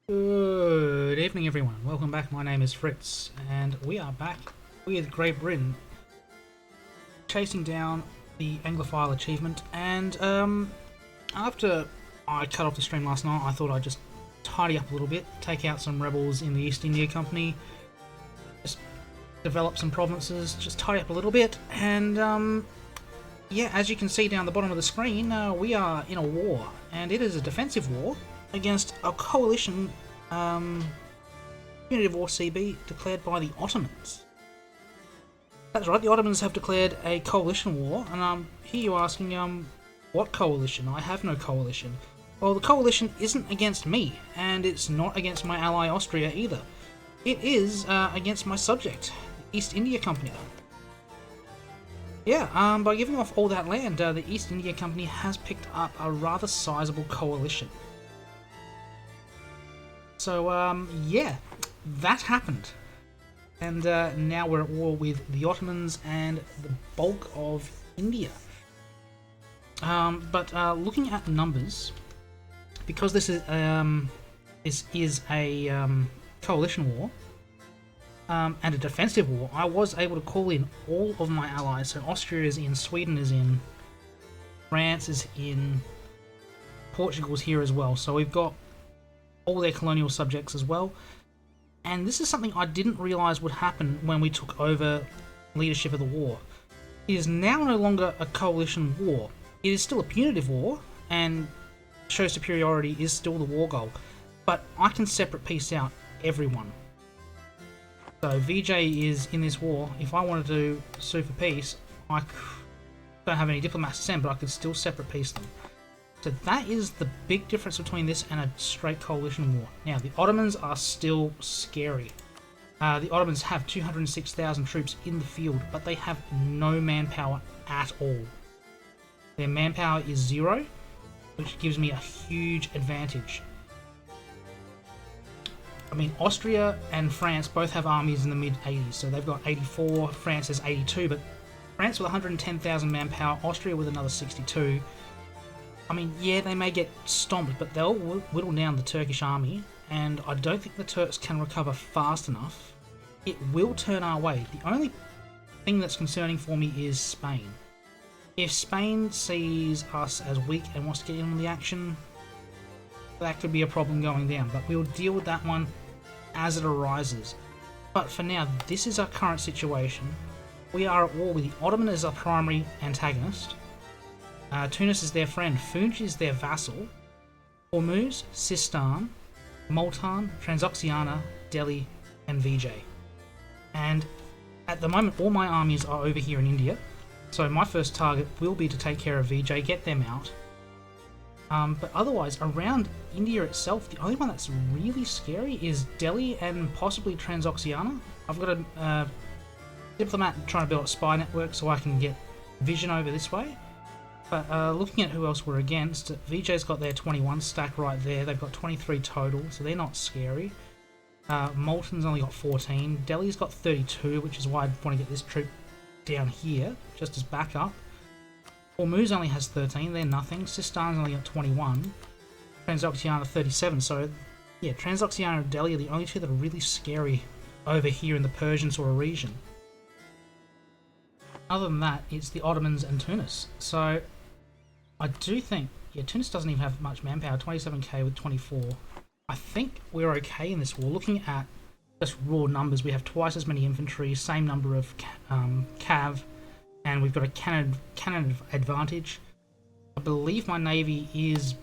Good evening, everyone. Welcome back. My name is Fritz, and we are back with Great Britain chasing down the Anglophile achievement. And after I cut off the stream last night, I thought I'd just tidy up a little bit, take out some rebels in the East India Company, just develop some provinces, just tidy up a little bit. And yeah, as you can see down the bottom of the screen, we are in a war, and it is a defensive war against a coalition punitive war CB declared by the Ottomans. That's right, the Ottomans have declared a coalition war, and here you're asking, what coalition? I have no coalition. Well, the coalition isn't against me, and it's not against my ally Austria either. It is against my subject, the East India Company. Yeah, by giving off all that land, the East India Company has picked up a rather sizable coalition. So, yeah, that happened. And now we're at war with the Ottomans and the bulk of India. But looking at numbers, because this is a coalition war and a defensive war, I was able to call in all of my allies. So Austria is in, Sweden is in, France is in, Portugal's here as well. So we've got all their colonial subjects as well. And this is something I didn't realise would happen when we took over leadership of the war. It is now no longer a coalition war. It is still a punitive war, and show superiority is still the war goal. But I can separate piece out everyone. So VJ is in this war. If I wanted to sue for peace, I don't have any diplomats to send, but I could still separate piece them. So that is the big difference between this and a straight coalition war. Now, the Ottomans are still scary. The Ottomans have 206,000 troops in the field, but they have no manpower at all. Their manpower is 0, which gives me a huge advantage. I mean, Austria and France both have armies in the mid-80s, so they've got 84, France has 82, but France with 110,000 manpower, Austria with another 62. I mean, yeah, they may get stomped, but they'll whittle down the Turkish army, and I don't think the Turks can recover fast enough. It will turn our way. The only thing that's concerning for me is Spain. If Spain sees us as weak and wants to get in on the action, that could be a problem going down, but we'll deal with that one as it arises. But for now, this is our current situation. We are at war with the Ottoman as our primary antagonist. Tunis is their friend, Funch is their vassal, Hormuz, Sistan, Multan, Transoxiana, Delhi, and VJ. And at the moment, all my armies are over here in India, so my first target will be to take care of VJ, get them out. But otherwise, around India itself, the only one that's really scary is Delhi and possibly Transoxiana. I've got a diplomat trying to build a spy network so I can get vision over this way. But looking at who else we're against, VJ's got their 21 stack right there. They've got 23 total, so they're not scary. Molten's only got 14. Delhi's got 32, which is why I want to get this troop down here, just as backup. Hormuz only has 13, they're nothing. Sistan's only got 21. Transoxiana 37, so yeah, Transoxiana and Delhi are the only two that are really scary over here in the Persian sort of region. Other than that, it's the Ottomans and Tunis. So I do think, yeah, Tunis doesn't even have much manpower, 27k with 24. I think we're okay in this war. Looking at just raw numbers, we have twice as many infantry, same number of cav, and we've got a cannon advantage. I believe my navy is,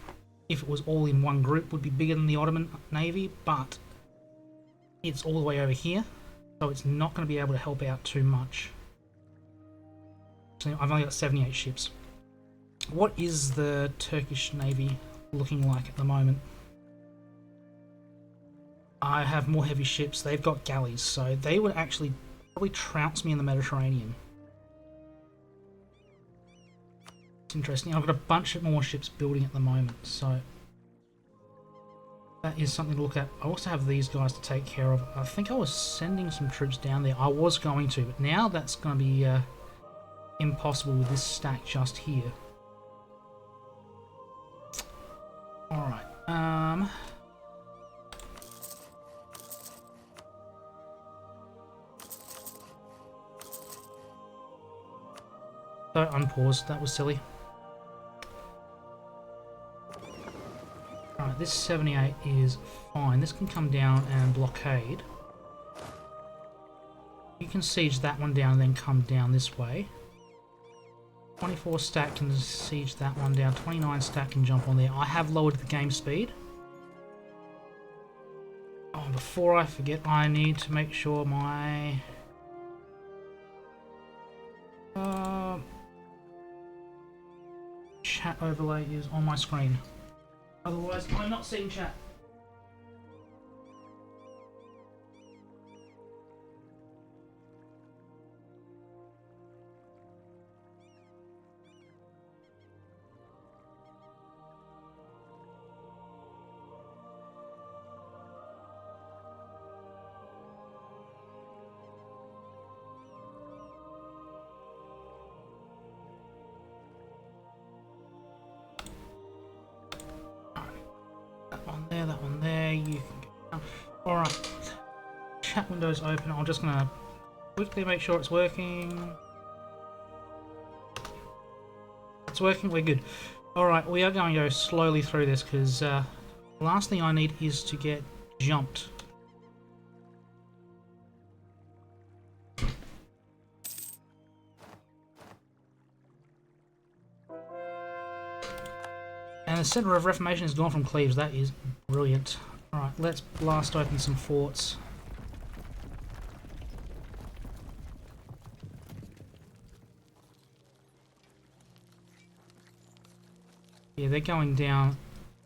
if it was all in one group, would be bigger than the Ottoman navy, but it's all the way over here, so it's not going to be able to help out too much. So I've only got 78 ships. What is the Turkish navy looking like at the moment? I have more heavy ships. They've got galleys, so they would actually probably trounce me in the Mediterranean. It's interesting. I've got a bunch of more ships building at the moment, so that is something to look at. I also have these guys to take care of. I think I was sending some troops down there. I was going to, but now that's going to be impossible with this stack just here. Alright, So unpause, that was silly. Alright, this 78 is fine. This can come down and blockade. You can siege that one down and then come down this way. 24 stack can siege that one down. 29 stack can jump on there. I have lowered the game speed. Oh, before I forget, I need to make sure my... chat overlay is on my screen. Otherwise, I'm not seeing chat. That one there, you can get... Alright, chat window's open. I'm just gonna quickly make sure it's working. It's working, we're good. Alright, we are going to go slowly through this because the last thing I need is to get jumped. And the Centre of Reformation has gone from Cleves. That is brilliant. Alright, let's blast open some forts. Yeah, they're going down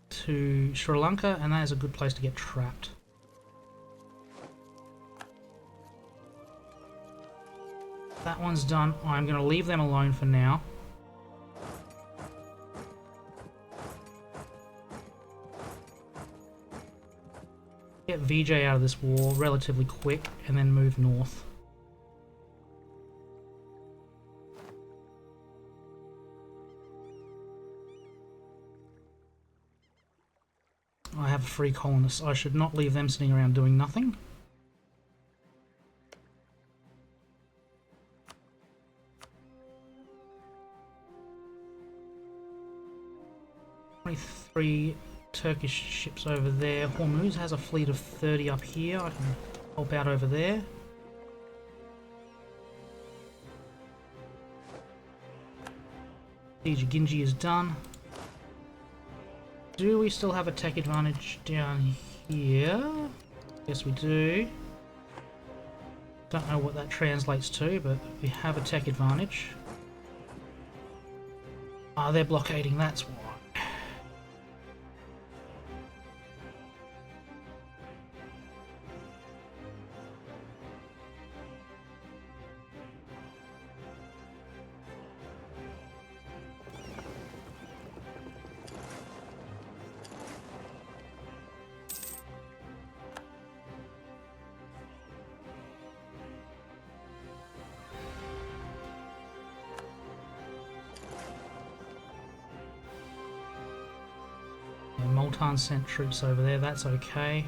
to Sri Lanka, and that is a good place to get trapped. That one's done. I'm going to leave them alone for now. Get VJ out of this war relatively quick and then move north. I have a free colonist. I should not leave them sitting around doing nothing. Three Turkish ships over there. Hormuz has a fleet of 30 up here. I can help out over there. Siege of Ginji is done. Do we still have a tech advantage down here? Yes, we do. Don't know what that translates to, but we have a tech advantage. Ah, they're blockading, that's why. Multan sent troops over there, that's okay.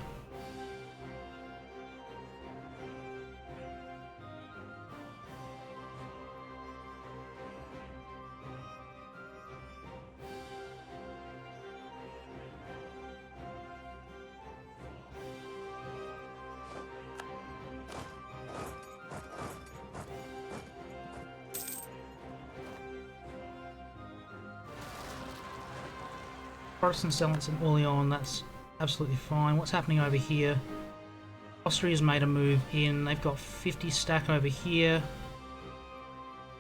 Protestant settlements in Orleans, that's absolutely fine. What's happening over here? Austria's made a move in. They've got 50 stack over here.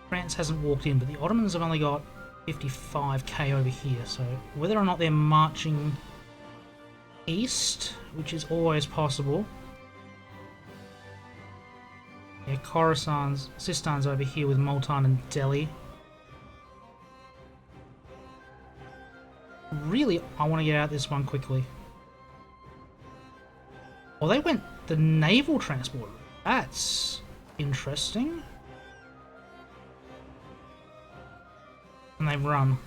France hasn't walked in, but the Ottomans have only got 55k over here. So whether or not they're marching east, which is always possible. Yeah, Khorasan's, Sistan's over here with Multan and Delhi. Really, I want to get out this one quickly. Well, they went the naval transport. That's interesting. And they've run.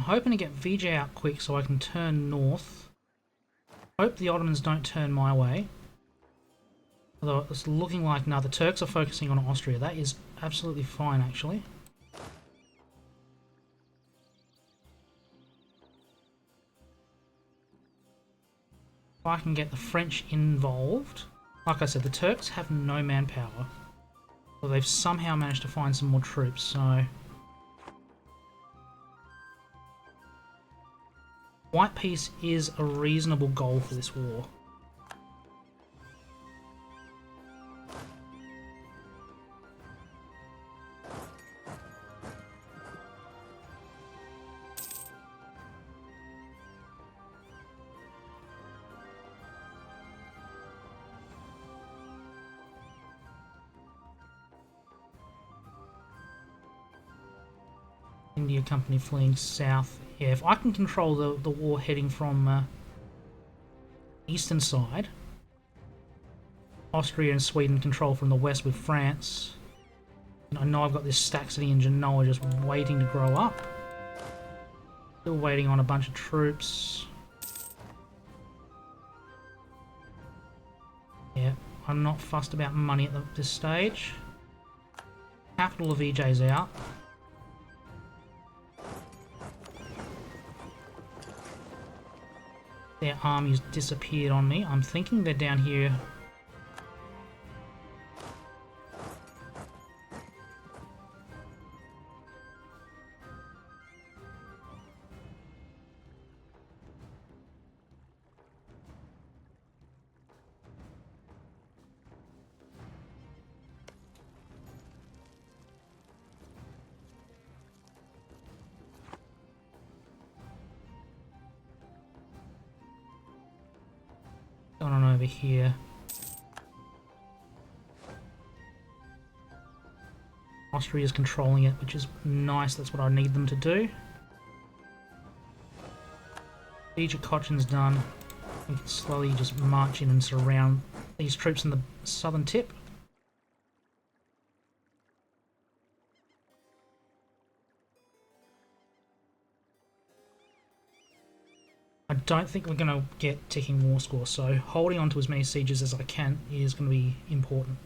hoping to get Vijay out quick so I can turn north. Hope the Ottomans don't turn my way. Although it's looking like, no, the Turks are focusing on Austria. That is absolutely fine, actually. If I can get the French involved. Like I said, the Turks have no manpower. Well, they've somehow managed to find some more troops, so... White peace is a reasonable goal for this war. India Company fleeing south. Yeah, if I can control the war heading from eastern side, Austria and Sweden control from the west with France. And I know I've got this Stack City and Genoa just waiting to grow up. Still waiting on a bunch of troops. Yeah, I'm not fussed about money at this stage. Capital of EJ's out. Their armies disappeared on me. I'm thinking they're down here. Going on over here. Austria's controlling it, which is nice. That's what I need them to do. Siege of Cochine's done. We can slowly just march in and surround these troops in the southern tip. I don't think we're going to get ticking war score, so holding on to as many sieges as I can is going to be important.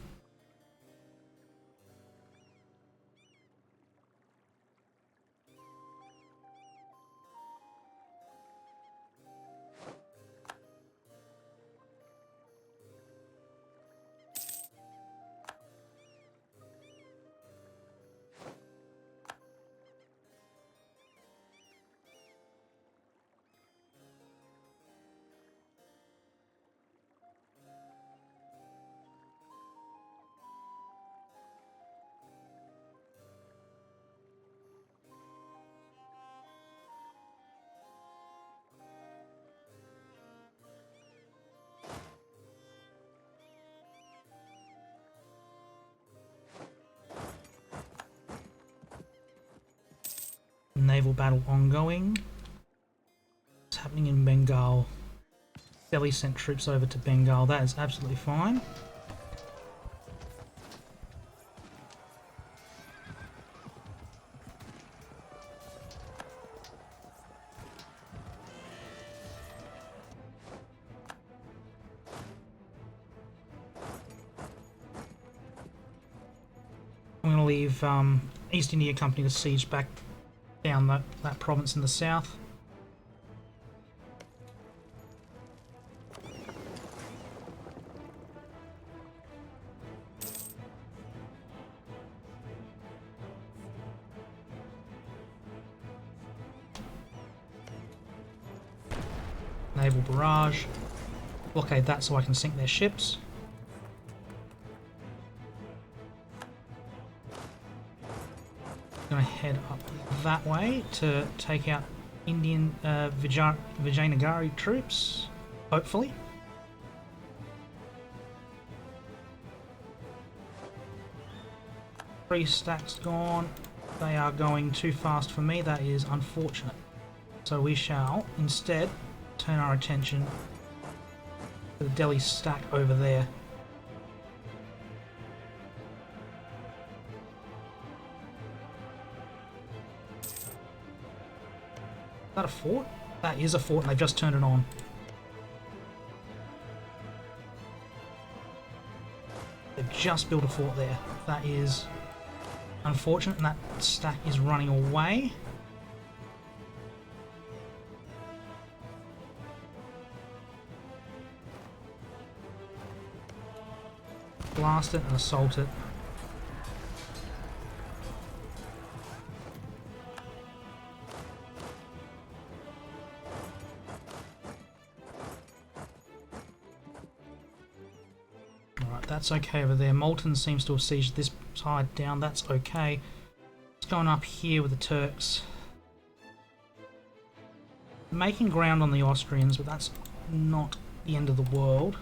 Naval battle ongoing. What's happening in Bengal? Delhi sent troops over to Bengal. That is absolutely fine. I'm going to leave East India Company to siege back down that province in the south. Naval barrage. Blockade that so I can sink their ships. Gonna head up that way to take out Indian Vijayanagari troops, hopefully. Three stacks gone. They are going too fast for me. That is unfortunate. So we shall instead turn our attention to the Delhi stack over there. that a fort? That is a fort and they've just turned it on. They've just built a fort there. That is unfortunate, and that stack is running away. Blast it and assault it. Alright, that's okay over there. Molten seems to have sieged this side down. That's okay. It's going up here with the Turks. Making ground on the Austrians, but that's not the end of the world.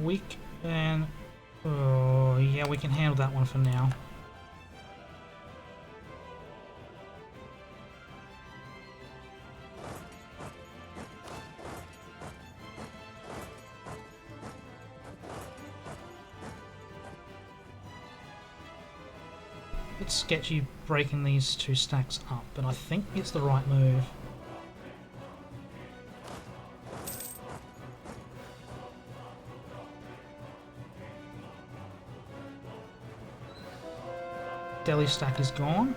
We can... Oh, yeah, we can handle that one for now. It's sketchy breaking these two stacks up, but I think it's the right move. Delhi stack is gone.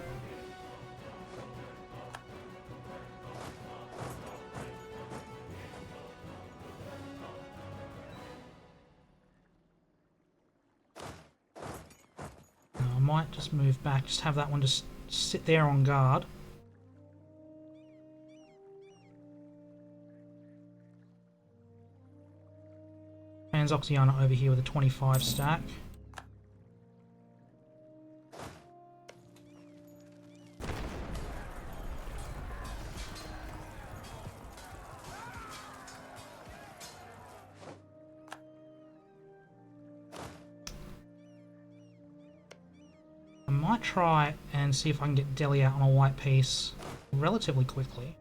Now, I might just move back, just have that one just sit there on guard. Transoxiana over here with a 25 stack. I might try and see if I can get Delhi out on a white piece relatively quickly.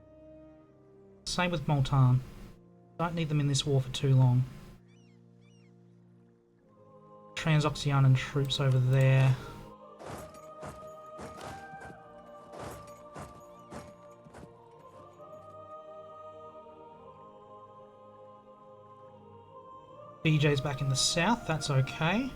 Same with Multan. Don't need them in this war for too long. Transoxianan troops over there. BJ's back in the south, that's okay.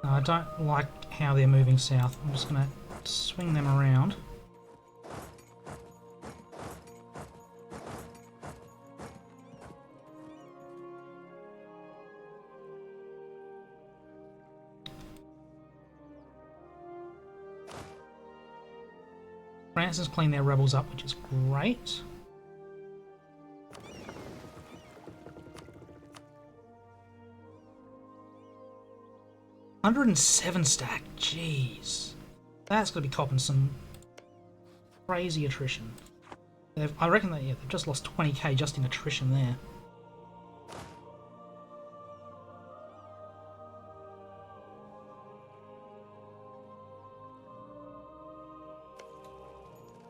I don't like how they're moving south. I'm just going to swing them around. France has cleaned their rebels up, which is great. $107 stack, jeez. That's going to be copping some crazy attrition. I reckon that, yeah, they've just lost 20k just in attrition there.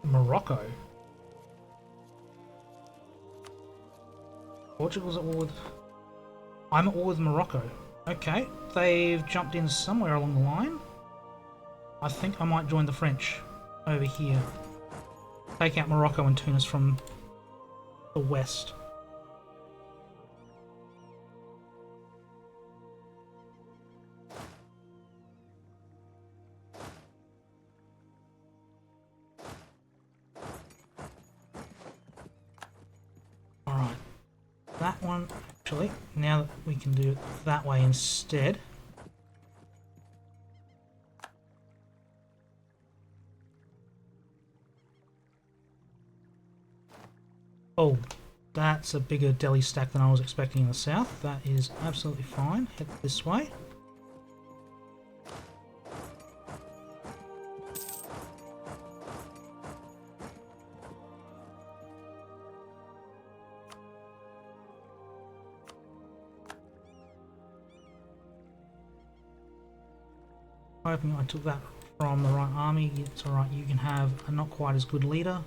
Morocco. Portugal's at war with... I'm at war with Morocco. Okay, they've jumped in somewhere along the line. I think I might join the French over here. Take out Morocco and Tunis from the west. Alright, that one actually. Now that we can do it that way instead. Oh, that's a bigger Delhi stack than I was expecting in the south. That is absolutely fine. Head this way. Hoping I took that from the right army. It's alright, you can have a not quite as good leader.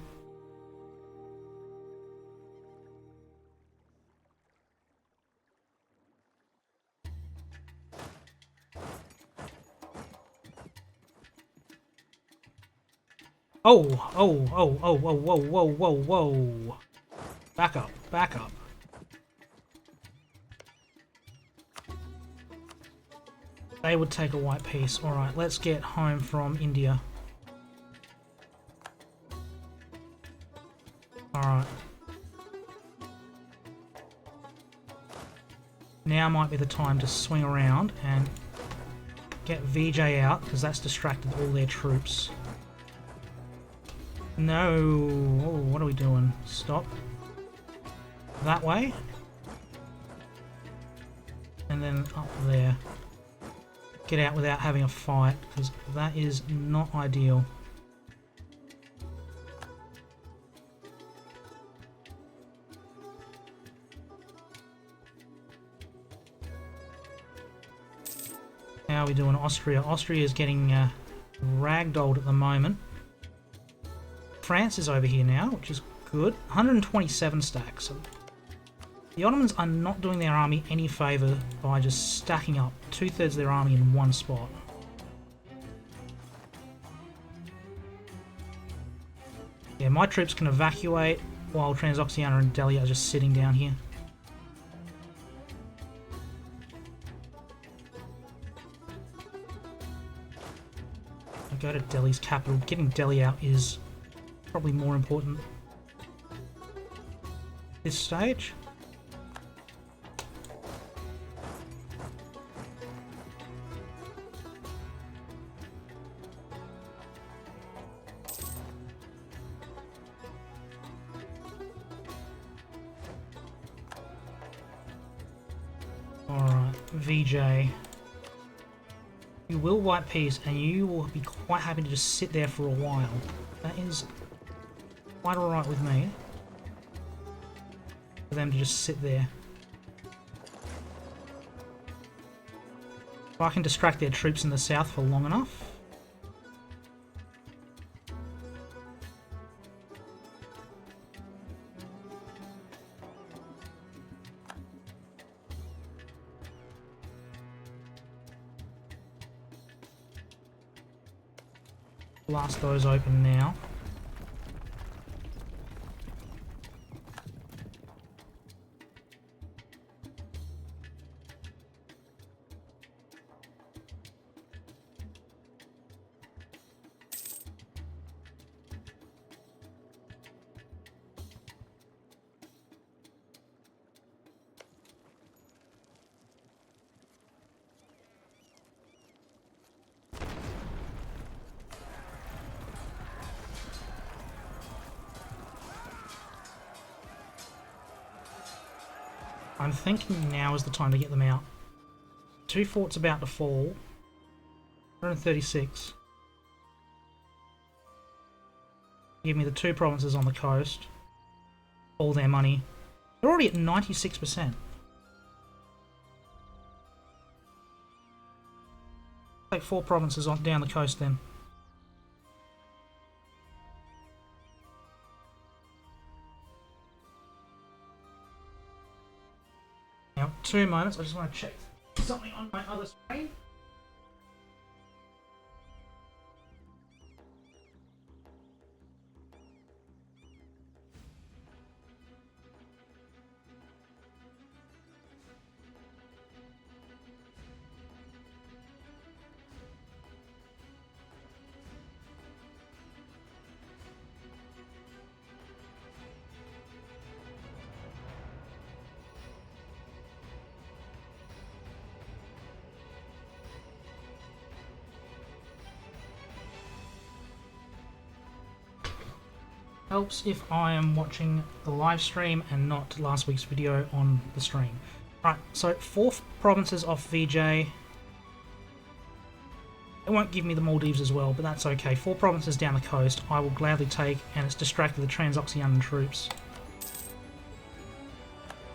Oh, oh, oh, oh, whoa, whoa, whoa, whoa, whoa. Back up, back up. They would take a white piece. Alright, let's get home from India. Alright. Now might be the time to swing around and get VJ out, because that's distracted all their troops. No! Oh, what are we doing? Stop. That way. And then up there. Get out without having a fight, because that is not ideal. How are we doing Austria? Austria is getting ragdolled at the moment. France is over here now, which is good. 127 stacks. So the Ottomans are not doing their army any favour by just stacking up 2/3 of their army in one spot. Yeah, my troops can evacuate while Transoxiana and Delhi are just sitting down here. I go to Delhi's capital. Getting Delhi out is probably more important at this stage. Alright, VJ. You will white peace and you will be quite happy to just sit there for a while. That is quite alright with me. For them to just sit there. If I can distract their troops in the south for long enough. Blast those open now. I'm thinking now is the time to get them out. 2 forts about to fall. 136. Give me the 2 provinces on the coast. All their money. They're already at 96%. Take 4 provinces on down the coast then. Now, 2 moments, I just want to check something on my other screen. Helps if I am watching the live stream and not last week's video on the stream. Right, so 4 provinces off VJ. It won't give me the Maldives as well, but that's okay. 4 provinces down the coast I will gladly take, and it's distracted the Transoxiana troops.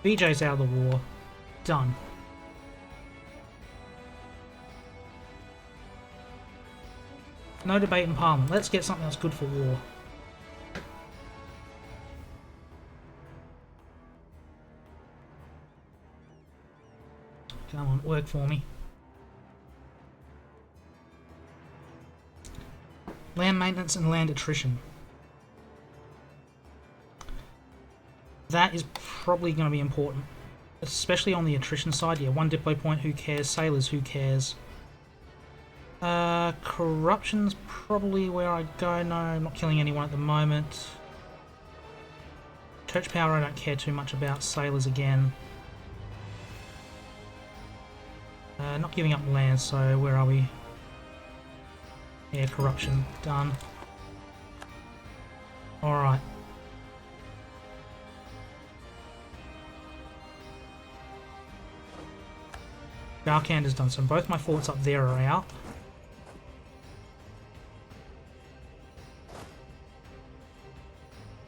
VJ's out of the war. Done. No debate in Parliament. Let's get something that's good for war. Come on, work for me. Land maintenance and land attrition. That is probably going to be important. Especially on the attrition side. Yeah, 1 diplo point, who cares? Sailors, who cares? Corruption's probably where I go. No, I'm not killing anyone at the moment. Church power I don't care too much about. Sailors again. Not giving up land, so where are we? Yeah, corruption. Done. Alright. Darkhand is done, so both my forts up there are out.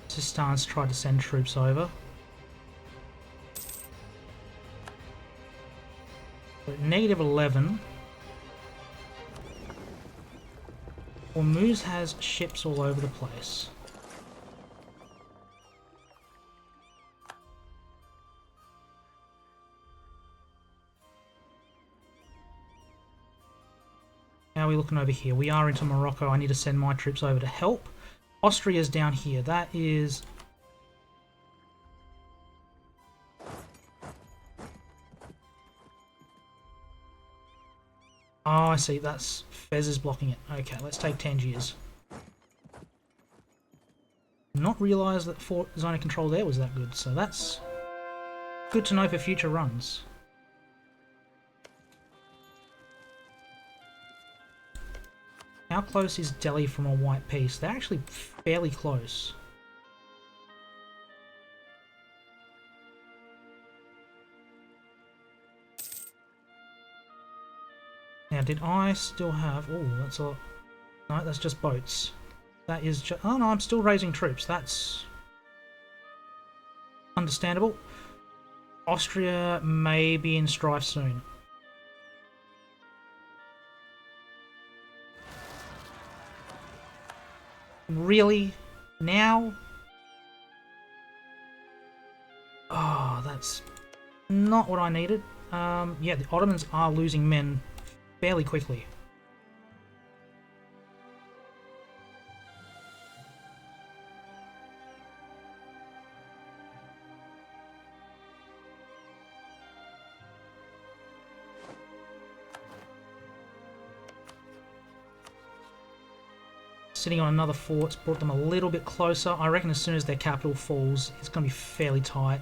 Sistan's tried to send troops over. So -11. Hormuz has ships all over the place. How are we looking over here? We are into Morocco. I need to send my troops over to help. Austria's down here. That is... Oh, I see. That's... Fez is blocking it. Okay, let's take Tangiers. Not realise that Fort Zone of Control there was that good, so that's good to know for future runs. How close is Delhi from a white piece? They're actually fairly close. Now, did I still have... Oh, that's a... No, that's just boats. That is just... Oh no, I'm still raising troops. That's... understandable. Austria may be in strife soon. Really? Now? Oh, that's not what I needed. Yeah, the Ottomans are losing men fairly quickly. Sitting on another fort's brought them a little bit closer. I reckon as soon as their capital falls, it's going to be fairly tight.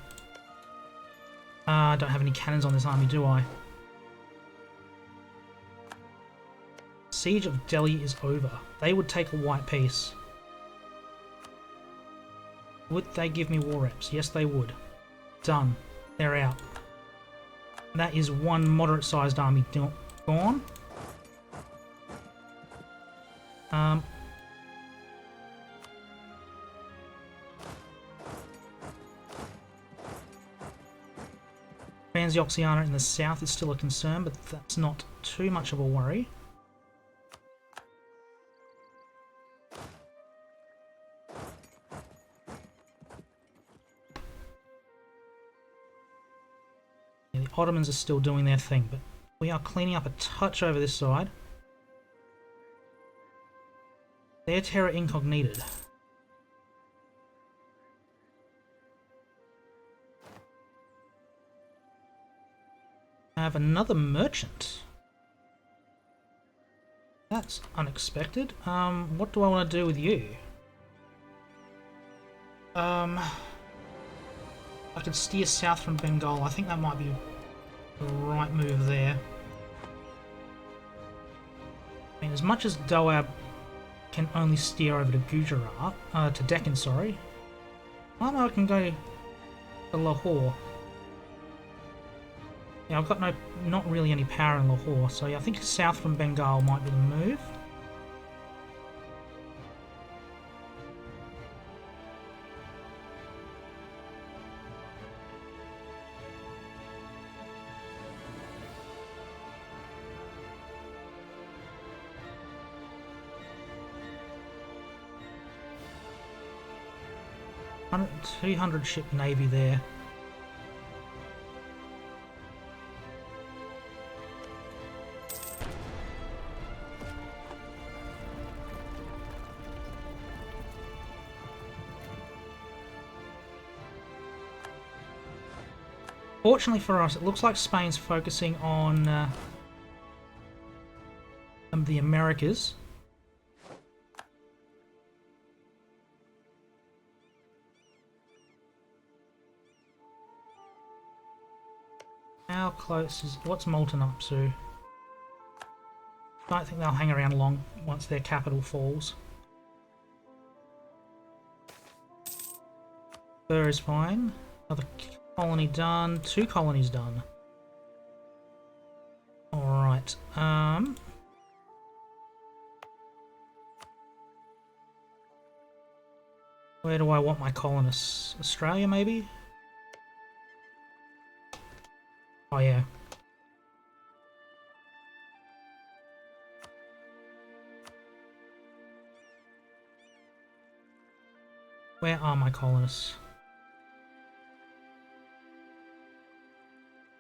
I don't have any cannons on this army, do I? Siege of Delhi is over. They would take a white piece. Would they give me war reps? Yes, they would. Done. They're out. That is one moderate-sized army gone. Transoxiana in the south is still a concern, but that's not too much of a worry. Yeah, the Ottomans are still doing their thing, but we are cleaning up a touch over this side. They're terra incognitated. I have another merchant. That's unexpected. What do I want to do with you? I could steer south from Bengal. I think that might be the right move there. I mean, as much as Doab can only steer over to Gujarat, to Deccan, sorry. Oh no, I can go to Lahore. Yeah, I've got not really any power in Lahore, so yeah, I think south from Bengal might be the move. $200 ship navy there. Fortunately for us, it looks like Spain's focusing on the Americas. How close is... what's Malton up to? I don't think they'll hang around long once their capital falls. Burr is fine. Another colony done. 2 colonies done. Alright. Where do I want my colonists? Australia, maybe? Oh, yeah. Where are my colonists?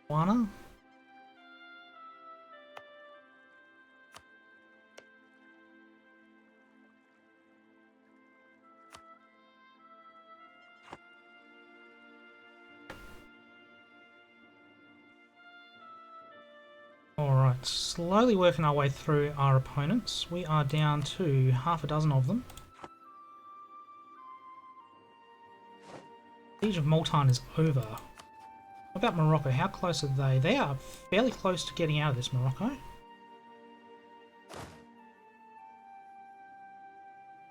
Wana? Alright, slowly working our way through our opponents. We are down to half a dozen of them. Siege of Multan is over. What about Morocco? How close are they? They are fairly close to getting out of this, Morocco.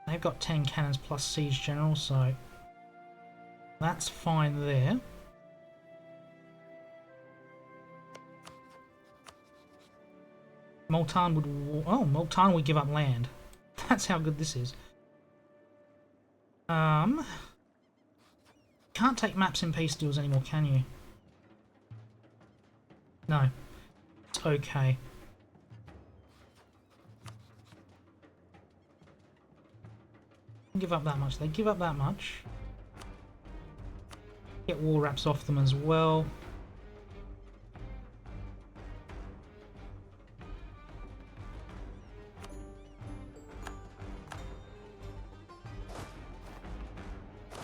They've got 10 cannons plus siege general, so that's fine there. Multan would... oh, Multan would give up land. That's how good this is. Can't take maps in peace deals anymore, can you? No. It's okay. Give up that much. They give up that much. Get war wraps off them as well.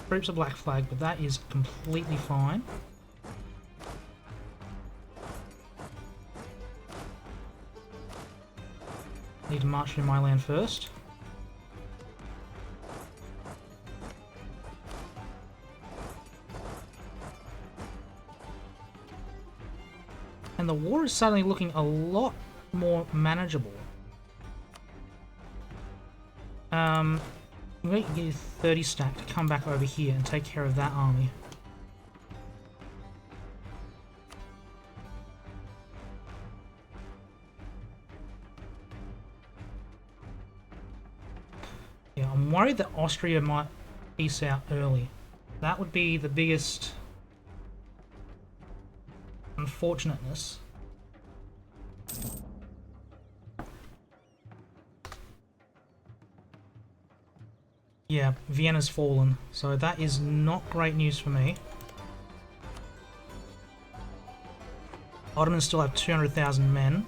Troops are black flag, but that is completely fine. Need to march through my land first. And the war is suddenly looking a lot more manageable. I'm going to give you 30 stack to come back over here and take care of that army. Yeah, I'm worried that Austria might peace out early. That would be the biggest unfortunateness. Yeah, Vienna's fallen, so that is not great news for me. Ottomans still have 200,000 men.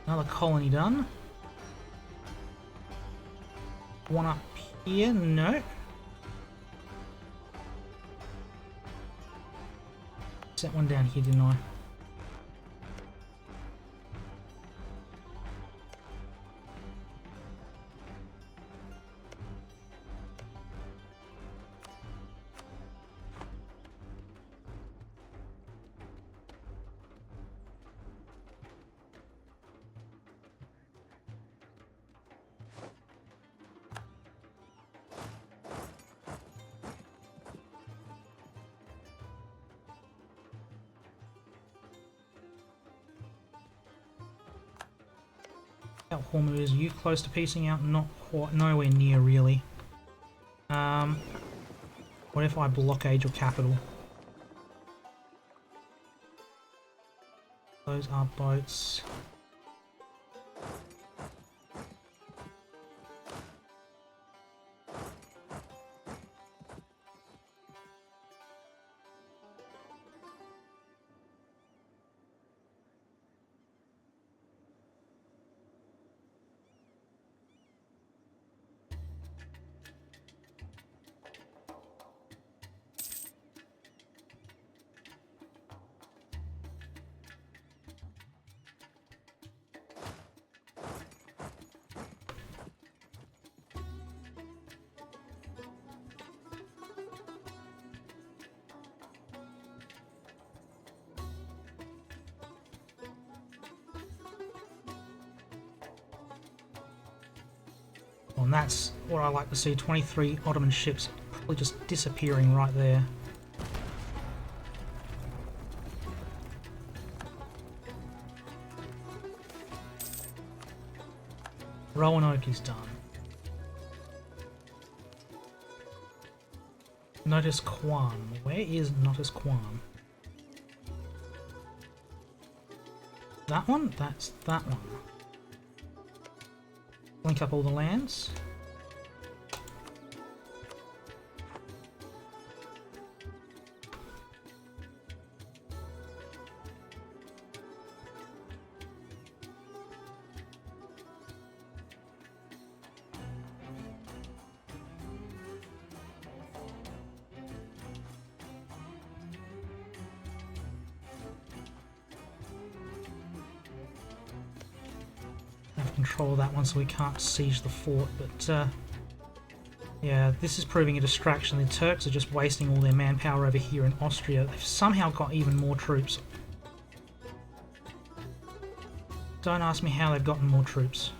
Another colony done. One up here? No. Set one down here, didn't I? Out Hormuz, you close to piecing out? Not quite, nowhere near really. What if I blockade your capital? Those are boats. And that's what I like to see, 23 Ottoman ships probably just disappearing right there. Roanoke is done. Notice Quan. Where is Notice Quan? That one? That's that one. Link up all the lands. Control that one so we can't siege the fort, but yeah, this is proving a distraction. The Turks are just wasting all their manpower over here in Austria. They've somehow got even more troops. Don't ask me how they've gotten more troops.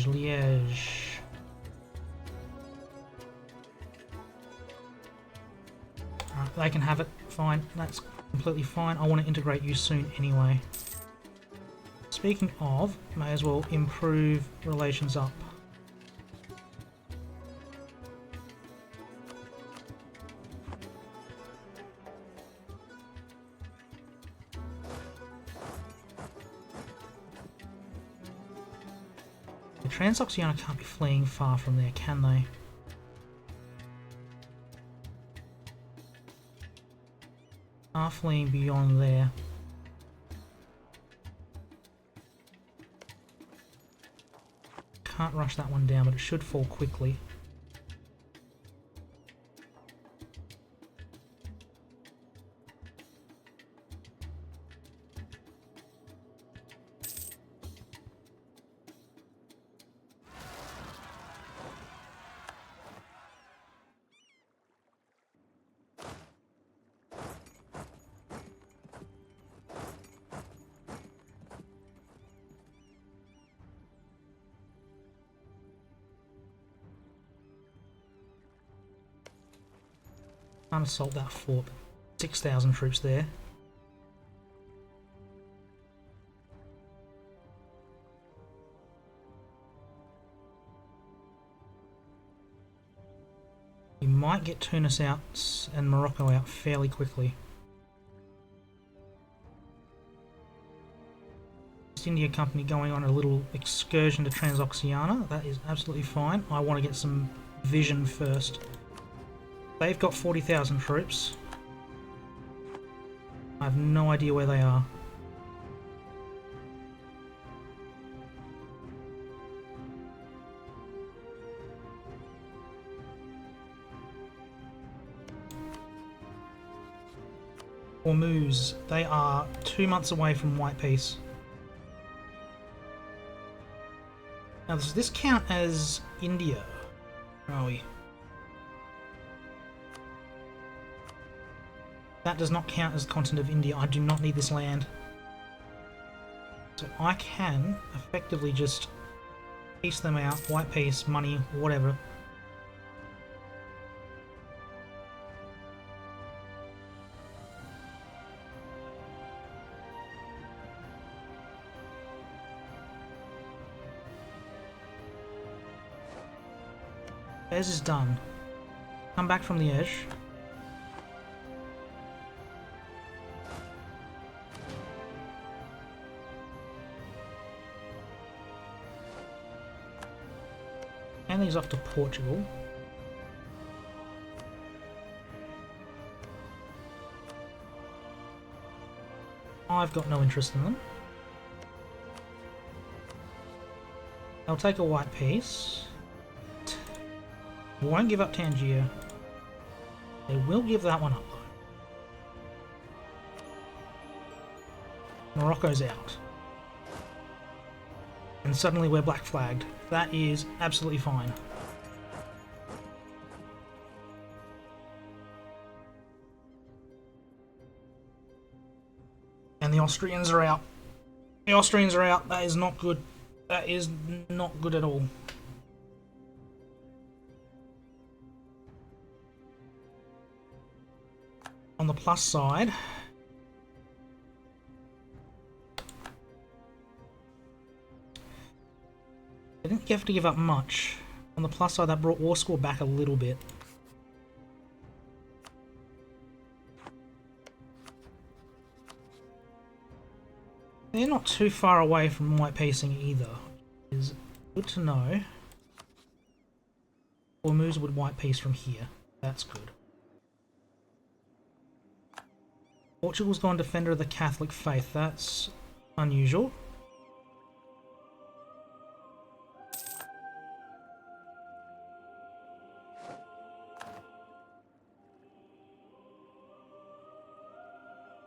Liège. Alright, they can have it. Fine. That's completely fine. I want to integrate you soon anyway. Speaking of, may as well improve relations up. Transoxiana can't be fleeing far from there, can they? Are fleeing beyond there. Can't rush that one down, but it should fall quickly. Can't assault that fort. 6,000 troops there. You might get Tunis out and Morocco out fairly quickly. East India Company going on a little excursion to Transoxiana. That is absolutely fine. I want to get some vision first. They've got 40,000 troops. I have no idea where they are. Hormuz, they are 2 months away from White Peace. Now does this count as India? Where are we? That does not count as the continent of India. I do not need this land. So I can effectively just Piece them out. White piece, money, whatever. Theirs is done. Come back from the edge. Hand these off to Portugal. I've got no interest in them. I'll take a white piece. Won't give up Tangier. They will give that one up though. Morocco's out. And suddenly we're black flagged. That is absolutely fine. And the Austrians are out. The Austrians are out. That is not good. That is not good at all. On the plus side, I didn't have to give up much. On the plus side, that brought war score back a little bit. They're not too far away from white piecing either. It is good to know. Or moves would white piece from here. That's good. Portugal's gone defender of the Catholic faith. That's unusual.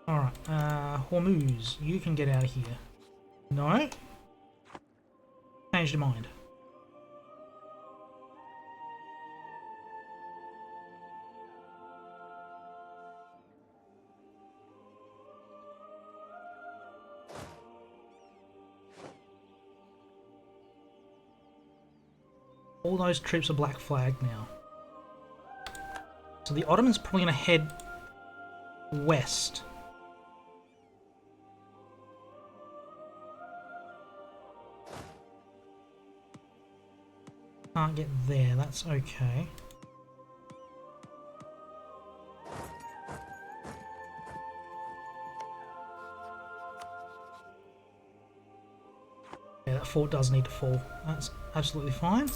Alright, Hormuz, you can get out of here. No? Changed your mind. All those troops are black flagged now. So the Ottomans are probably going to head west. Can't get there, that's okay. Yeah, that fort does need to fall. That's absolutely fine.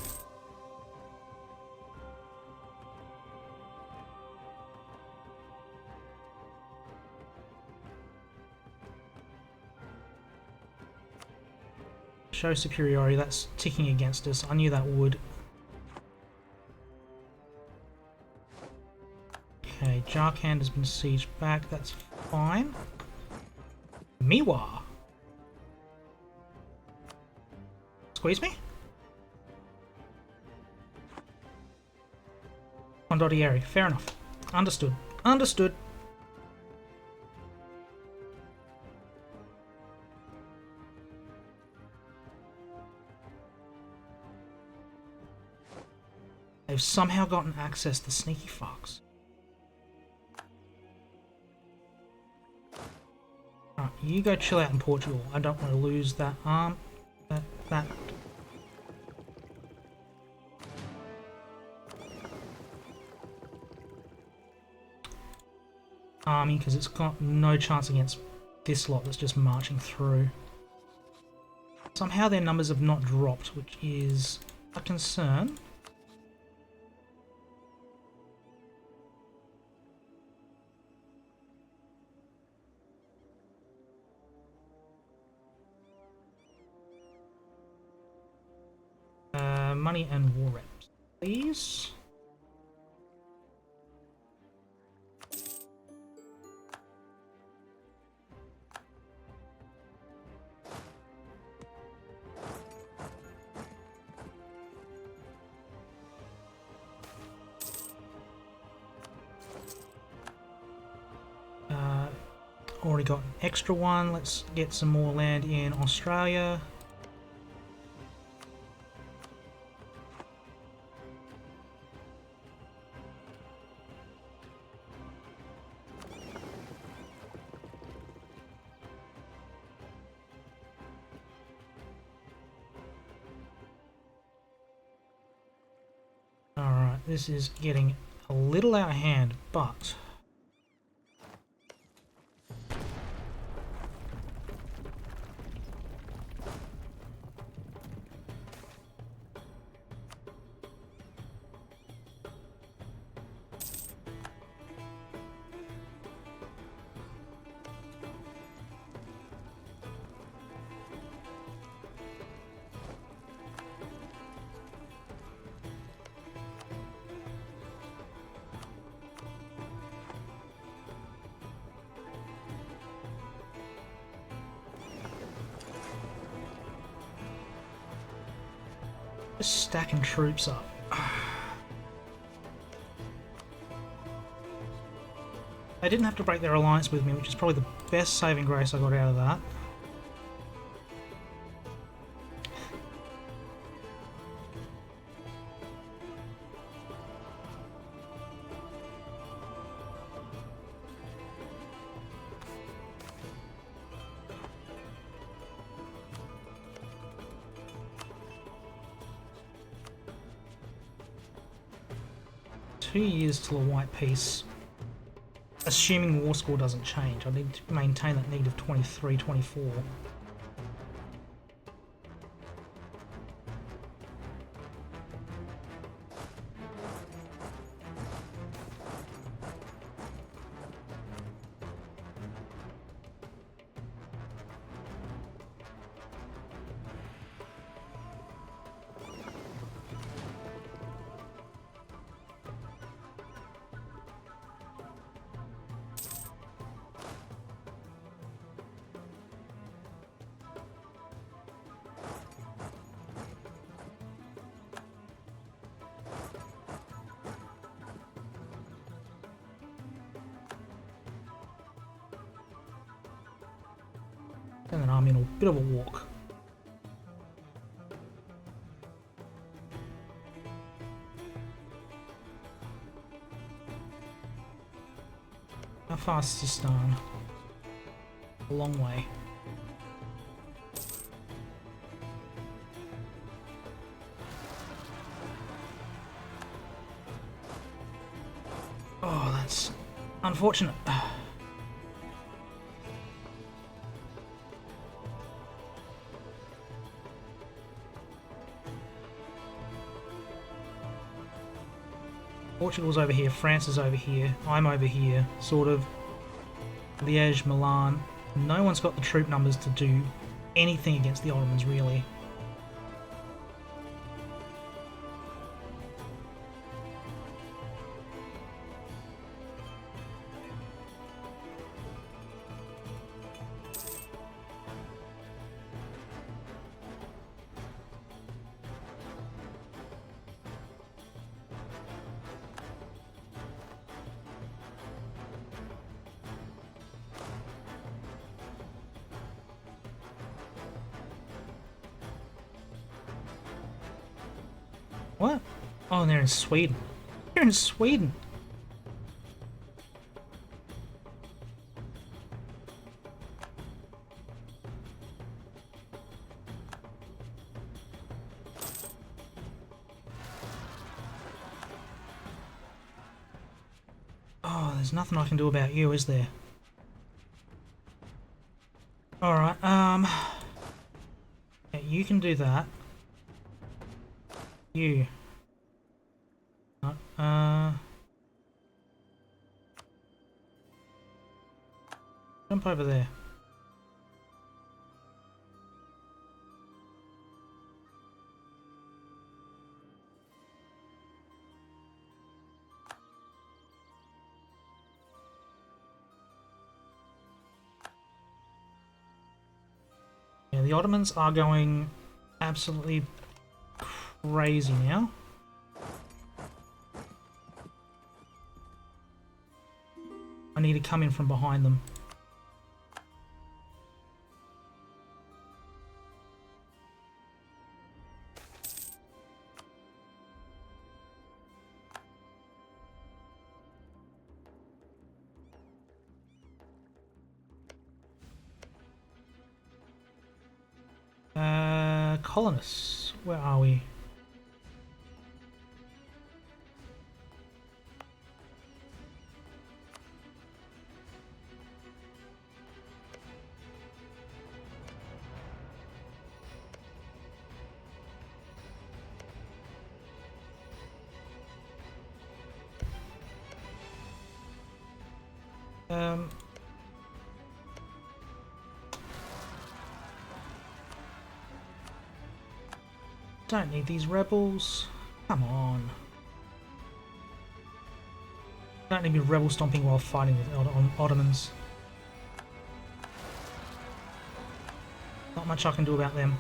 Show superiority, that's ticking against us. I knew that would. Okay, Jarkand has been sieged back, that's fine. Miwa! Squeeze me? Condottieri, fair enough. Understood. Understood. They've somehow gotten access to sneaky fucks. Alright, you go chill out in Portugal. I don't want to lose that arm. That. Army, because it's got no chance against this lot that's just marching through. Somehow their numbers have not dropped, which is a concern. Money and war reps, please. Already got an extra one. Let's get some more land in Australia. This is getting a little out of hand, but... just stacking troops up. They didn't have to break their alliance with me, which is probably the best saving grace I got out of that. Two years till a white peace. Assuming war score doesn't change, I need to maintain that need of 23, 24. Send an army on a bit of a walk. How far is Sistan? A long way. Oh, that's unfortunate. Portugal's over here, France is over here, I'm over here, sort of. Liège, Milan. No one's got the troop numbers to do anything against the Ottomans, really. What? Oh, and they're in Sweden. They're in Sweden. Oh, there's nothing I can do about you, is there? Alright, yeah, you can do that. You. Jump over there. Yeah, the Ottomans are going absolutely crazy now. I need to come in from behind them. Colonists, where are we? Um, don't need these rebels. Come on. Don't need me rebel stomping while fighting with Ottomans. Not much I can do about them.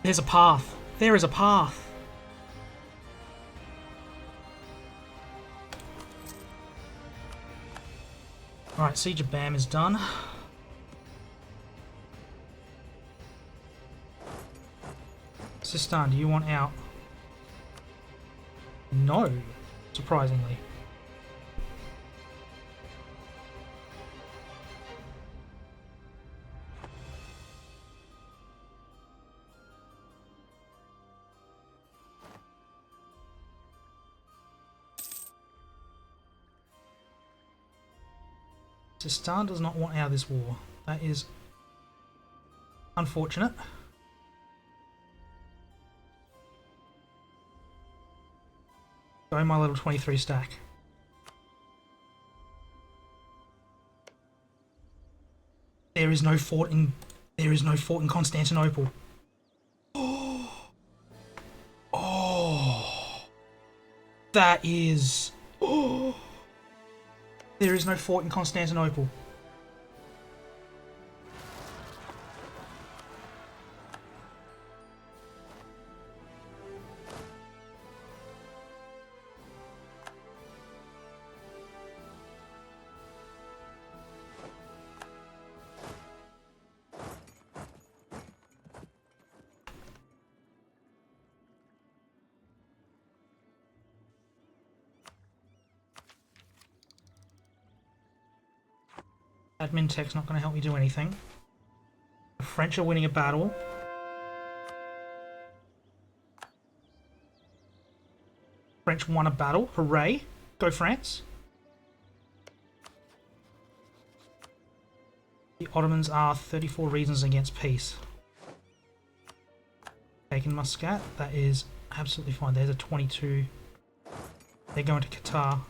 There's a path. There is a path. Alright, Siege of Bam is done. Sistan, do you want out? No, surprisingly. Sistan does not want out of this war. That is unfortunate. Go my level 23 stack. There is no fort in Constantinople. Oh, that is. Oh, there is no fort in Constantinople. Admin tech's not going to help me do anything. The French are winning a battle. French won a battle. Hooray. Go France. The Ottomans are 34 reasons against peace. Taken Muscat. That is absolutely fine. There's a 22. They're going to Qatar.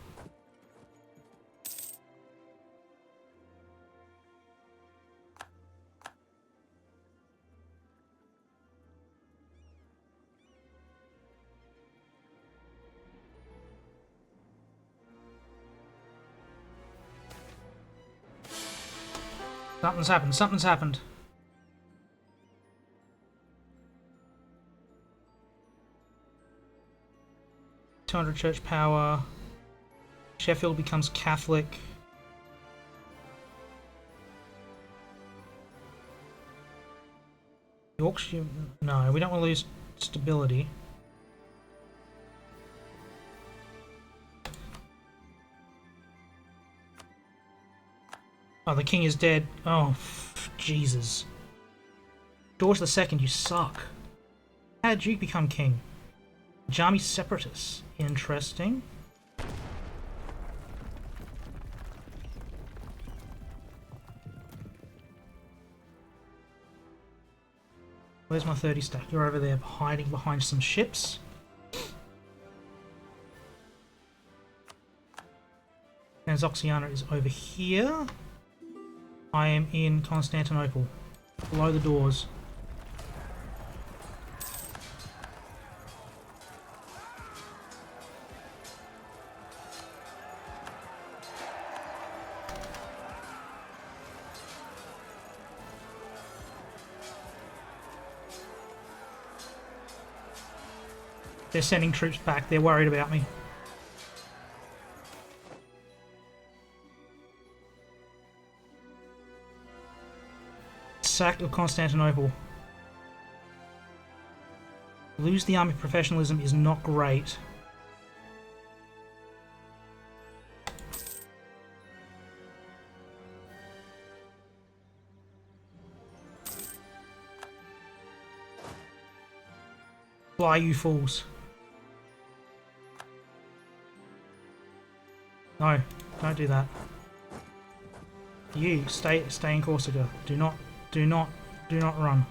Something's happened. Something's happened. $200 church power. Sheffield becomes Catholic. Yorkshire. No, we don't want to lose stability. Oh, the king is dead. Oh, Jesus. George II, you suck. How did you become king? Jami separatists. Interesting. Where's my 30 stack? You're over there hiding behind some ships. Transoxiana is over here. I am in Constantinople, below the doors. They're sending troops back. They're worried about me. Sack of Constantinople. Lose the army professionalism is not great. Fly, you fools. No, don't do that. You stay in Corsica. Do not run.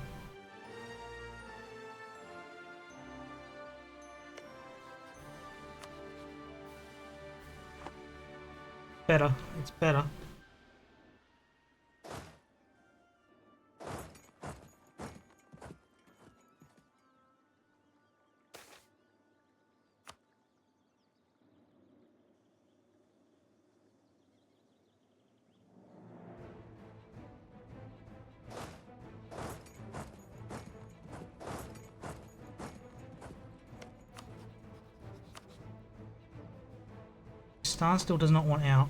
Better. It's better. Stan still does not want out.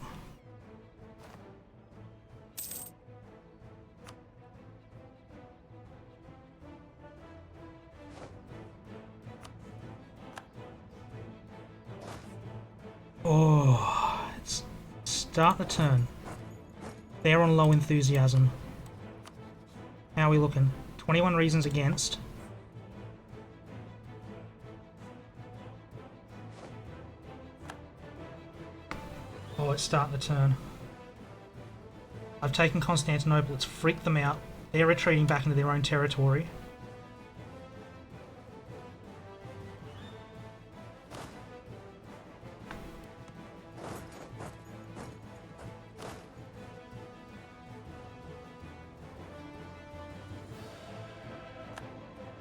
Oh, it's start the turn. They're on low enthusiasm. How are we looking? 21 reasons against. Oh, it's starting the turn. I've taken Constantinople. It's freaked them out. They're retreating back into their own territory.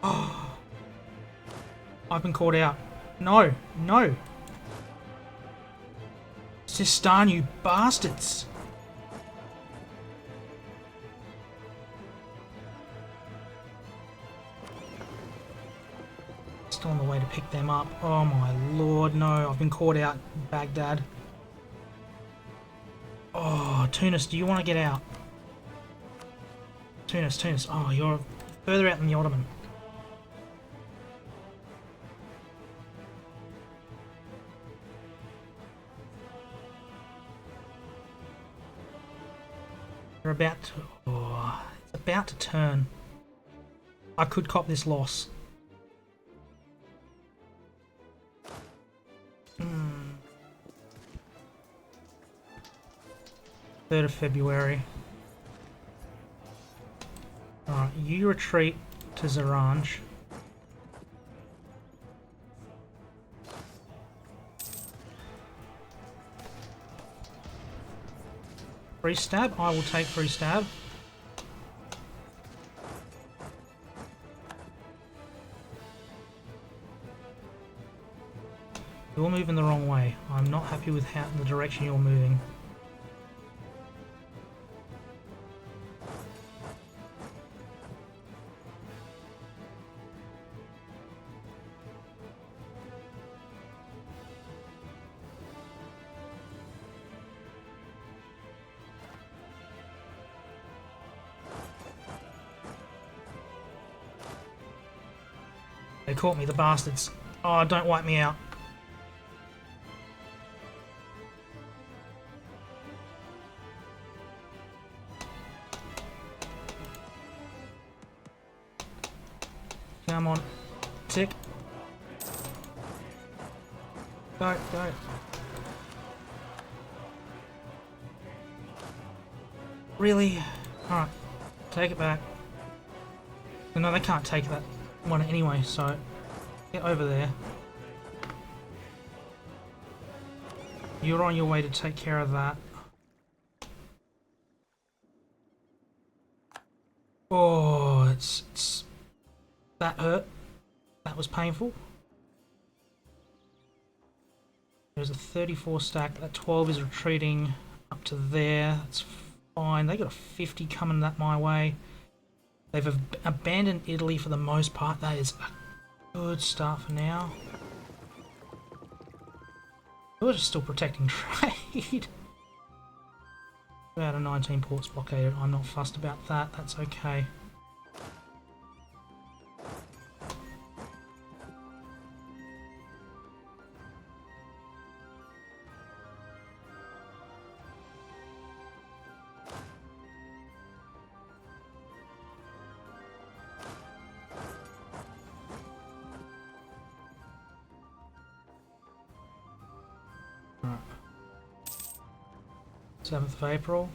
Oh, I've been caught out. No, no. Sistan, you bastards! Still on the way to pick them up. Oh my lord, no. I've been caught out in Baghdad. Oh, Tunis, do you want to get out? Tunis. Oh, you're further out than the Ottoman. They're about to... Oh, it's about to turn. I could cop this loss. 3rd of February. Alright, you retreat to Zaranj. Free stab? I will take free stab. You're moving the wrong way. I'm not happy with how the direction you're moving. They caught me, the bastards. Oh, don't wipe me out. Come on. Tick. Go. Really? Alright. Take it back. No, they can't take that one anyway, so get over there. You're on your way to take care of that. Oh, it's that hurt. That was painful. There's a 34 stack. That 12 is retreating up to there. That's fine. They got a 50 coming that my way. They've abandoned Italy for the most part. That is a good start for now. We're just still protecting trade. About a 19 ports blockaded. I'm not fussed about that. That's okay. Right. 7th of April.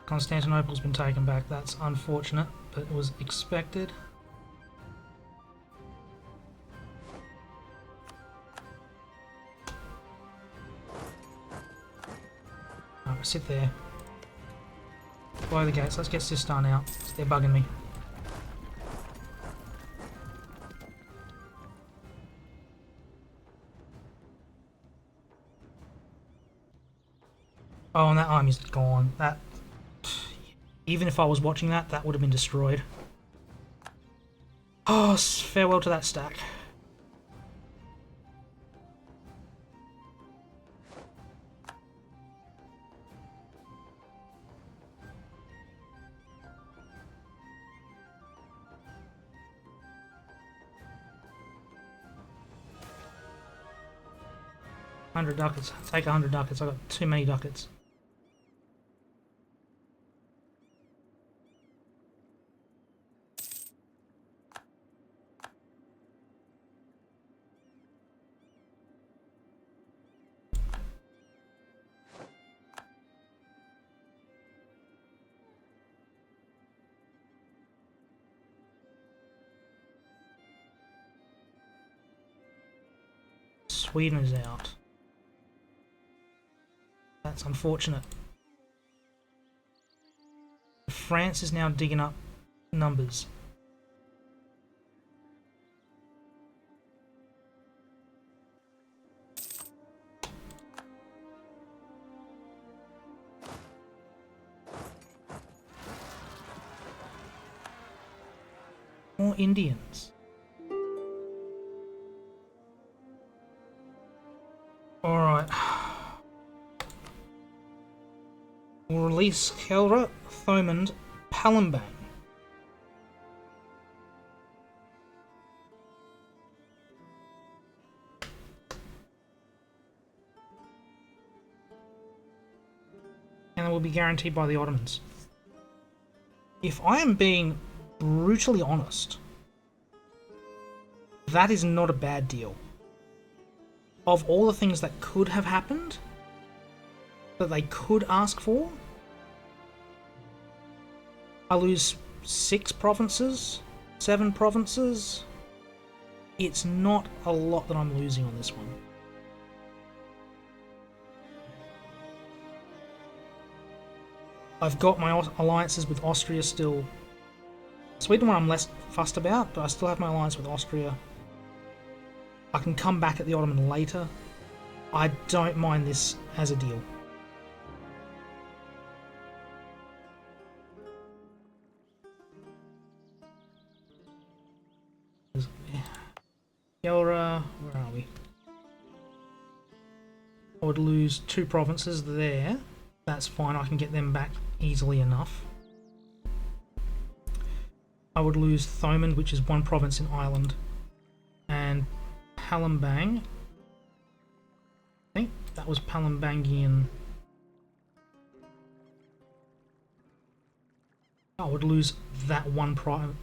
Constantinople's been taken back. That's unfortunate, but it was expected. Alright, sit there. Blow the gates. Let's get Sistan out. They're bugging me. Oh, and that army's gone. That... Even if I was watching that, that would have been destroyed. Oh, farewell to that stack. $100 ducats. Take 100 ducats. I got too many ducats. Sweden is out. That's unfortunate. France is now digging up numbers. More Indians. Alright. We'll release Kelra, Thomond, Palembang. And it will be guaranteed by the Ottomans. If I am being brutally honest, that is not a bad deal. Of all the things that could have happened, that they could ask for, I lose 6 provinces, 7 provinces. It's not a lot that I'm losing on this one. I've got my alliances with Austria still. Sweden one I'm less fussed about, but I still have my alliance with Austria. I can come back at the Ottoman later. I don't mind this as a deal. Gelra, where are we? I would lose 2 provinces there. That's fine, I can get them back easily enough. I would lose Thomond, which is 1 province in Ireland, and Palembang. I think that was Palembangian. I would lose that 1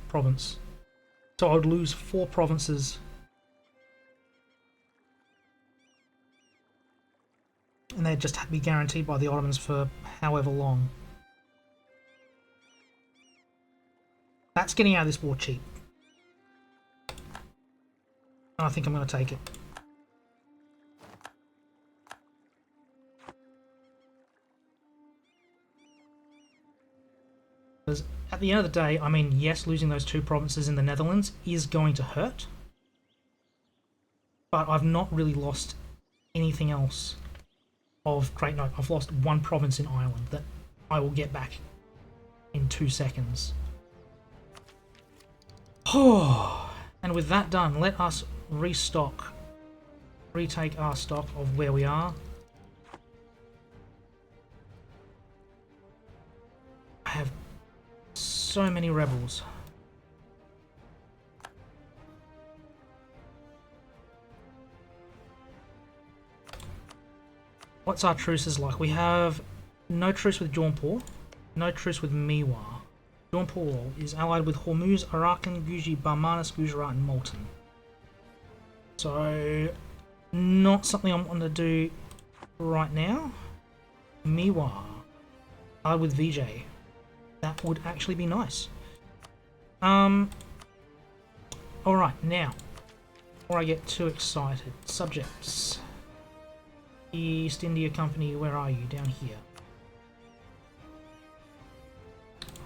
province. So I would lose 4 provinces. And they'd just be guaranteed by the Ottomans for however long. That's getting out of this war cheap. I think I'm going to take it. Because At the end of the day, I mean, yes, losing those 2 provinces in the Netherlands is going to hurt, but I've not really lost anything else of great note. I've lost 1 province in Ireland that I will get back in 2 seconds. Oh, and with that done, let us retake our stock of where we are. I have so many rebels. What's our truces like? We have no truce with Jaunpur, no truce with Miwa. Jaunpur is allied with Hormuz, Arakan, Guji, Barmanis, Gujarat, and Multan. So, not something I'm going to do right now. Miwa, allied with Vijay. That would actually be nice. Alright, now, before I get too excited, subjects. East India Company, where are you? Down here.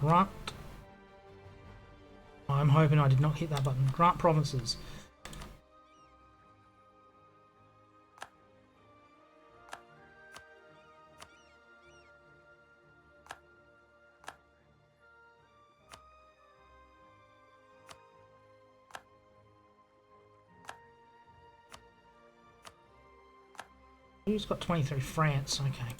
Grant. I'm hoping I did not hit that button. Grant provinces. Who's got 23? France, okay.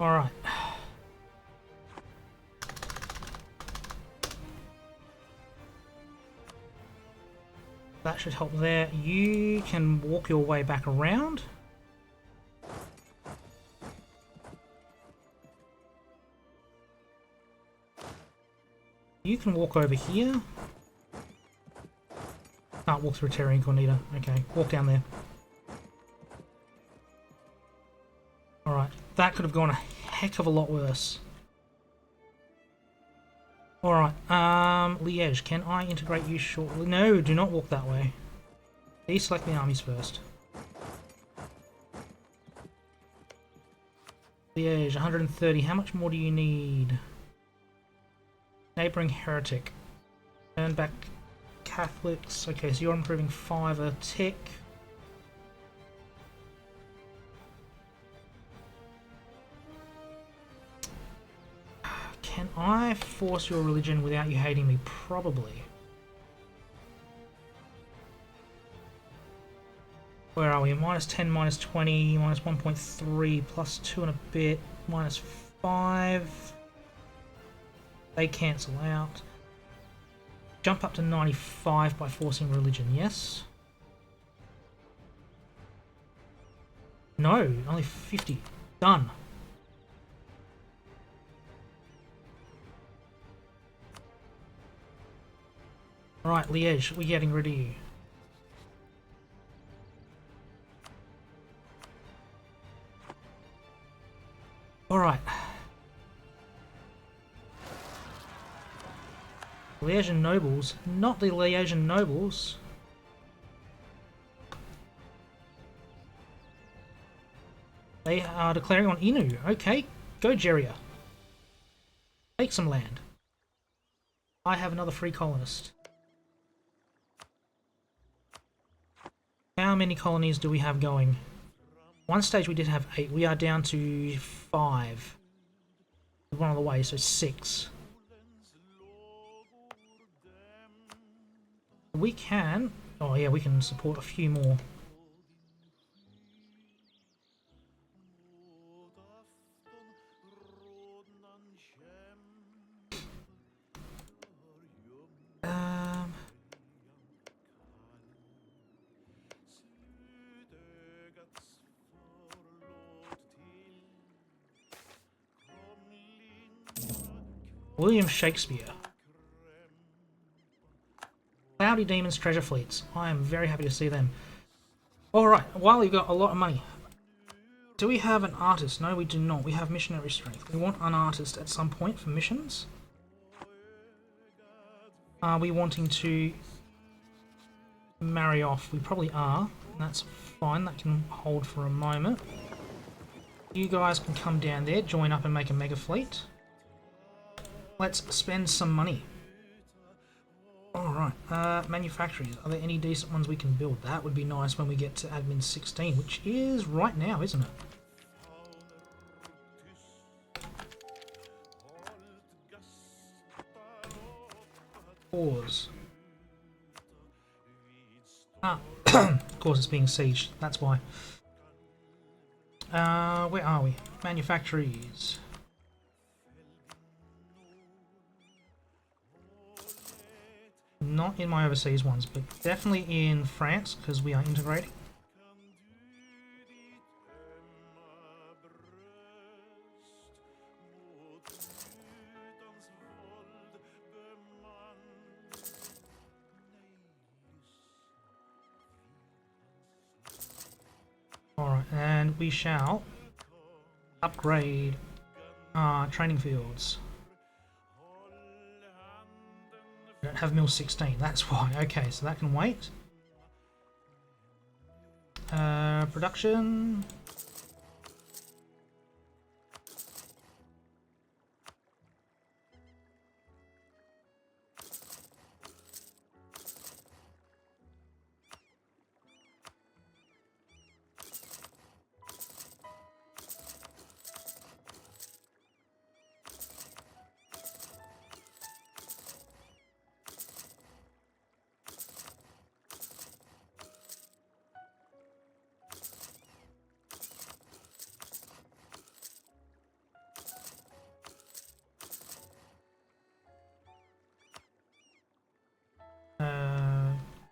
Alright. That should help there. You can walk your way back around. You can walk over here. Can't walk through Terra Incognita. Okay, walk down there. Alright, that could have gone a heck of a lot worse. Alright, Liège, can I integrate you shortly? No, do not walk that way. Deselect the armies first. Liège, 130, how much more do you need? Neighbouring heretic. Turn back Catholics. Okay, so you're improving 5 a tick. Can I force your religion without you hating me? Probably. Where are we? Minus 10, minus 20, minus 1.3, plus 2 and a bit, minus 5. They cancel out. Jump up to 95 by forcing religion, yes? No, only 50. Done. Right, Liège, we're getting rid of you. Alright. Liège nobles, not the Liège nobles. They are declaring on Inu. Okay, go Jeria. Take some land. I have another free colonist. How many colonies do we have going? One stage we did have 8. We are down to 5. One on the way, so 6. We can... Oh yeah, we can support a few more. William Shakespeare. Cloudy Demons treasure fleets. I am very happy to see them. Alright, while you've got a lot of money, do we have an artist? No, we do not. We have missionary strength. We want an artist at some point for missions. Are we wanting to marry off? We probably are. That's fine. That can hold for a moment. You guys can come down there, join up and make a mega fleet. Let's spend some money. Alright, manufactories. Are there any decent ones we can build? That would be nice when we get to admin 16, which is right now, isn't it? Pause. Ah, of course it's being sieged, that's why. Where are we? Manufactories. Not in my overseas ones, but definitely in France, because we are integrating. Alright, and we shall upgrade our training fields. We don't have mill 16, that's why. Okay, so that can wait. Production.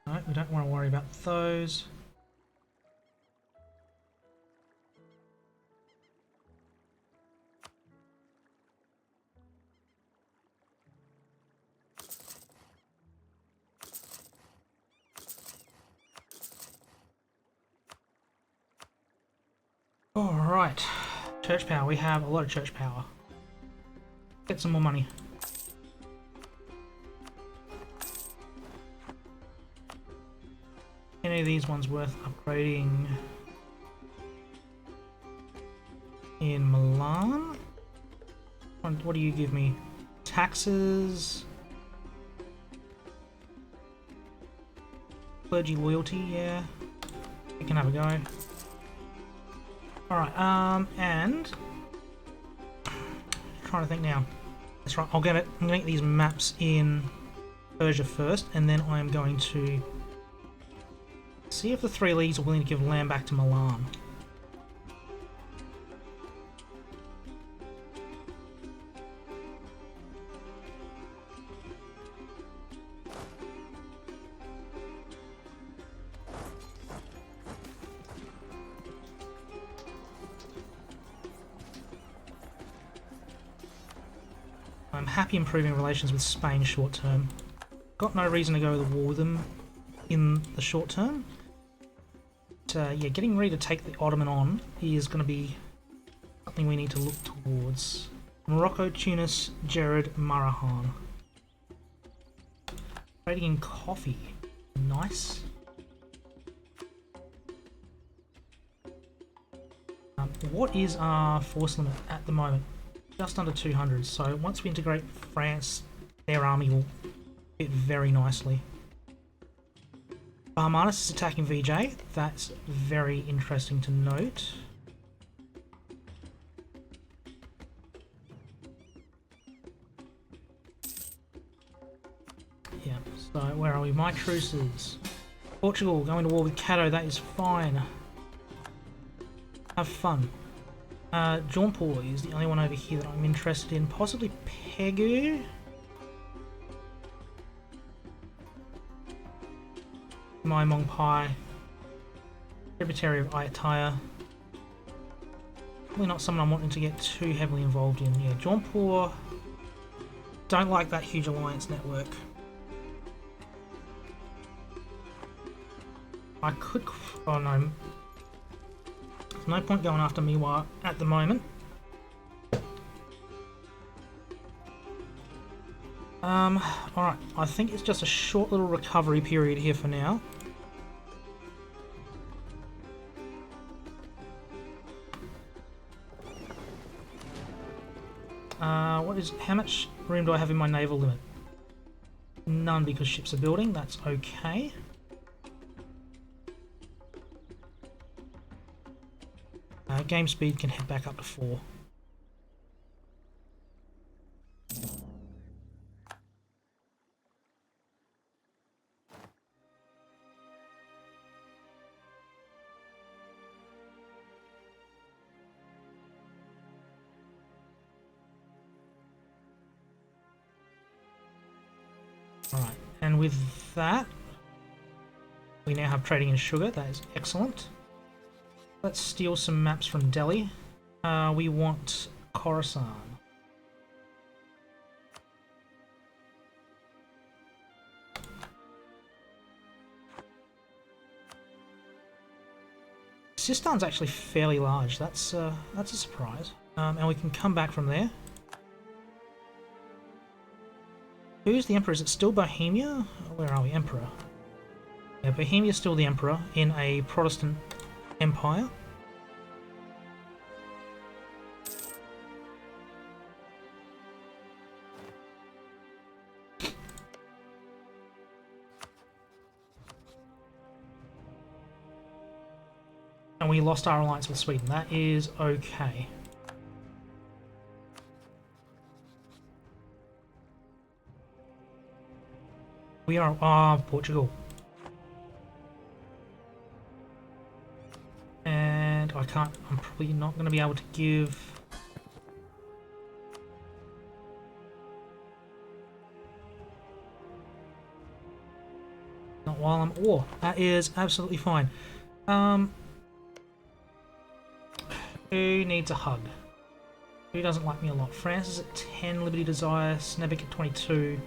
No, we don't want to worry about those. Alright, church power. We have a lot of church power. Get some more money. Any of these ones worth upgrading in Milan? What do you give me? Taxes? Clergy loyalty, yeah. We can have a go. Alright, and trying to think now. That's right, I'm gonna get these maps in Persia first, and then I'm going to see if the three leagues are willing to give land back to Milan. I'm happy improving relations with Spain short term. Got no reason to go to war with them in the short term. But, yeah, getting ready to take the Ottoman on is going to be something we need to look towards. Morocco, Tunis, Jared, Marahan. Trading in coffee. Nice. What is our force limit at the moment? Just under 200. So once we integrate France, their army will fit very nicely. Bahmanis is attacking VJ. That's very interesting to note. Yeah, so where are we? My truces. Portugal going to war with Caddo. That is fine. Have fun. Jaunpur is the only one over here that I'm interested in. Possibly Pegu. Mai Mongpai, tributary of Ayutthaya. Probably not someone I'm wanting to get too heavily involved in. Yeah, Jaunpur. don't like that huge alliance network. I could... oh no. There's no point going after Miwa at the moment. Alright, I think it's just a short little recovery period here for now. How much room do I have in my naval limit? None, because ships are building, that's okay. Game speed can head back up to 4. Alright, and with that, we now have trading in sugar. That is excellent. Let's steal some maps from Delhi. We want Khorasan. Sistan's actually fairly large. That's a surprise. And we can come back from there. Who's the emperor? Is it still Bohemia? Where are we? Emperor. Yeah, Bohemia's still the emperor in a Protestant empire. And we lost our alliance with Sweden. That is okay. We are Portugal. And I can't, I'm probably not going to be able to give... Not while I'm at war. That is absolutely fine. Who needs a hug? Who doesn't like me a lot? France is at 10, Liberty Desire, Snebek at 22.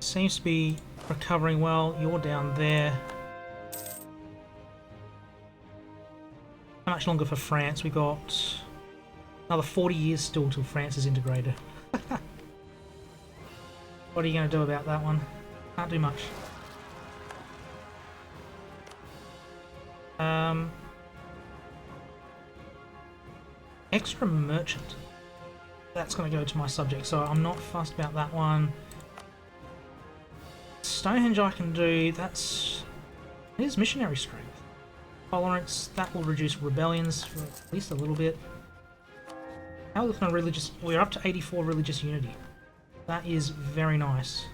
Seems to be recovering well. You're down there. How much longer for France? We got another 40 years still till France is integrated. What are you going to do about that one? Can't do much. Extra merchant. That's going to go to my subject, so I'm not fussed about that one. Stonehenge I can do, that's... It is missionary strength. Tolerance, that will reduce rebellions for at least a little bit. How are we looking on religious... We're up to 84 religious unity. That is very nice.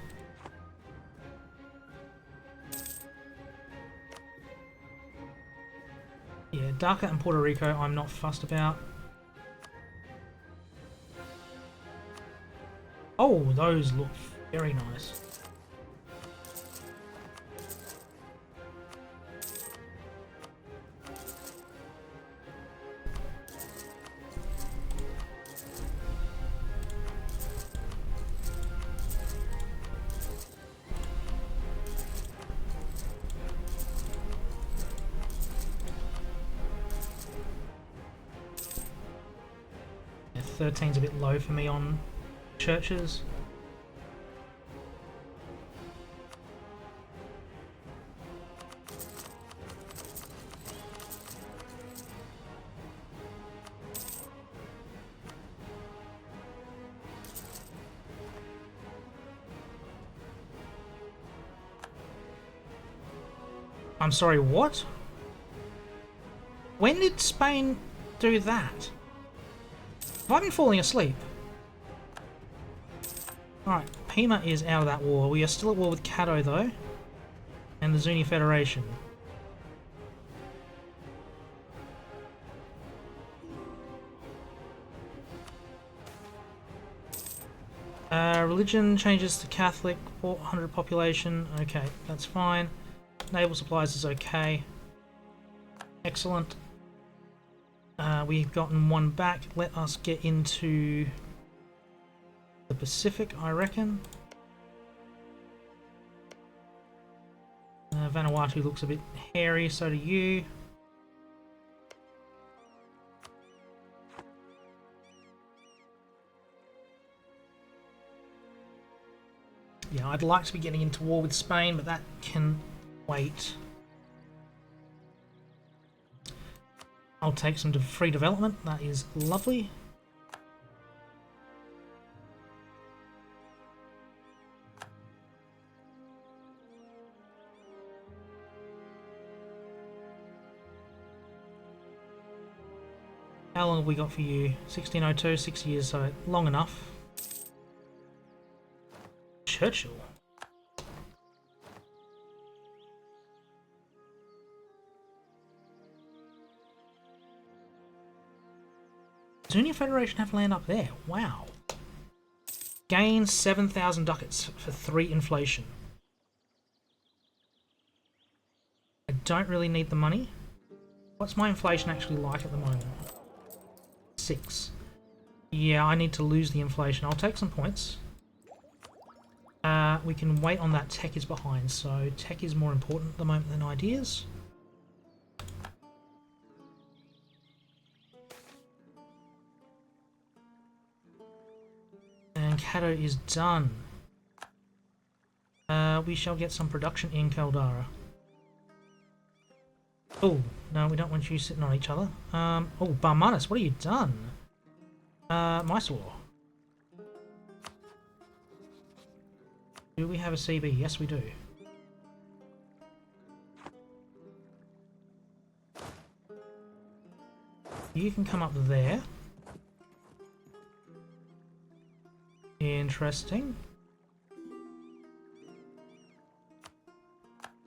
Yeah, Dhaka and Puerto Rico I'm not fussed about. Oh, those look very nice. Yeah, 13's a bit low for me on churches. I'm sorry, what? When did Spain do that? Have I been falling asleep? Alright, Pima is out of that war. We are still at war with Caddo though. And the Zuni Federation. Religion changes to Catholic, 400 population. Okay, that's fine. Naval supplies is okay. Excellent. We've gotten one back. Let us get into the Pacific, I reckon. Vanuatu looks a bit hairy, so do you. Yeah, I'd like to be getting into war with Spain, but that can wait. I'll take some free development. That is lovely. How long have we got for you? 1602, 6 years, so long enough. Churchill. Does Union Federation have land up there? Wow. Gain 7,000 ducats for 3 inflation. I don't really need the money. What's my inflation actually like at the moment? 6. Yeah, I need to lose the inflation. I'll take some points. We can wait on that. Tech is behind, so tech is more important at the moment than ideas. And Caddo is done. We shall get some production in Caldara. Oh, no, we don't want you sitting on each other. Oh, Barmanis, what have you done? Mysore. Do we have a CB? Yes, we do. You can come up there. Interesting.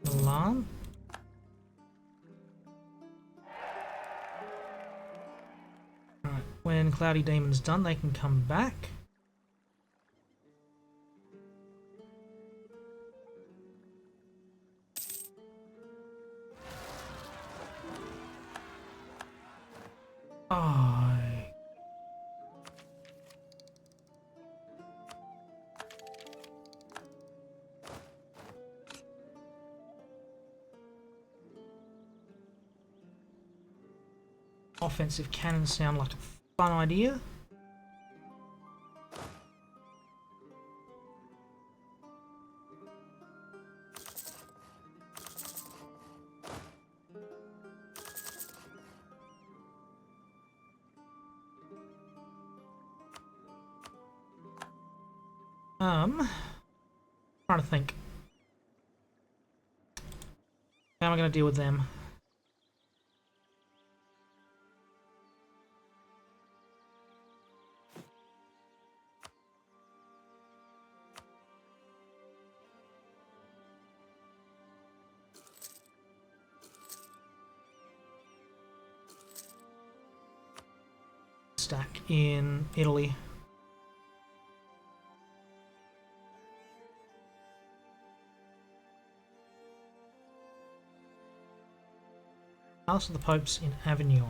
Milan. Alright, when Cloudy Demon's done, they can come back. Oh. Offensive cannons sound like a fun idea. Trying to think. How am I going to deal with them? Stack in Italy. Palace of the Popes in Avignon.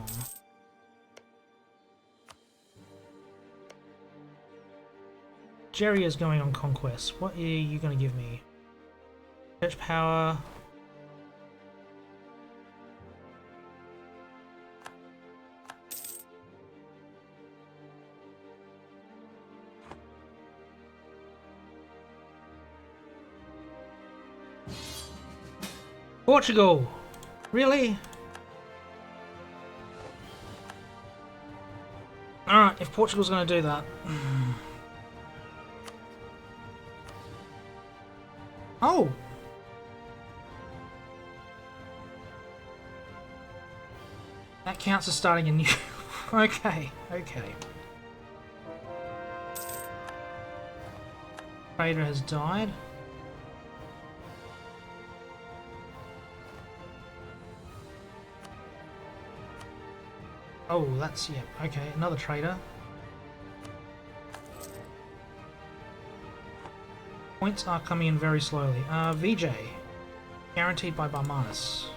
Jerry is going on conquest. What are you going to give me? Church power. Portugal! Really? Alright, if Portugal's going to do that. Oh! That counts as starting a new... okay, okay. Trader has died. Oh, that's, yeah, okay, another trader. Points are coming in very slowly. VJ. Guaranteed by Barmanis.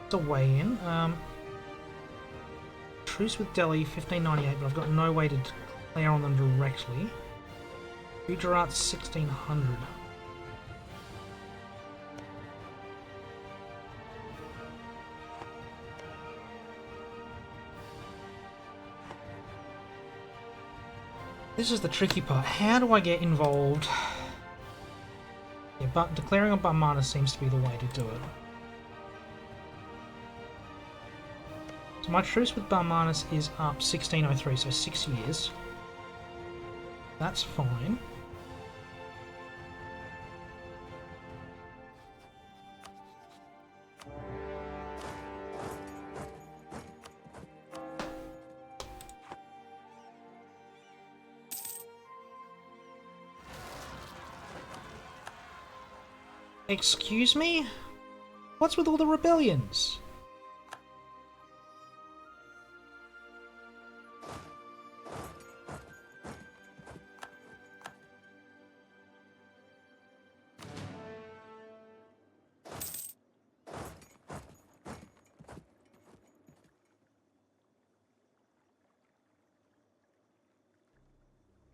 It's a way in. Truce with Delhi, 1598, but I've got no way to declare on them directly. Gujarat's 1600. This is the tricky part. How do I get involved? Yeah, but declaring on Barmanis seems to be the way to do it. So my truce with Barmanis is up 1603, so 6 years. That's fine. Excuse me? What's with all the rebellions?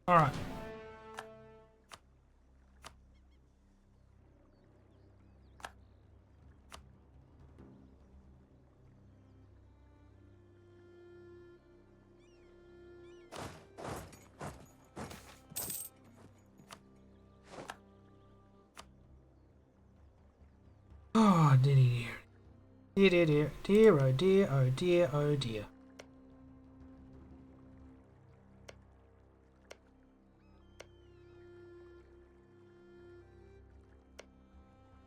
Alright. Oh, dear. Dear, dear, dear. Dear, oh dear, oh dear, oh dear.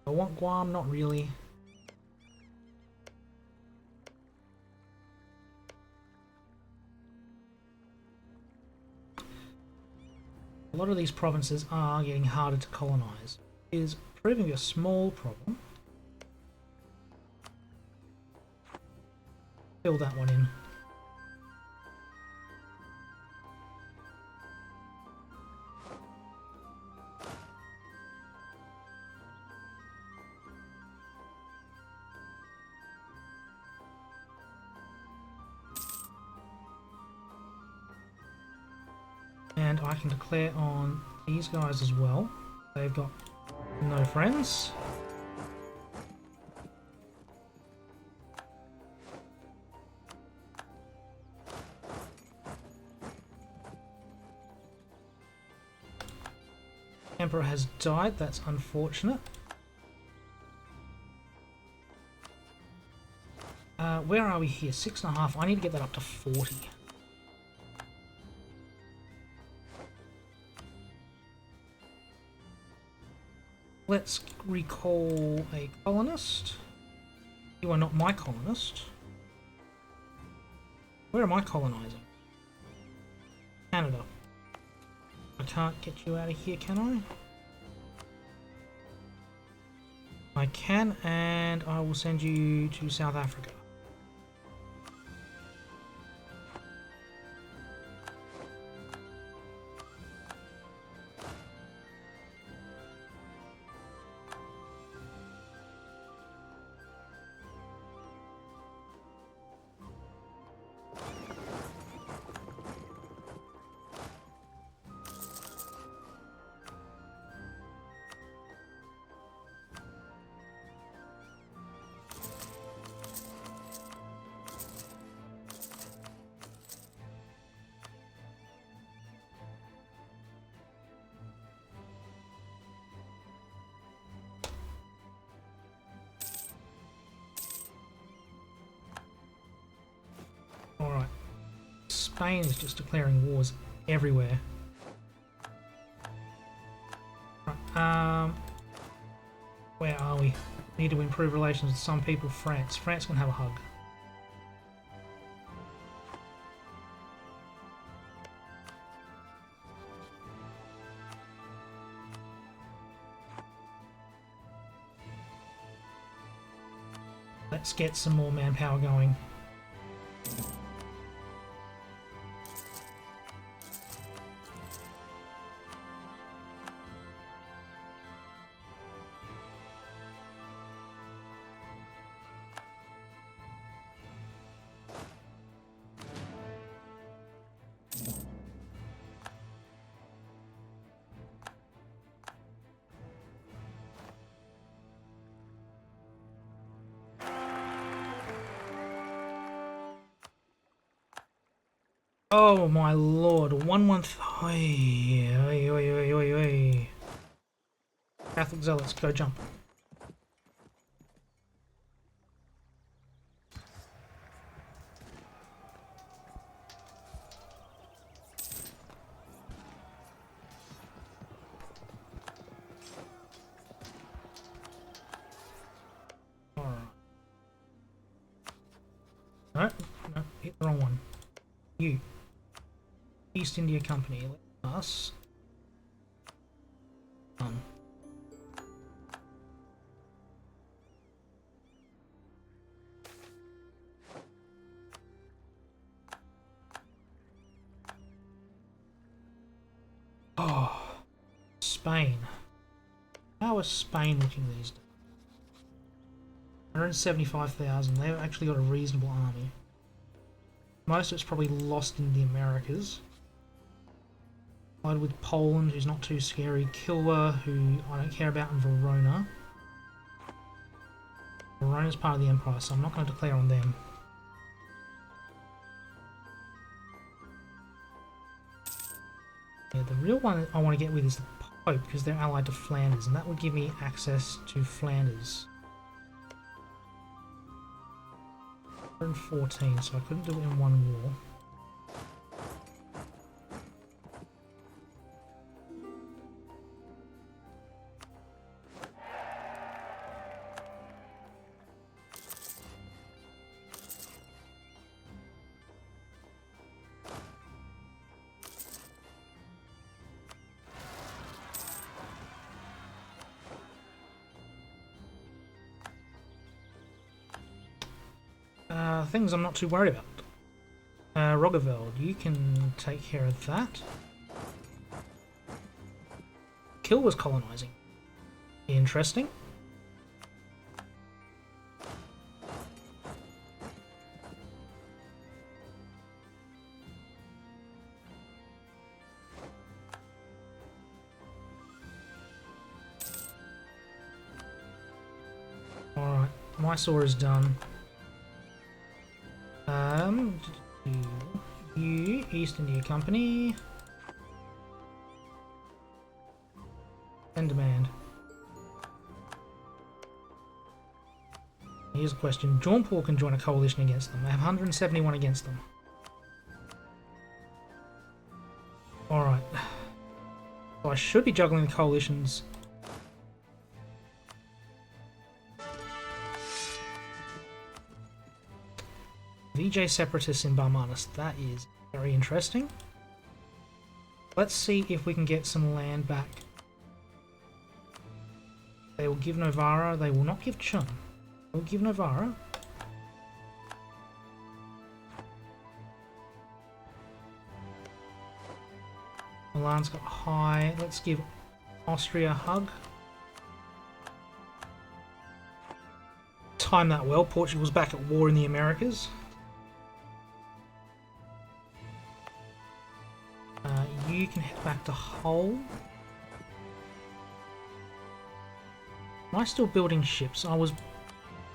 I want Guam, not really. A lot of these provinces are getting harder to colonize. It is proving a small problem. Fill that one in. And I can declare on these guys as well. They've got no friends. Emperor has died, that's unfortunate. Where are we here? 6.5. I need to get that up to 40. Let's recall a colonist. You are not my colonist. Where am I colonizing? Canada. I can't get you out of here, can I? I can, and I will send you to South Africa. Alright. Spain is just declaring wars everywhere. Right, where are we? Need to improve relations with some people. France. France can have a hug. Let's get some more manpower going. Oh my lord, 1-1. Oi, oi, oi, oi, oi, oi. Catholic zealots, go jump. Alright. No, no, hit the wrong one. You. East India Company, let us. Oh, Spain. How is Spain looking these days? 175,000. They've actually got a reasonable army. Most of it's probably lost in the Americas. Allied with Poland, who's not too scary. Kilwa, who I don't care about, and Verona. Verona's part of the Empire, so I'm not going to declare on them. Yeah, the real one I want to get with is the Pope, because they're allied to Flanders, and that would give me access to Flanders. 114, so I couldn't do it in one war. Things I'm not too worried about. Roggeveld, you can take care of that. Kill was colonising. Interesting. Alright, Mysore is done. You, East India Company. And demand. Here's a question. Jaunpur can join a coalition against them. They have 171 against them. Alright. So I should be juggling the coalitions. VJ Separatists in Barmanis. That is very interesting. Let's see if we can get some land back. They will give Novara. They will not give Chun. They will give Novara. Milan's got high. Let's give Austria a hug. Time that well. Portugal's back at war in the Americas. You can head back to Hull. Am I still building ships? I was...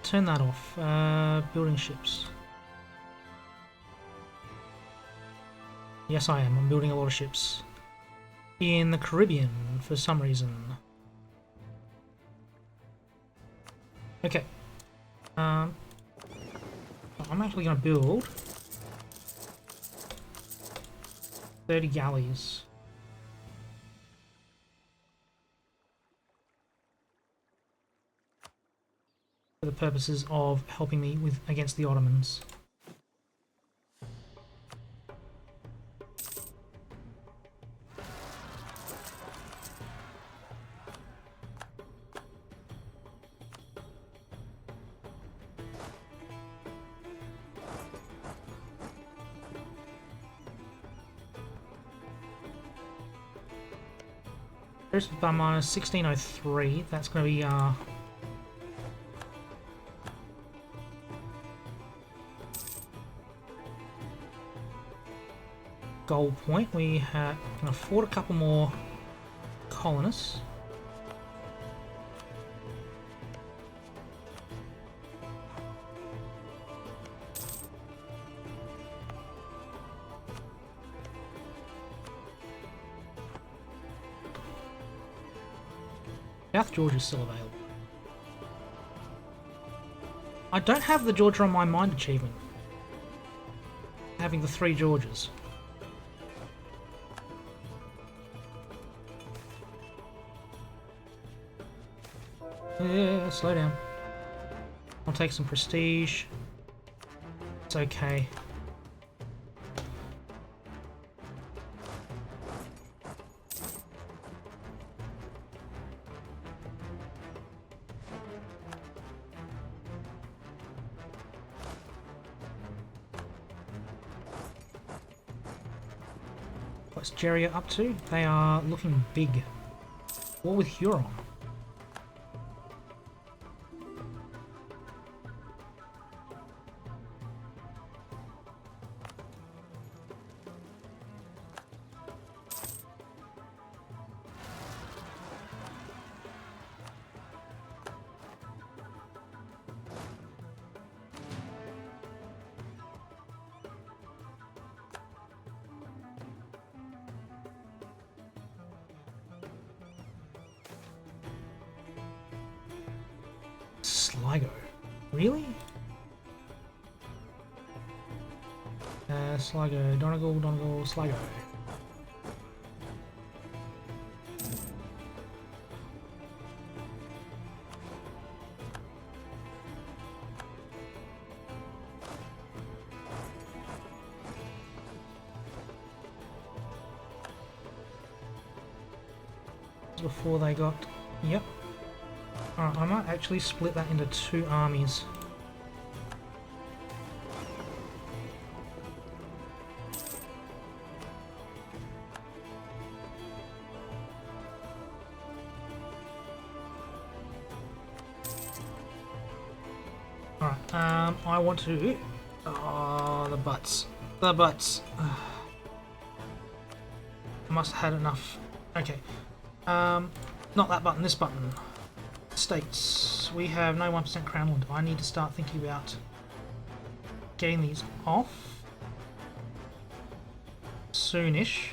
Turn that off. Building ships. Yes, I am. I'm building a lot of ships. In the Caribbean, for some reason. Okay. I'm actually going to build 30 galleys. For the purposes of helping me with against the Ottomans. First by minus 1603. That's going to be goal point. We can afford a couple more colonists. South Georgia's still available. I don't have the Georgia on my mind achievement. Having the 3 Georgias. Yeah, slow down. I'll take some prestige. It's okay. What's Jeria up to? They are looking big. War with Huron. Sligo. Really? Sligo. Donegal, Sligo. Before they got... Yep. Alright, I might actually split that into 2 armies. Alright, I want to... Oh, the butts. The butts. I must have had enough. Okay. Not that button, this button. States. We have no 1% crown land. I need to start thinking about getting these off soonish.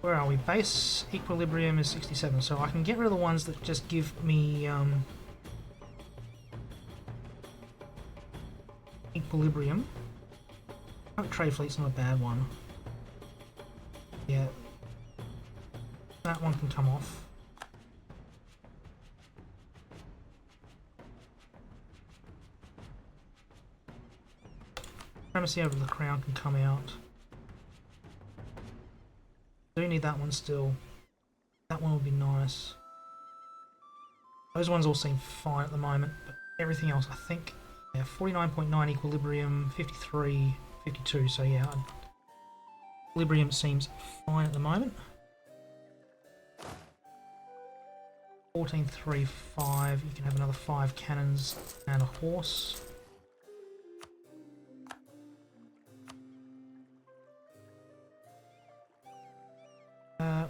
Where are we? Base equilibrium is 67, so I can get rid of the ones that just give me equilibrium. Oh, trade fleet's not a bad one. Yeah. That one can come off. Supremacy over the crown can come out. Do need that one still. That one would be nice. Those ones all seem fine at the moment, but everything else I think... Yeah, 49.9 equilibrium, 53, 52, so yeah. Equilibrium seems fine at the moment. 1435, you can have another 5 cannons and a horse.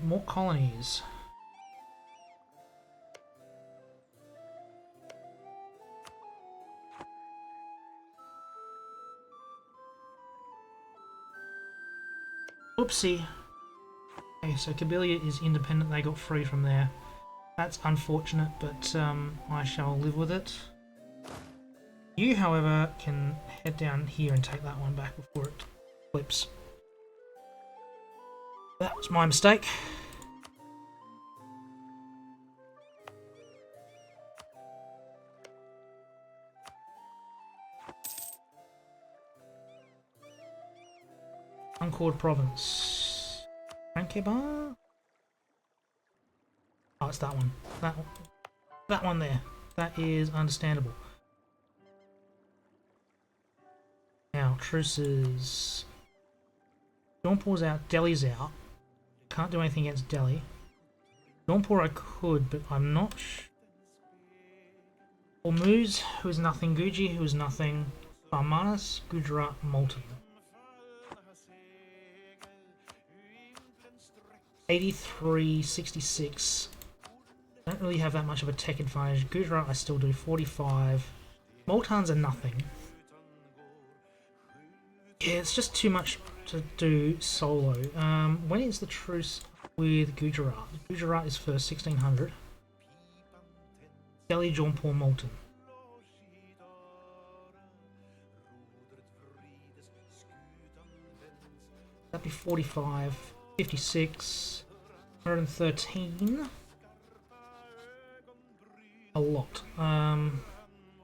More colonies. Oopsie. Okay, so Kabylia is independent, they got free from there. That's unfortunate, but I shall live with it. You, however, can head down here and take that one back before it flips. That was my mistake. Concord Province. Rankebar? Oh, it's that one. That one there. That is understandable. Now, truces. Jaunpur's out, Delhi's out. Can't do anything against Delhi. Jaunpur I could, but I'm not sure. Hormuz, who is nothing. Guji, who is nothing. Farmanas, Gujarat, Multan. 83, 66. I don't really have that much of a tech advantage. Gujarat I still do. 45. Multans are nothing. Yeah, it's just too much to do solo. When is the truce with Gujarat? Gujarat is first, 1600. Delhi, Jaunpur, Multan. That'd be 45, 56, 113. A lot.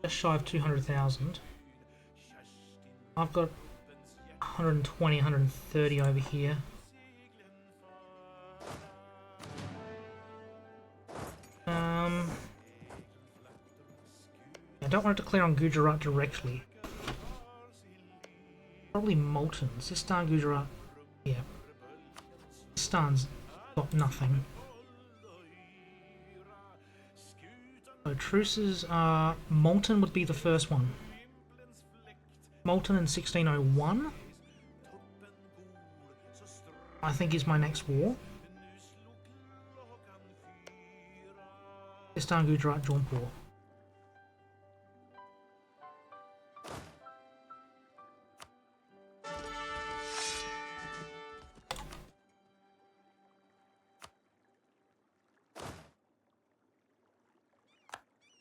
Just shy of 200,000. I've got 120, 130 over here. I don't want to declare on Gujarat directly. Probably Multan. Sistan, Gujarat. Yeah. Sistan's got nothing. So truces are... Multan would be the first one. Multan in 1601. I think is my next war. Sistan, Gujarat, Jaunpur.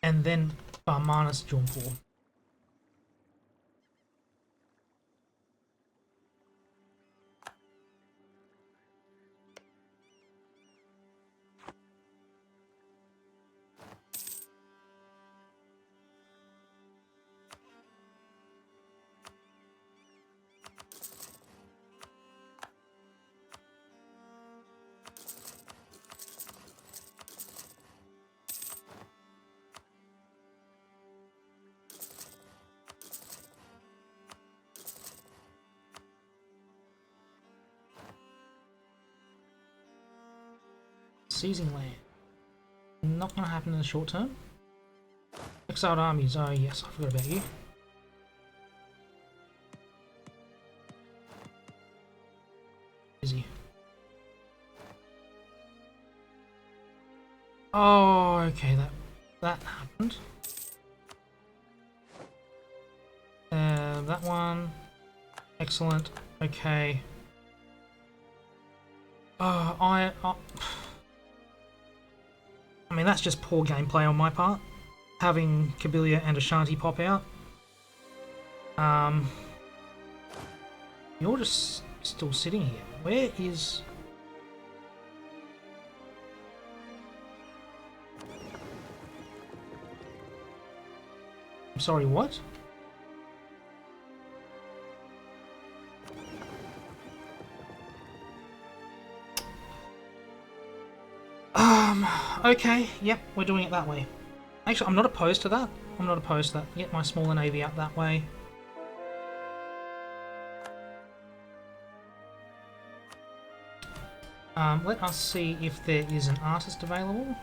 And then Barmanas, Jaunpur. Seizing land. Not going to happen in the short term. Exiled armies. Oh yes, I forgot about you. Busy. Oh, okay, that happened. That one. Excellent. Okay. I mean, that's just poor gameplay on my part. Having Kabylia and Ashanti pop out. You're just still sitting here. Where is... I'm sorry, what? Okay, yep, we're doing it that way. Actually, I'm not opposed to that. I'm not opposed to that. Get my smaller navy out that way. Let us see if there is an artist available.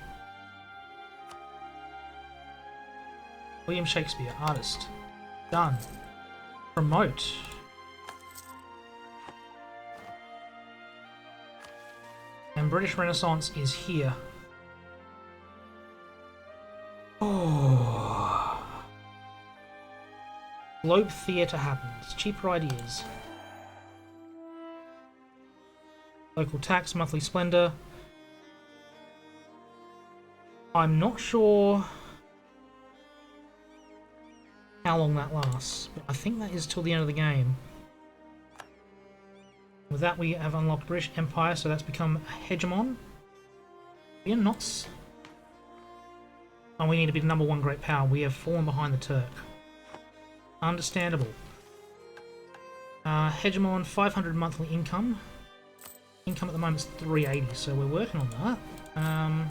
William Shakespeare, artist. Done. Promote. And British Renaissance is here. Oh. Globe Theatre happens. Cheaper ideas. Local tax, monthly splendor. I'm not sure how long that lasts, but I think that is till the end of the game. With that, we have unlocked British Empire, so that's become a hegemon. We are not... Oh, we need to be the #1 great power. We have fallen behind the Turk. Understandable. Hegemon, 500 monthly income. Income at the moment is 380, so we're working on that.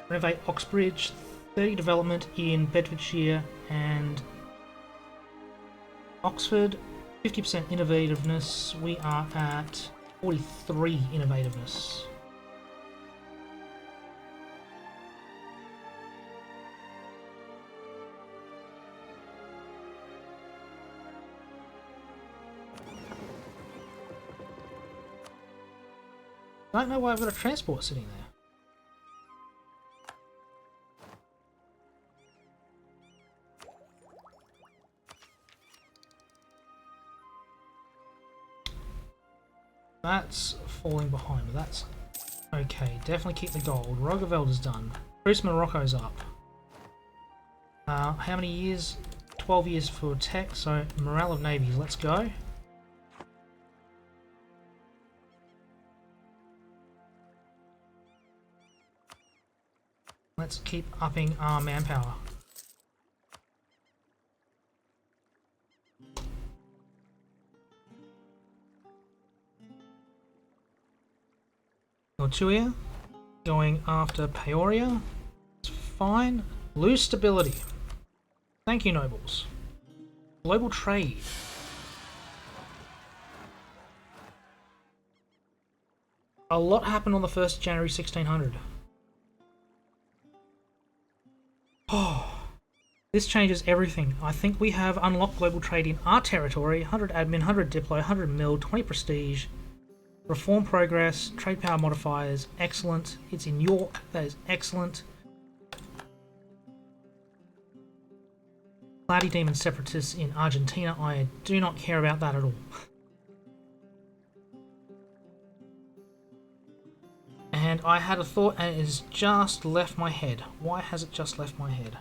Renovate Oxbridge, 30 development in Bedfordshire and Oxford, 50% innovativeness. We are at 43 innovativeness. I don't know why I've got a transport sitting there. That's falling behind, but that's okay. Definitely keep the gold. Roggeveld is done. Bruce Morocco's up. How many years? 12 years for tech, so morale of navies. Let's go. Let's keep upping our manpower. Ortuia, going after Peoria. It's fine. Lose stability. Thank you, nobles. Global trade. A lot happened on the 1st of January 1600. Oh, this changes everything. I think we have unlocked global trade in our territory. 100 admin, 100 diplo, 100 mil, 20 prestige. Reform progress, trade power modifiers, excellent. It's in York, that is excellent. Cloudy Demon Separatists in Argentina, I do not care about that at all. And I had a thought and it has just left my head. Why has it just left my head?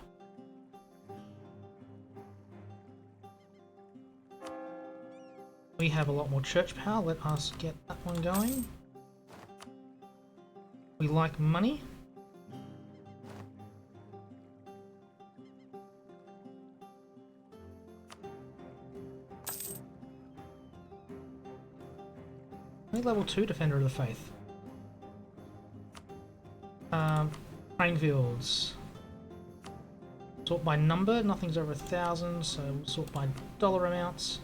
We have a lot more church power. Let us get that one going. We like money. Only level 2 Defender of the Faith. Training fields. Sort by number. Nothing's over 1,000, so we'll sort by dollar amounts.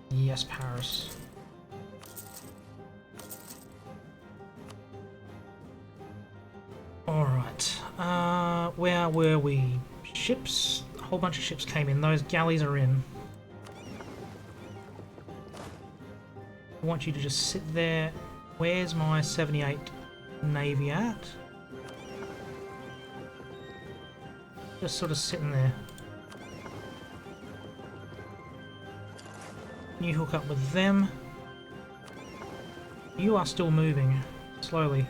Yes, Paris. Alright, where were we? Ships? A whole bunch of ships came in. Those galleys are in. I want you to just sit there. Where's my 78 Navy at? Just sort of sitting there. You hook up with them. You are still moving. Slowly.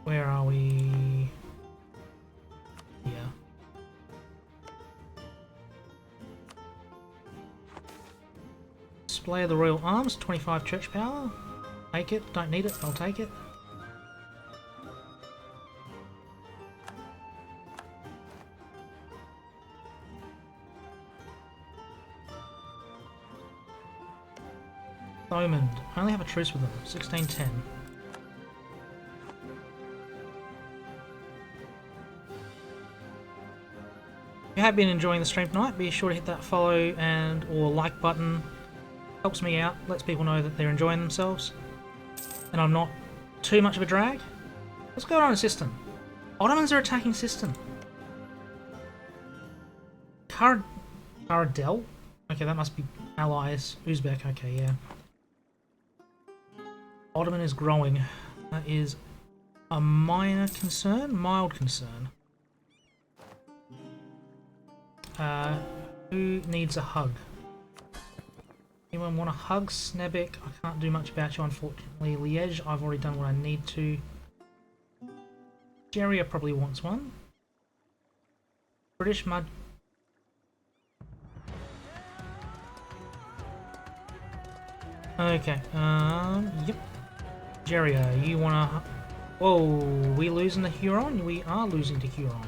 Where are we? Yeah. Display of the Royal Arms, 25 church power. Take it, don't need it, I'll take it. Thomond, I only have a truce with them, 1610. If you have been enjoying the stream tonight, be sure to hit that follow and or like button. Helps me out, lets people know that they're enjoying themselves. And I'm not too much of a drag. What's going on in Sistan? Ottomans are attacking Sistan. Karadel? Okay, that must be allies. Uzbek, okay, yeah. Ottoman is growing. That is a minor concern, mild concern. Who needs a hug? Anyone want a hug? Snebek, I can't do much about you unfortunately. Liège, I've already done what I need to. Jeria probably wants one. British Mud. Okay, yep. Jeria, you wanna... Whoa, we losing to Huron? We are losing to Huron.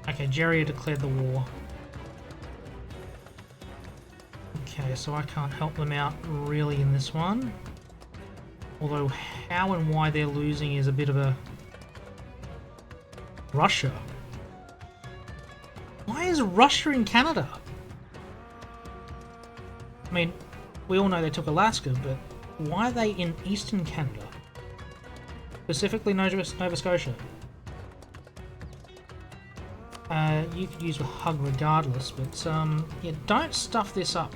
Okay, Jeria declared the war. Okay, so I can't help them out really in this one. Although how and why they're losing is a bit of a... Russia. is Russia in Canada? I mean, we all know they took Alaska, but why are they in eastern Canada? Specifically Nova Scotia. You could use a hug regardless, but yeah, don't stuff this up.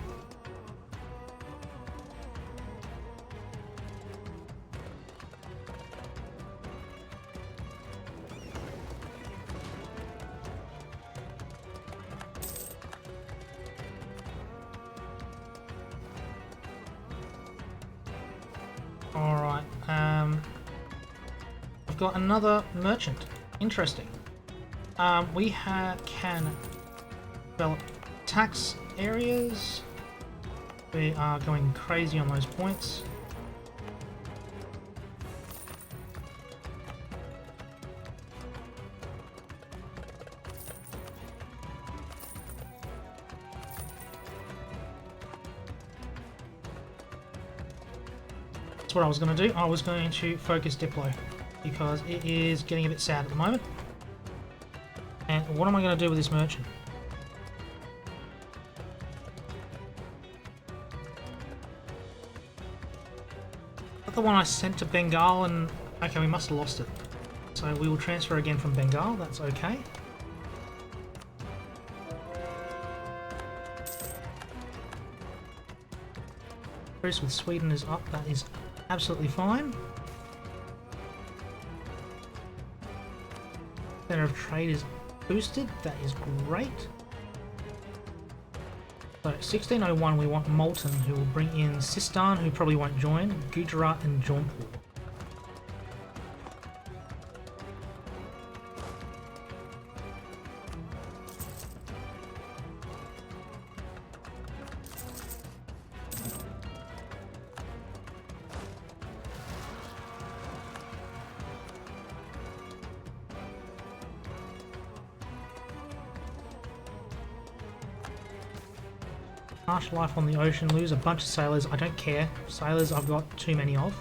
Alright, I've got another merchant. Interesting. We can develop tax areas. We are going crazy on those points. That's what I was going to do. I was going to focus Diplo because it is getting a bit sad at the moment. And what am I going to do with this merchant? The one I sent to Bengal, and okay, we must have lost it. So we will transfer again from Bengal, that's okay. Truce with Sweden is up, that is absolutely fine. Center of trade is boosted, that is great. So 1601 we want Molten, who will bring in Sistan, who probably won't join, Gujarat and Jaunpur. Harsh life on the ocean, lose a bunch of sailors, I don't care. Sailors I've got too many of.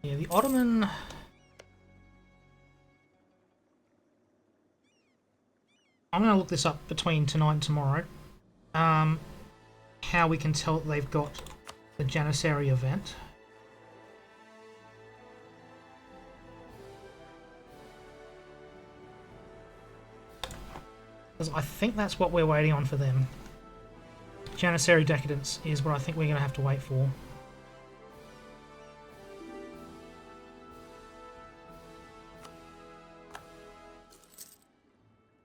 Yeah, the Ottoman... I'm going to look this up between tonight and tomorrow. How we can tell that they've got the Janissary event. Because I think that's what we're waiting on for them. Janissary Decadence is what I think we're going to have to wait for.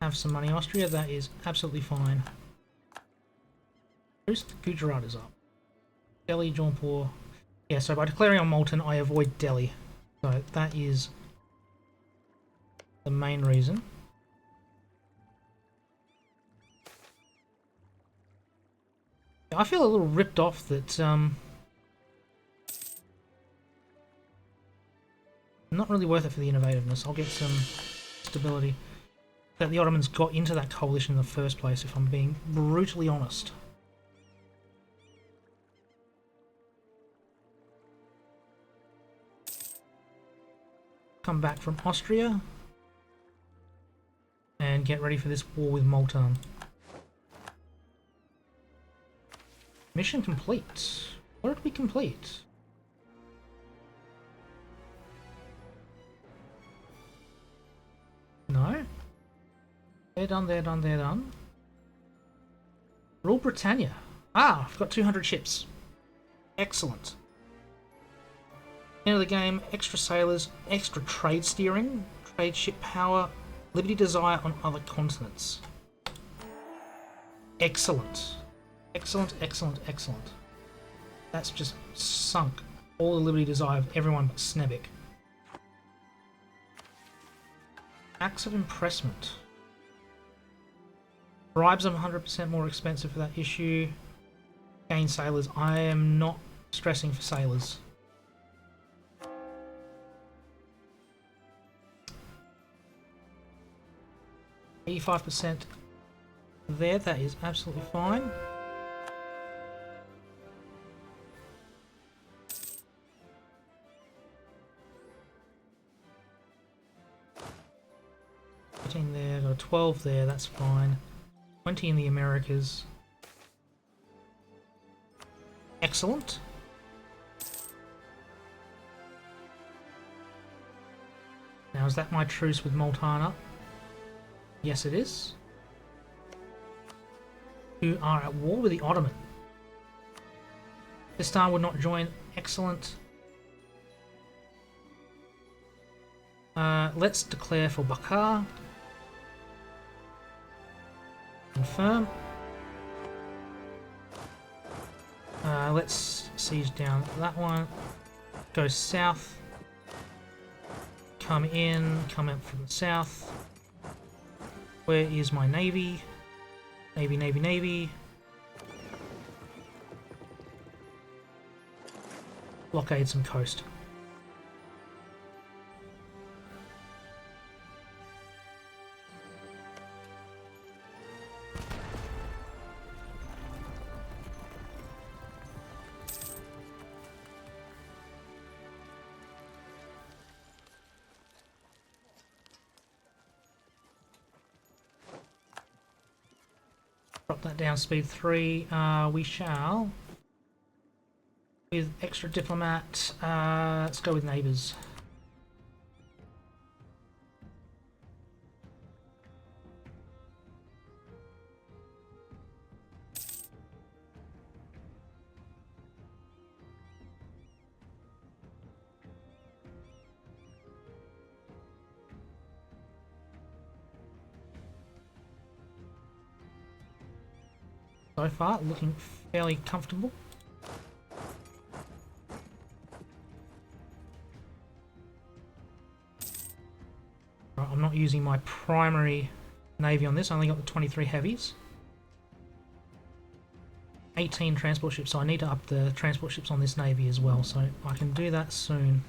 Have some money, Austria, that is absolutely fine. Gujarat is up. Delhi, Jaunpur. Yeah, so by declaring on Molten, I avoid Delhi. So that is the main reason. I feel a little ripped off that not really worth it for the innovativeness. I'll get some stability. That the Ottomans got into that coalition in the first place, if I'm being brutally honest. Come back from Austria and get ready for this war with Molten. Mission complete. What did we complete? No? They're done, they're done, they're done. Rule Britannia. Ah, I've got 200 ships. Excellent. End of the game, extra sailors, extra trade steering, trade ship power, liberty desire on other continents. Excellent. Excellent, excellent, excellent. That's just sunk all the liberty desire of everyone but Snebik. Acts of impressment. Bribes are 100% more expensive for that issue. Gain sailors. I am not stressing for sailors. %85% there. That is absolutely fine. There, got a 12 there, that's fine. 20 in the Americas. Excellent. Now, is that my truce with Montana? Yes, it is. Who are at war with the Ottoman. Sistan would not join. Excellent. Let's declare for Bakar. Confirm. Let's siege down that one. Go south. Come in. Come out from the south. Where is my navy? Navy, navy, navy. Blockade some coast. Drop that down, speed 3. We shall, with extra diplomat, let's go with neighbours. So far, looking fairly comfortable. Right, I'm not using my primary navy on this, I only got the 23 heavies. 18 transport ships, so I need to up the transport ships on this navy as well, so I can do that soon.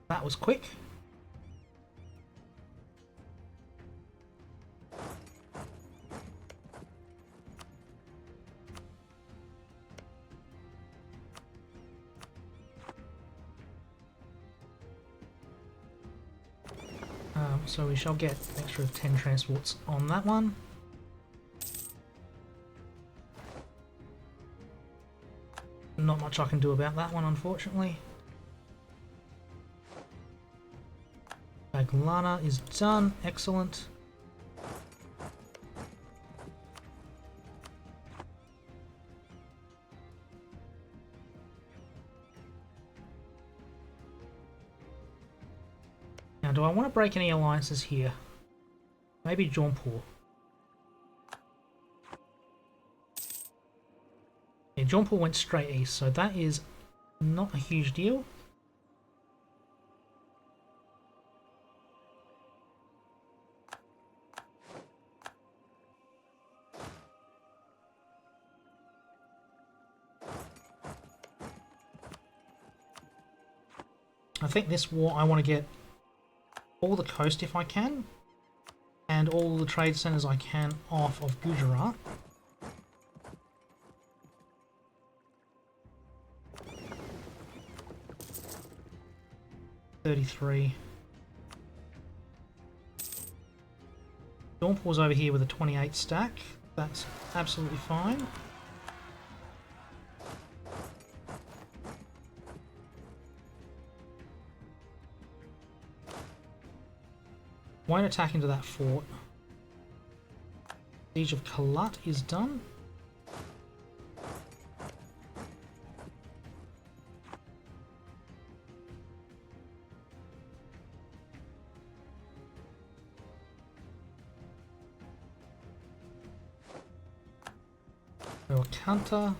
That was quick. So we shall get an extra 10 transports on that one. Not much I can do about that one, unfortunately. Baglana is done. Excellent. Now, do I want to break any alliances here? Maybe Jaunpur. Yeah, Jaunpur went straight east, so that is not a huge deal. I think this war I want to get all the coast if I can, and all the trade centers I can off of Gujarat. $33. Jaunpur's over here with a 28 stack. That's absolutely fine. Won't attack into that fort. Siege of Kalat is done. Counter.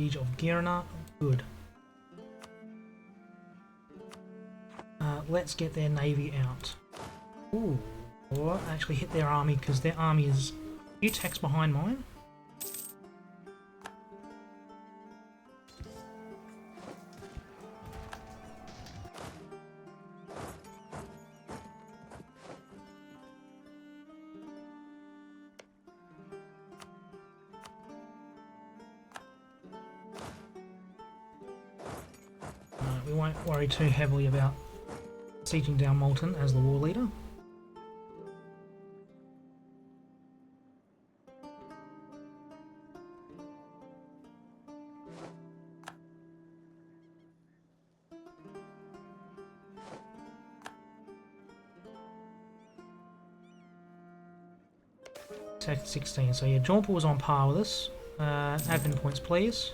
Siege of Girna. Good. Let's get their navy out. Ooh. Or actually hit their army, because their army is a few techs behind mine. We won't worry too heavily about sieging down Malton as the war leader. Tech 16, so yeah, Jaunpur was on par with us. Admin points, please.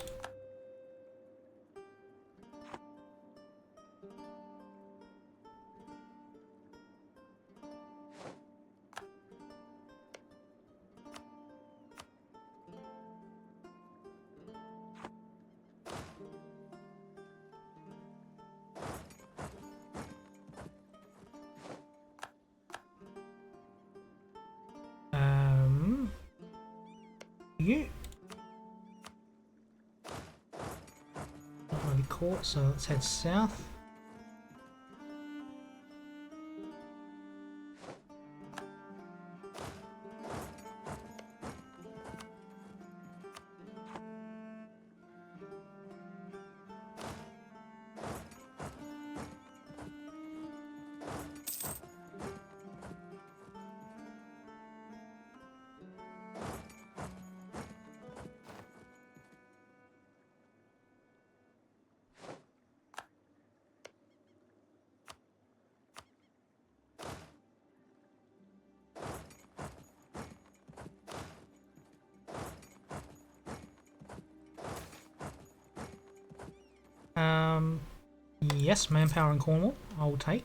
You not going to be caught, so let's head south. Yes, manpower in Cornwall, I will take.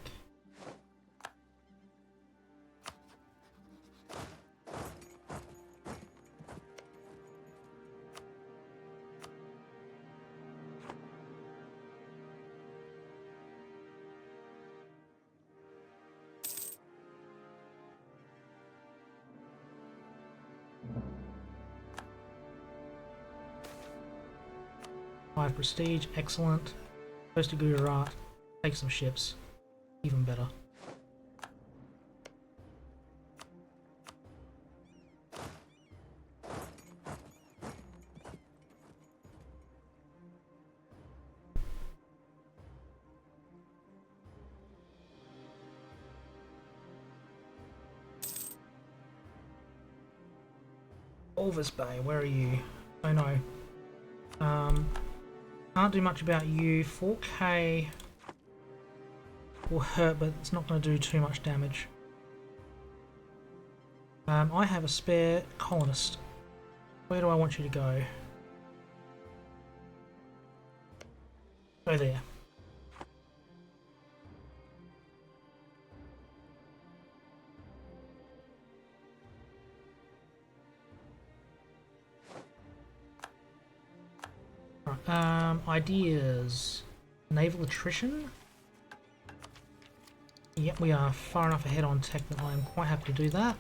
Five prestige, excellent. Goes to Gujarat, take some ships, even better. Orvis Bay, where are you? Oh no. Can't do much about you. 4k will hurt, but it's not going to do too much damage. I have a spare colonist. Where do I want you to go? Go there. Ideas. Naval attrition? Yep, we are far enough ahead on tech that I am quite happy to do that.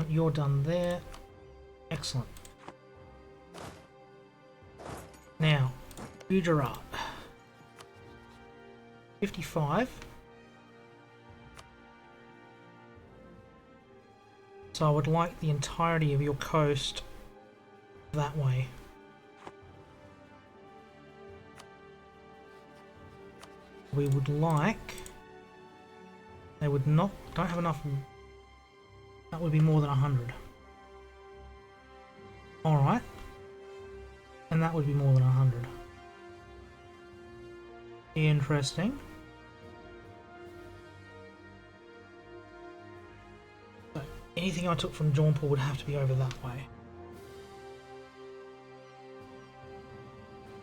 You're done there. Excellent. Now, Gujarat. 55. So I would like the entirety of your coast that way. We would like... They would not... Don't have enough... That would be more than 100. Alright. And that would be more than 100. Interesting. So anything I took from Jaunpur would have to be over that way.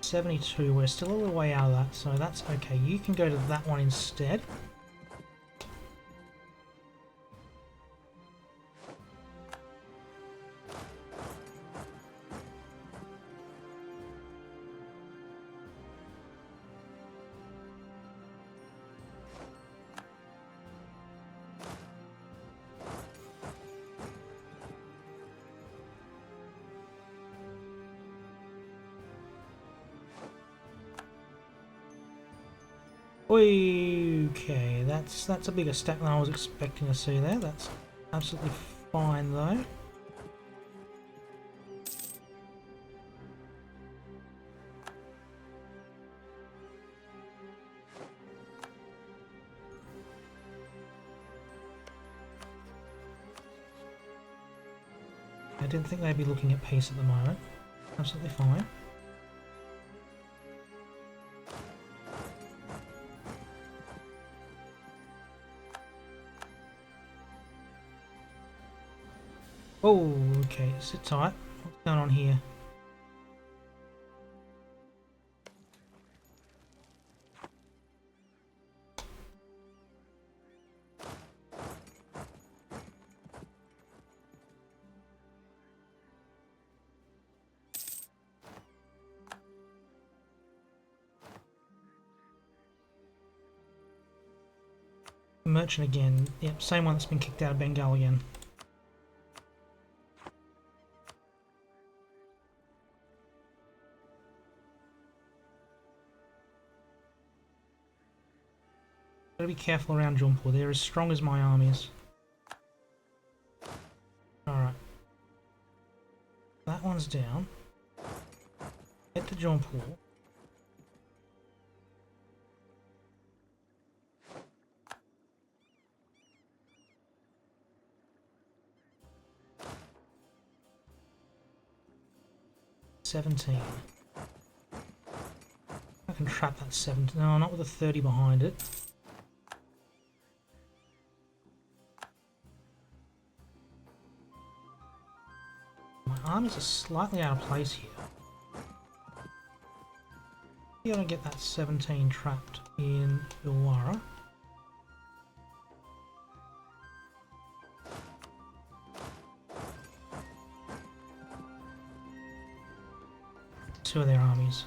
72, we're still a little way out of that, so that's okay. You can go to that one instead. Okay, that's a bigger stack than I was expecting to see there. That's absolutely fine though. I didn't think they'd be looking at peace at the moment. Absolutely fine. Oh, okay, sit tight. What's going on here? Merchant again. Yep, same one that's been kicked out of Bengal again. Gotta be careful around Jaunpur. They're as strong as my armies. Alright. That one's down. Head to Jaunpur. $17. I can trap that 17. No, not with a 30 behind it. My armies are slightly out of place here. You gotta get that 17 trapped in Illawarra. Two of their armies.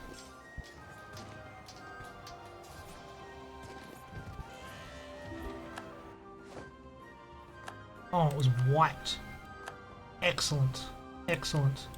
Oh, it was wiped. Excellent. Excellent.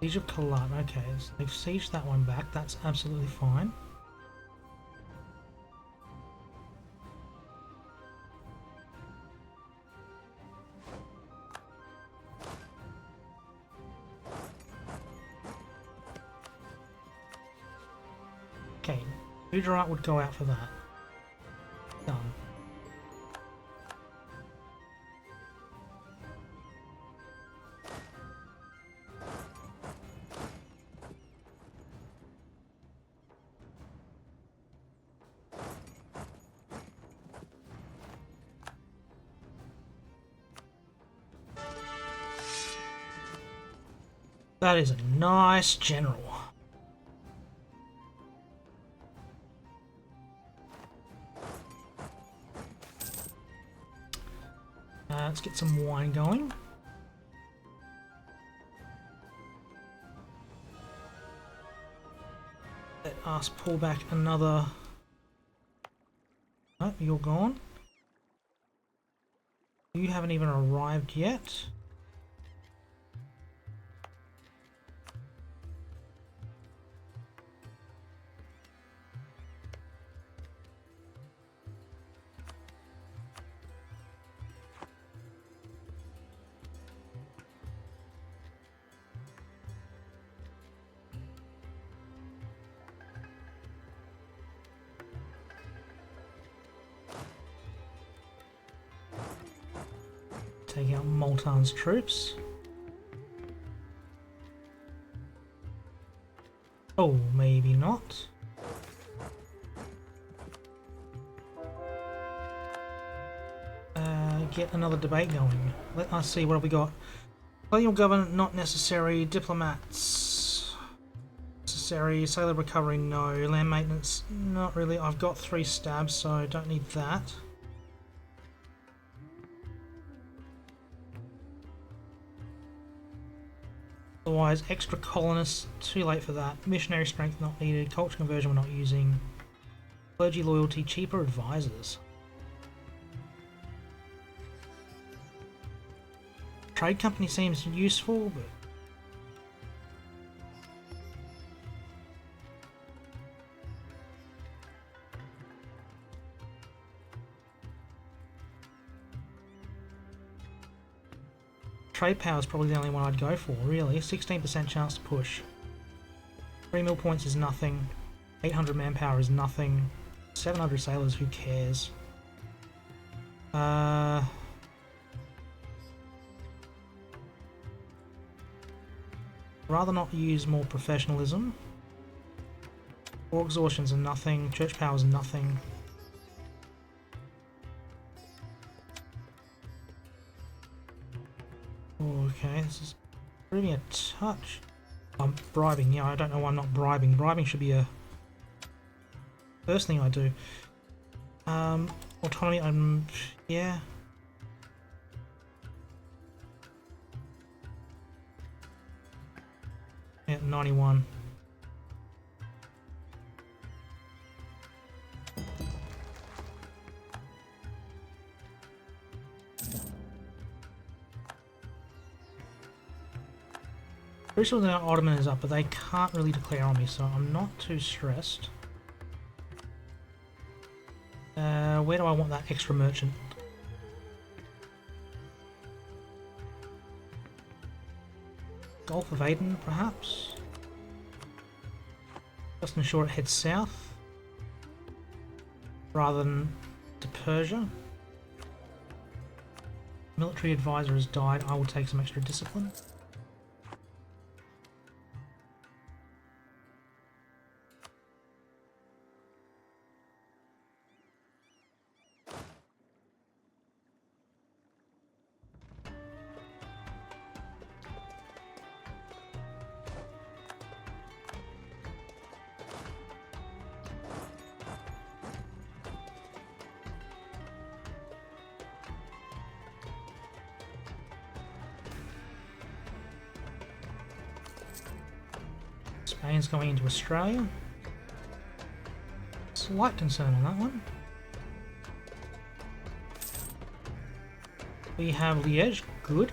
Siege of Kalat, okay, so they've sieged that one back, that's absolutely fine. Okay, Gujarat would go out for that. Done. That is a nice general. Let's get some wine going. Let us pull back another... Oh, you're gone. You haven't even arrived yet. Take out Multan's troops. Oh, maybe not. Get another debate going. Let us see, what have we got? Colonial government, not necessary. Diplomats, necessary. Sailor recovery, no. Land maintenance, not really. I've got 3 stabs, so I don't need that. Otherwise, extra colonists, too late for that. Missionary strength not needed. Culture conversion we're not using. Clergy loyalty, cheaper advisors. Trade company seems useful, but trade power is probably the only one I'd go for, really. 16% chance to push. 3 mil points is nothing. 800 manpower is nothing. 700 sailors, who cares? Rather not use more professionalism. War exhaustions are nothing. Church power is nothing. Okay, this is really a touch. I'm bribing. Yeah, I don't know why I'm not bribing. Bribing should be a first thing I do. Autonomy, yeah. Yeah, 91. Pretty sure the Ottoman is up, but they can't really declare on me, so I'm not too stressed. Where do I want that extra merchant? Gulf of Aden, perhaps? Just ensure it heads south, rather than to Persia. Military advisor has died, I will take some extra discipline. Spain's going into Australia. Slight concern on that one. We have Liège, good.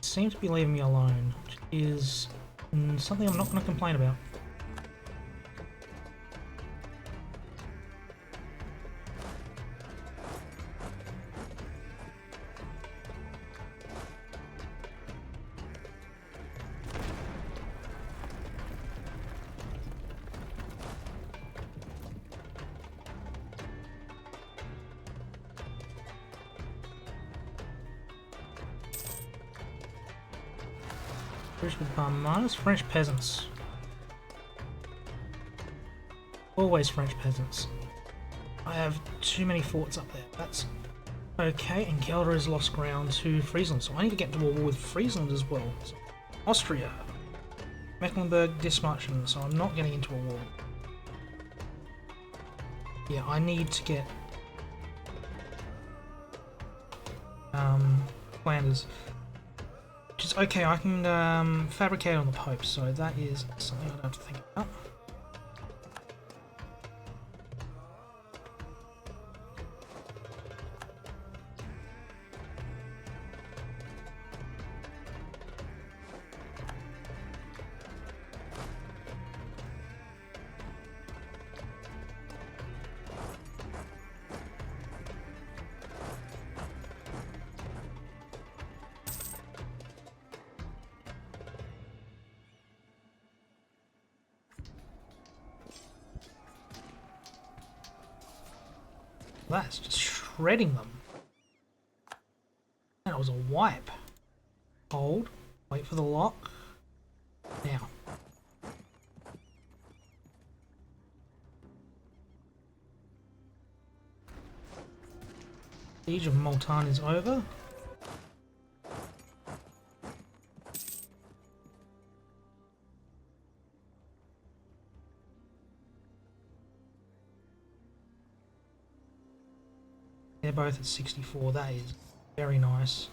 Seem to be leaving me alone, which is something I'm not going to complain about. British with minus French peasants. Always French peasants. I have too many forts up there. That's okay, and Gelder has lost ground to Friesland, so I need to get into a war with Friesland as well. So, Austria. Mecklenburg dismarching, so I'm not getting into a war. Yeah, I need to get Flanders. Which is okay, I can fabricate on the Pope, so that is something I don't have to think about. That's just shredding them. That was a wipe. Hold. Wait for the lock. Now. Siege of Multan is over. They're both at 64. That is very nice.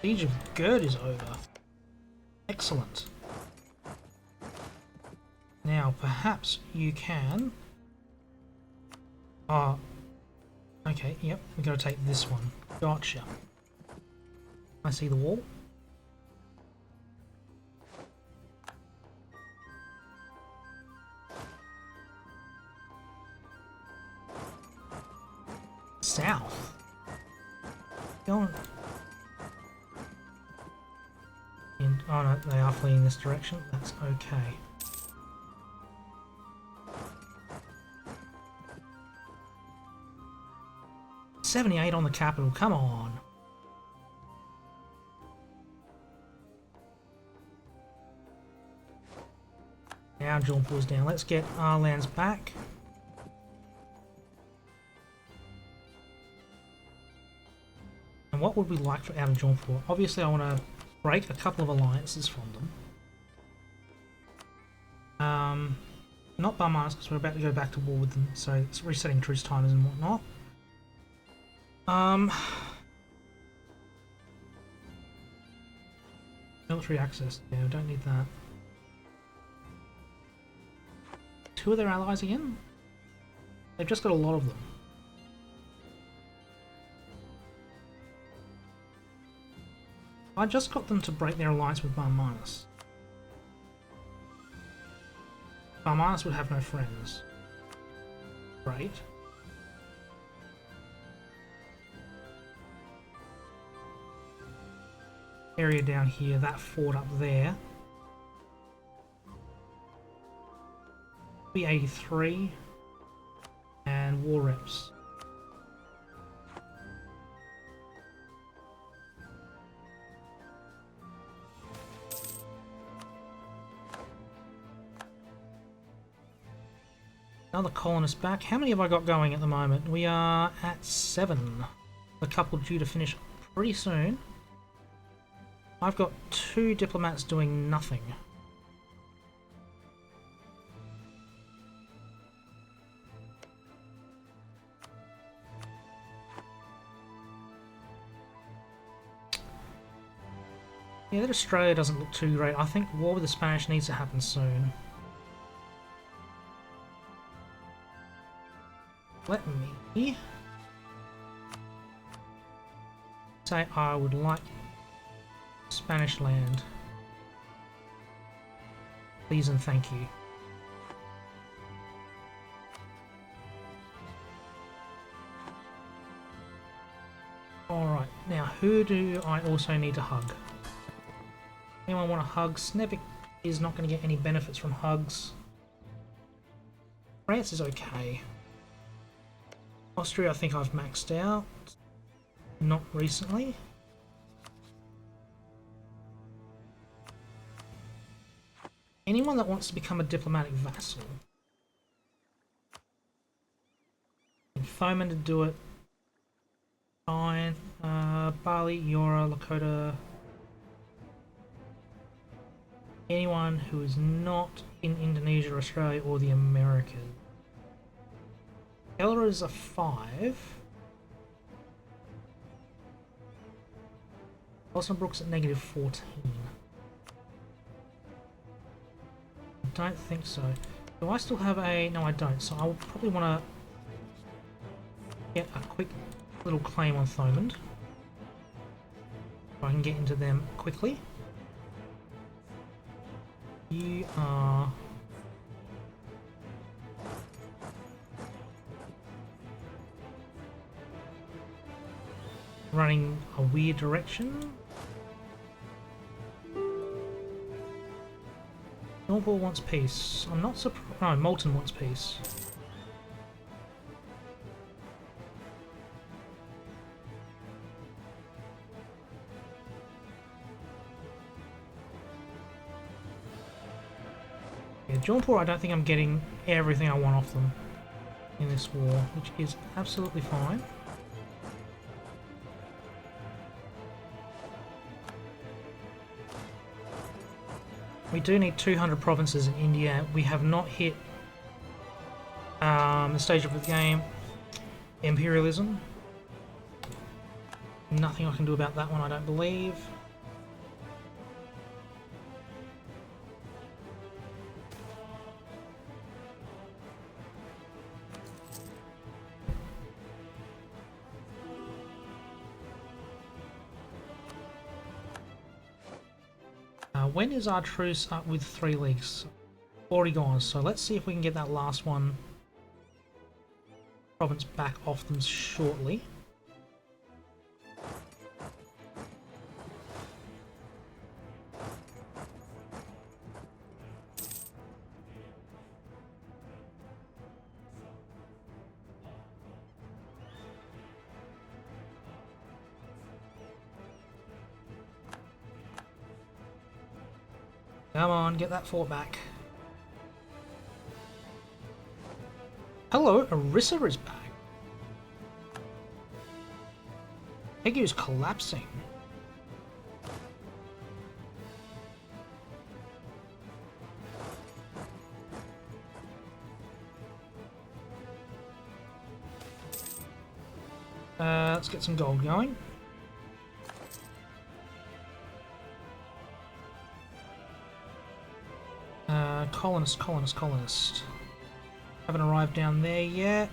Siege of Gerd is over. Excellent. Now, perhaps you can... Oh, okay, yep, we gotta take this one. Gotcha. I see the wall. South. Go on. Oh no, they are fleeing this direction. That's okay. $78 on the capital. Come on. Now Jaunpur's down. Let's get our lands back. And what would we like for out of Jaunpur? Obviously I want to break a couple of alliances from them. Not Barmanis because we're about to go back to war with them, so it's resetting truce timers and whatnot. Military access. Yeah, we don't need that. Two of their allies again? They've just got a lot of them. I just got them to break their alliance with Barmanis. Barmanis would have no friends. Great. Area down here, that fort up there. B83 and war reps. Another colonist back. How many have I got going at the moment? We are at 7. A couple due to finish pretty soon. I've got 2 diplomats doing nothing. Yeah, that Australia doesn't look too great. I think war with the Spanish needs to happen soon. Let me say I would like Spanish land. Please and thank you. Alright, now who do I also need to hug? Anyone want to hug? Snevik is not going to get any benefits from hugs. France is okay. Austria I think I've maxed out. Not recently. Anyone that wants to become a diplomatic vassal. Foeman to do it. Fine. Bali, Yora, Lakota. Anyone who is not in Indonesia, Australia, or the Americas. Ella is a 5. Osnabrück's at -14. I don't think so. Do I still have a... No, I don't. So I'll probably want to get a quick little claim on Thomond. So I can get into them quickly. You are... running a weird direction. Jaunpur wants peace. I'm not surprised. No, Moulton wants peace. Yeah, Jaunpur, I don't think I'm getting everything I want off them in this war, which is absolutely fine. We do need 200 provinces in India. We have not hit the stage of the game, imperialism. Nothing I can do about that one, I don't believe. When is our truce up with 3 leagues? Already gone, so let's see if we can get that last one province back off them shortly. Come on, get that fort back. Hello, Orissa is back. Tegu's collapsing. Let's get some gold going. Colonist. Haven't arrived down there yet.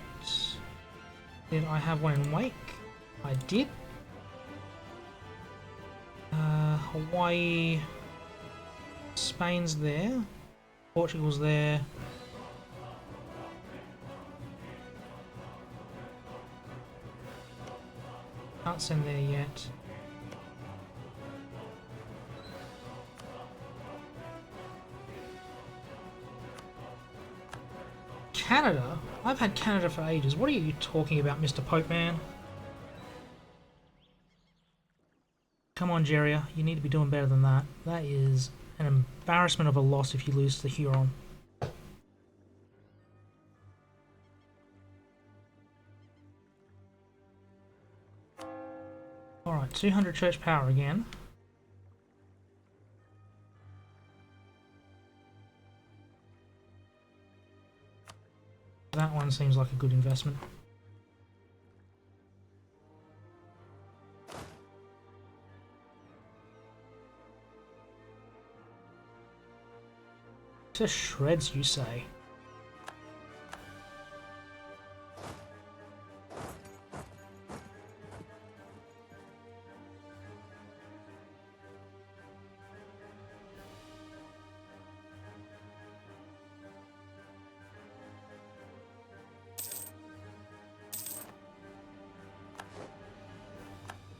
Did I have one in Wake? I did. Hawaii. Spain's there. Portugal's there. Can't send there yet. Canada? I've had Canada for ages. What are you talking about, Mr. Pope Man? Come on, Geria. You need to be doing better than that. That is an embarrassment of a loss if you lose to the Huron. Alright, 200 church power again. That one seems like a good investment. To shreds, you say?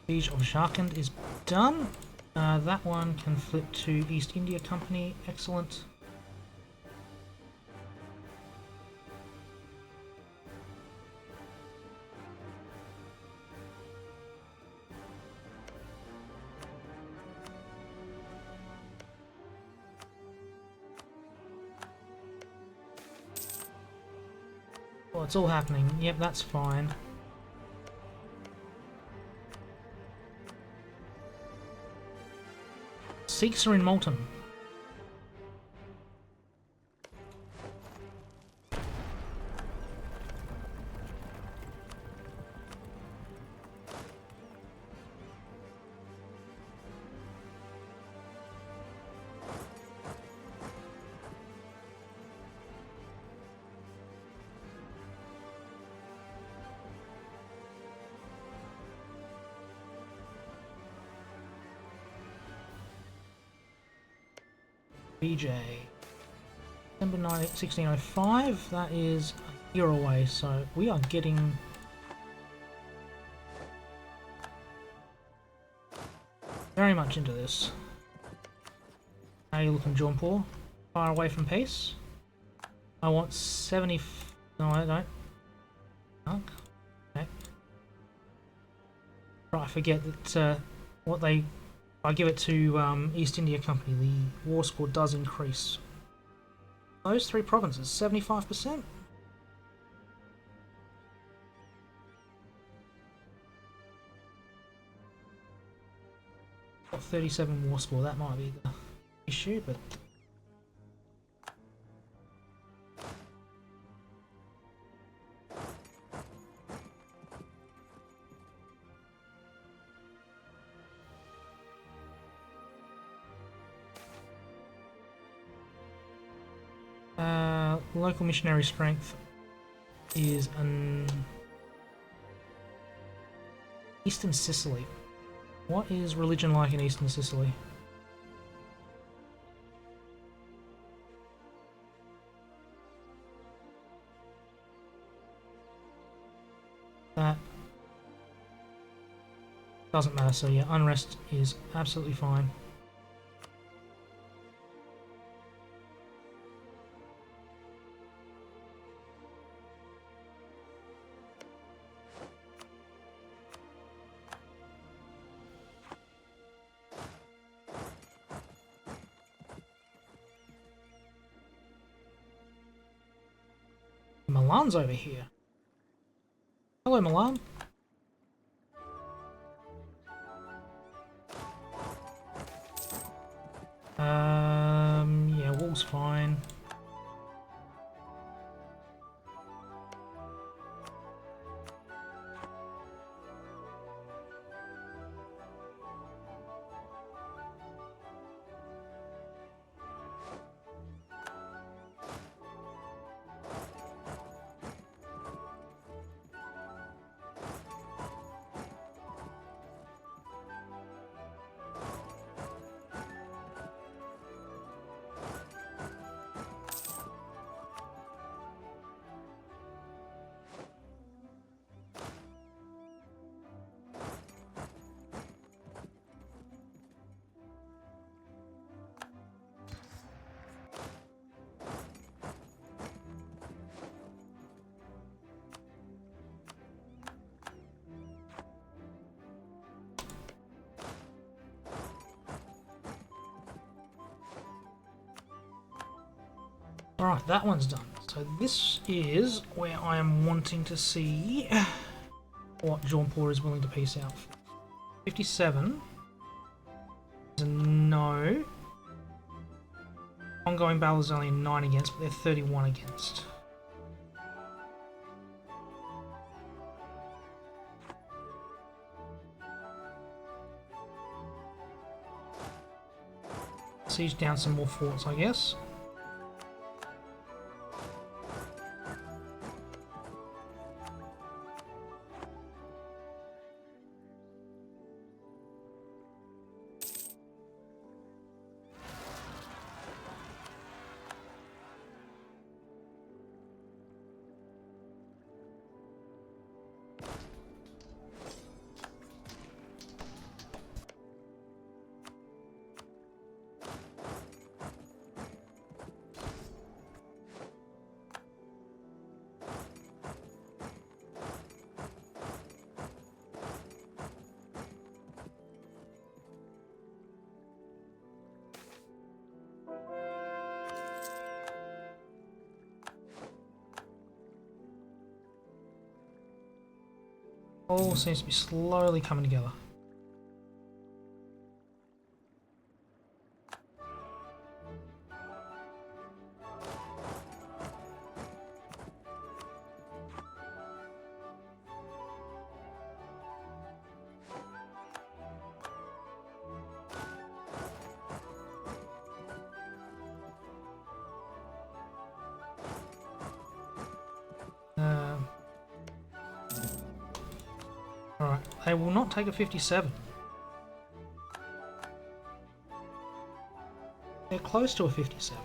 Siege of Jharkhand is done. That one can flip to East India Company. Excellent. Well, it's all happening. Yep, that's fine. Sikhs are in Moulton. BJ. December 1605, that is a year away, so we are getting very much into this. How are you looking, Jaunpur? far away from peace. I want 70... No, I don't. Okay. Right, I forget that what they... I give it to East India Company, the war score does increase. Those three provinces, 75%? Got 37 war score, that might be the issue, but... local missionary strength is an Eastern Sicily. What is religion like in Eastern Sicily? That doesn't matter, so yeah, unrest is absolutely fine. Milan's over here. Hello, Milan. Yeah, wall's fine. Alright, that one's done. So this is where I am wanting to see what Jaunpur is willing to peace out for. 57 is a no. Ongoing battle is only 9 against, but they're 31 against. Siege down some more forts, I guess. All seems to be slowly coming together. Alright, they will not take a 57. They're close to a 57.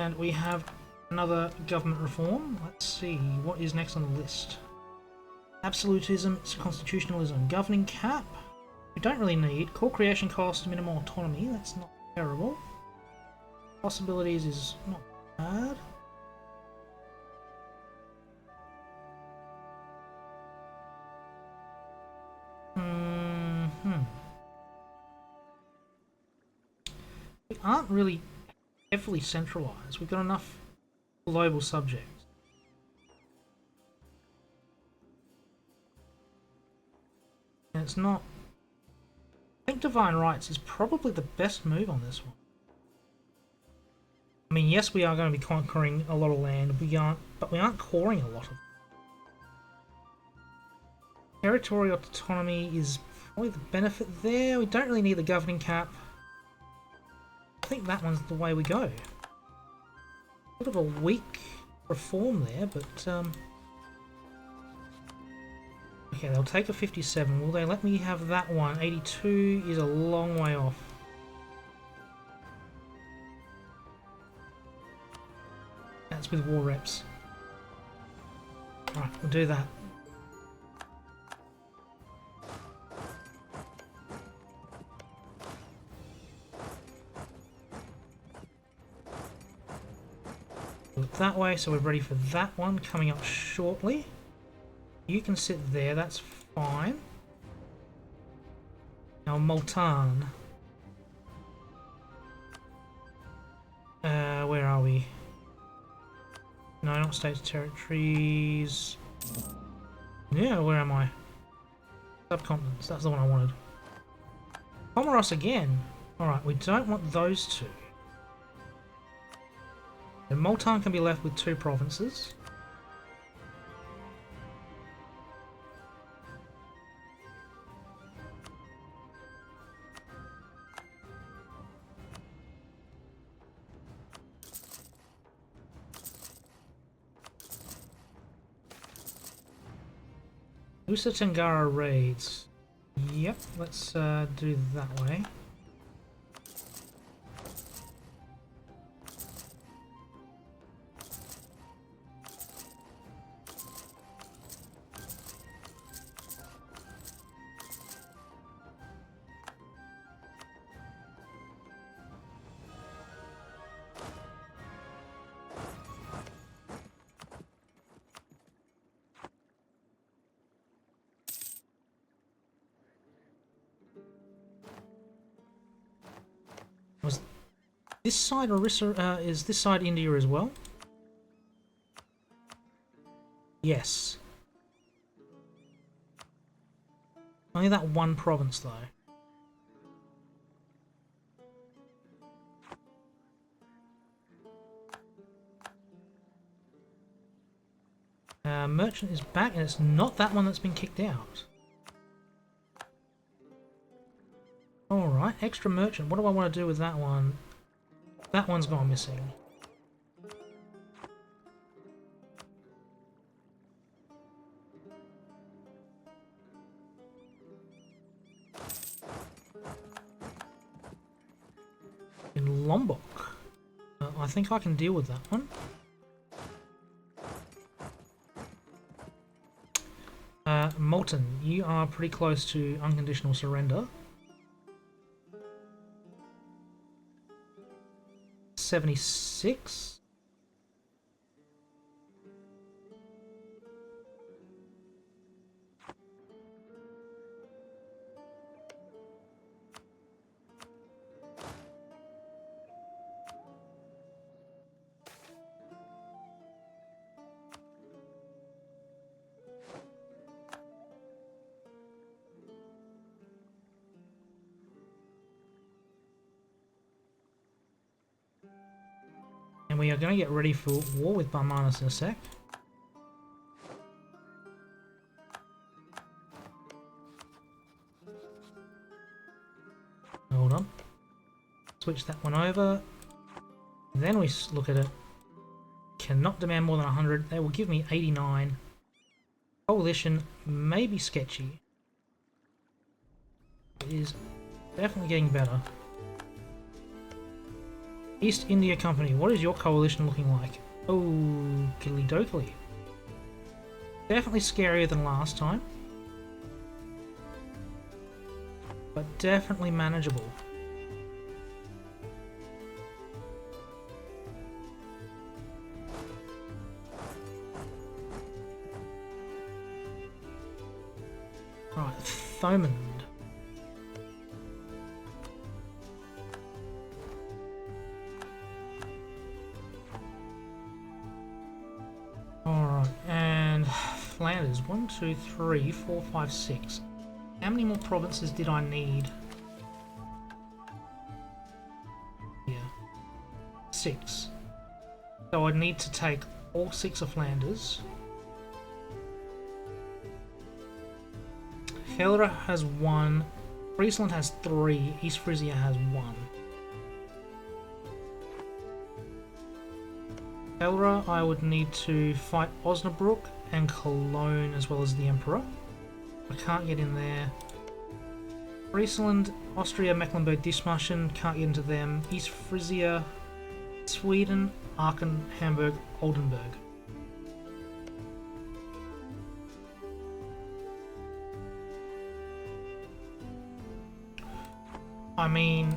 And we have another government reform. Let's see, what is next on the list? Absolutism, it's constitutionalism. Governing cap, we don't really need. Core creation cost, minimal autonomy, that's not terrible. Possibilities is not bad. We aren't really heavily centralized. We've got enough global subjects. And it's not... I think divine rights is probably the best move on this one. I mean, yes, we are going to be conquering a lot of land, but we aren't coring a lot of it. Territorial autonomy is probably the benefit there. We don't really need the governing cap. I think that one's the way we go. A bit of a weak reform there, but okay, they'll take a 57. Will they let me have that one? 82 is a long way off. That's with war reps. Alright, we'll do that. Do it that way, so we're ready for that one coming up shortly. You can sit there, that's fine. Now Multan. Where are we? No, not states, territories. Yeah, where am I? Subcontinents, that's the one I wanted. Comoros again. Alright, we don't want those two. And Multan can be left with 2 provinces. Nusa Tenggara raids. Yep, let's do that way. Was this side Orissa, is this side India as well? Yes. Only that one province though. Merchant is back and it's not that one that's been kicked out. Alright, extra merchant. What do I want to do with that one? That one's gone missing. In Lombok. I think I can deal with that one. Molten, you are pretty close to unconditional surrender. 76. And we are going to get ready for war with Barmanis in a sec. Hold on. Switch that one over. Then we look at it. Cannot demand more than 100. They will give me 89. Coalition may be sketchy. It is definitely getting better. East India Company, what is your coalition looking like? Oh, kiddly dokily. Definitely scarier than last time. But definitely manageable. Right, Thomond. Alright, and Flanders. 1, 2, 3, 4, 5, 6. How many more provinces did I need? Yeah. 6. So I'd need to take all 6 of Flanders. Helra has 1. Friesland has 3. East Frisia has 1. Helra, I would need to fight Osnabrück and Cologne as well as the Emperor. I can't get in there. Friesland, Austria, Mecklenburg, Dithmarschen, can't get into them. East Frisia, Sweden, Aachen, Hamburg, Oldenburg. I mean,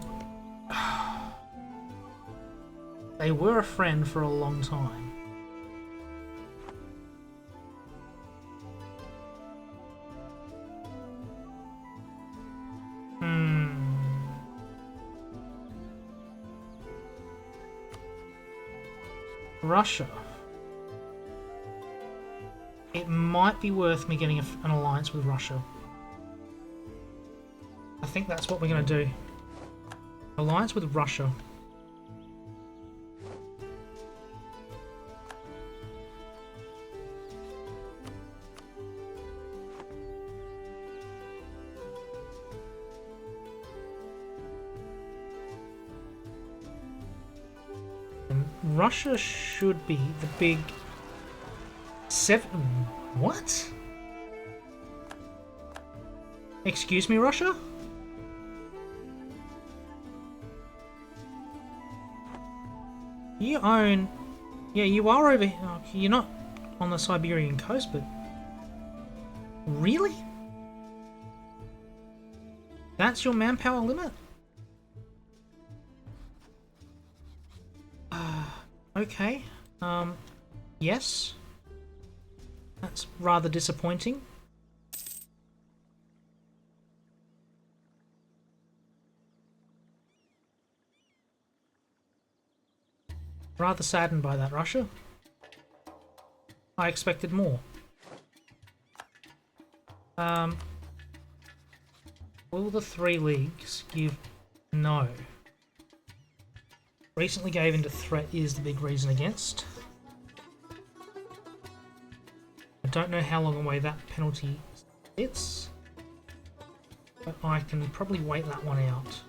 they were a friend for a long time. Russia. It might be worth me getting an alliance with Russia. I think that's what we're going to do. Alliance with Russia. And Russia should be the big 7. What? Excuse me, Russia? You own... Yeah, you are over here. You're not on the Siberian coast, but... Really? That's your manpower limit? Okay. Yes. That's rather disappointing. Rather saddened by that, Russia. I expected more. Will the 3 leagues give... No. Recently gave into threat is the big reason against. I don't know how long away that penalty sits, but I can probably wait that one out.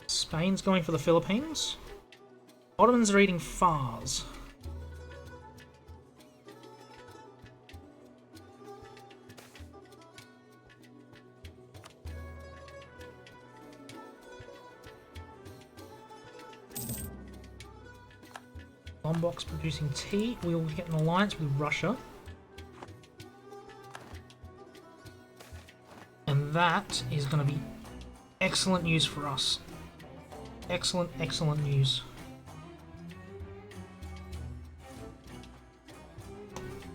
Spain's going for the Philippines. Ottomans are eating Fars. Lombok's producing tea. We will get an alliance with Russia. And that is going to be excellent news for us. Excellent, excellent news.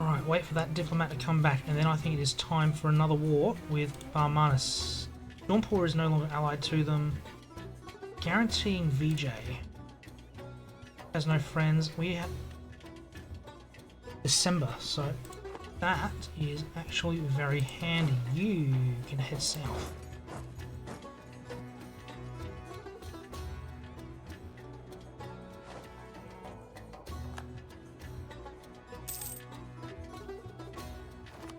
Alright, wait for that diplomat to come back, and then I think it is time for another war with Barmanis. Jaunpur is no longer allied to them. Guaranteeing Vijay. Has no friends. We have December, so that is actually very handy. You can head south.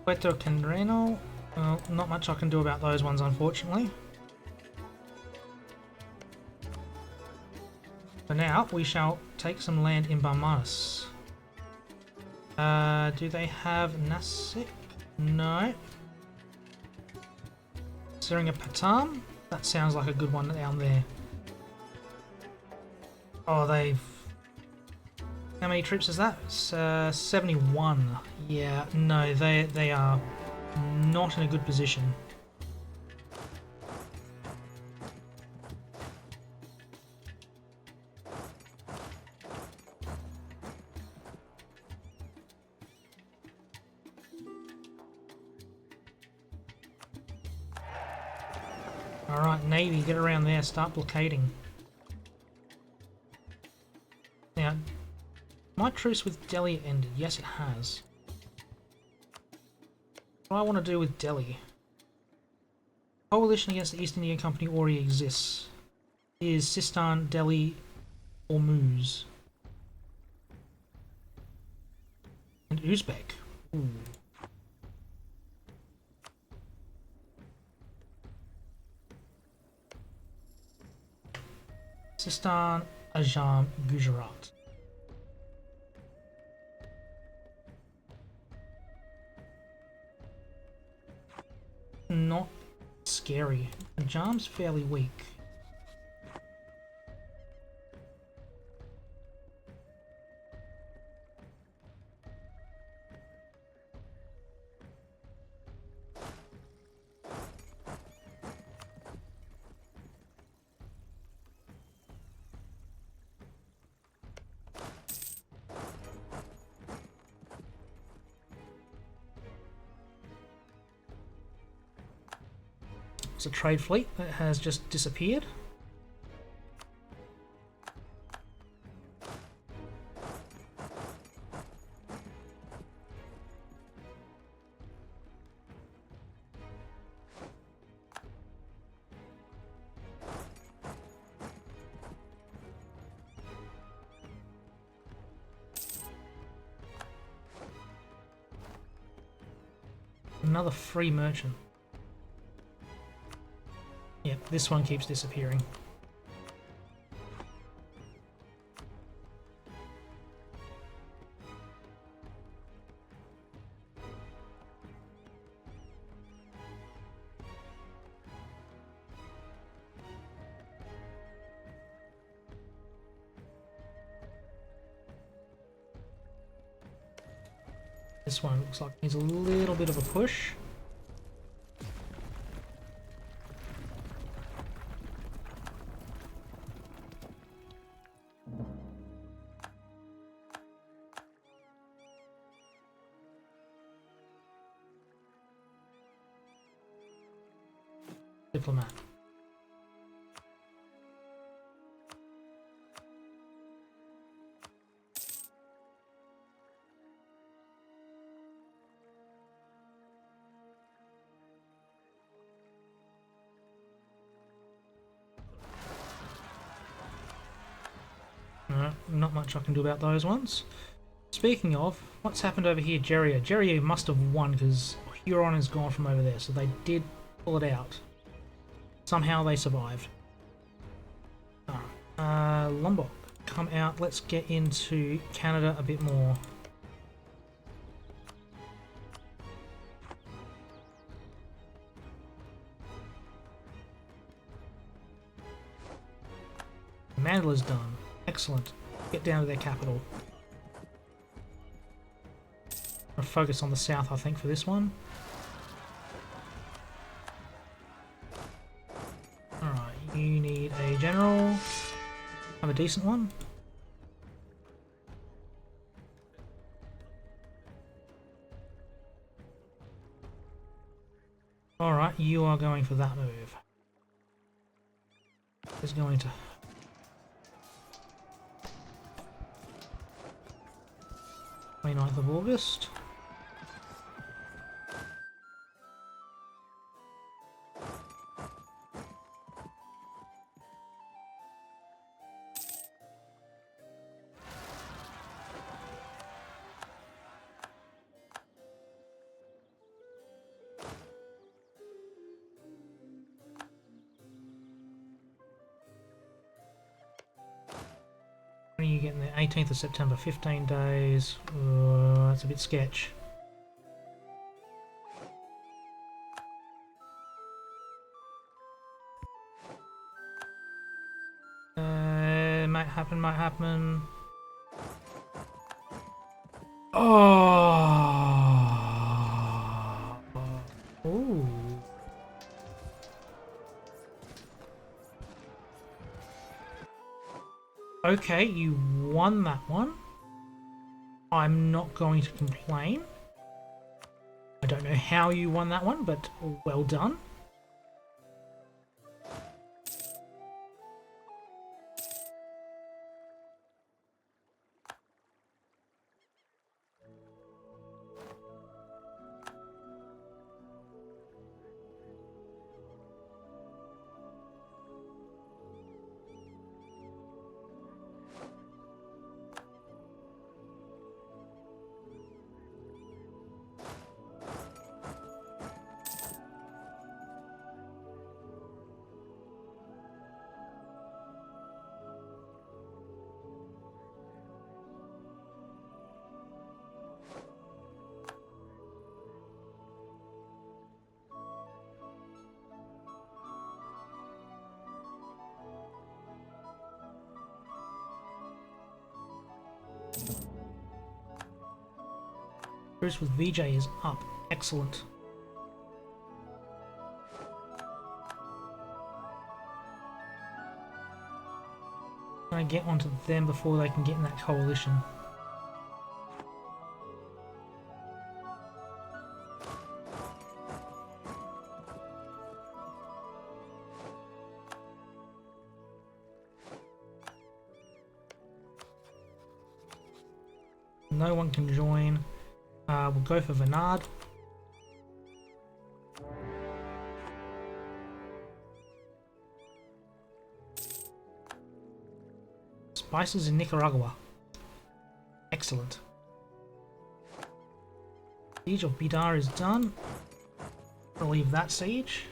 Puerto Candreno, Well, not much I can do about those ones, unfortunately. For now, we shall take some land in Barmanis. Do they have Nasik? No. Seringapatam? That sounds like a good one down there. Oh, they've... How many troops is that? It's, 71. Yeah, no, they are not in a good position. Alright, Navy, get around there, start blockading. Now, my truce with Delhi ended. Yes, it has. What do I want to do with Delhi? Coalition against the East India Company already exists. Is Sistan, Delhi, Hormuz. And Uzbek. Ooh. Sistan, Ajam, Gujarat. Not scary. Ajam's fairly weak. It's a trade fleet that has just disappeared. Another free merchant. Yep, this one keeps disappearing. This one looks like needs a little bit of a push. Diplomat. Not much I can do about those ones. Speaking of, what's happened over here, Jeria? Jeria must have won because Huron has gone from over there, so they did pull it out. Somehow they survived. Lombok, come out. Let's get into Canada a bit more. Mandela's done. Excellent. Get down to their capital. I'll focus on the south, I think, for this one. Alright, you need a general. Have a decent one. Alright, you are going for that move. Is going to... 29th of August. When are you getting there? 18th of September, 15 days. That's a bit sketch. Might happen, might happen. Oh. Ooh. Okay, you won that one. I'm not going to complain. I don't know how you won that one, but well done. Bruce with VJ is up. Excellent. Trying to get onto them before they can get in that coalition. No one can join. We'll go for Vernard. Spices in Nicaragua. Excellent. Siege of Bidar is done. I'll leave that siege.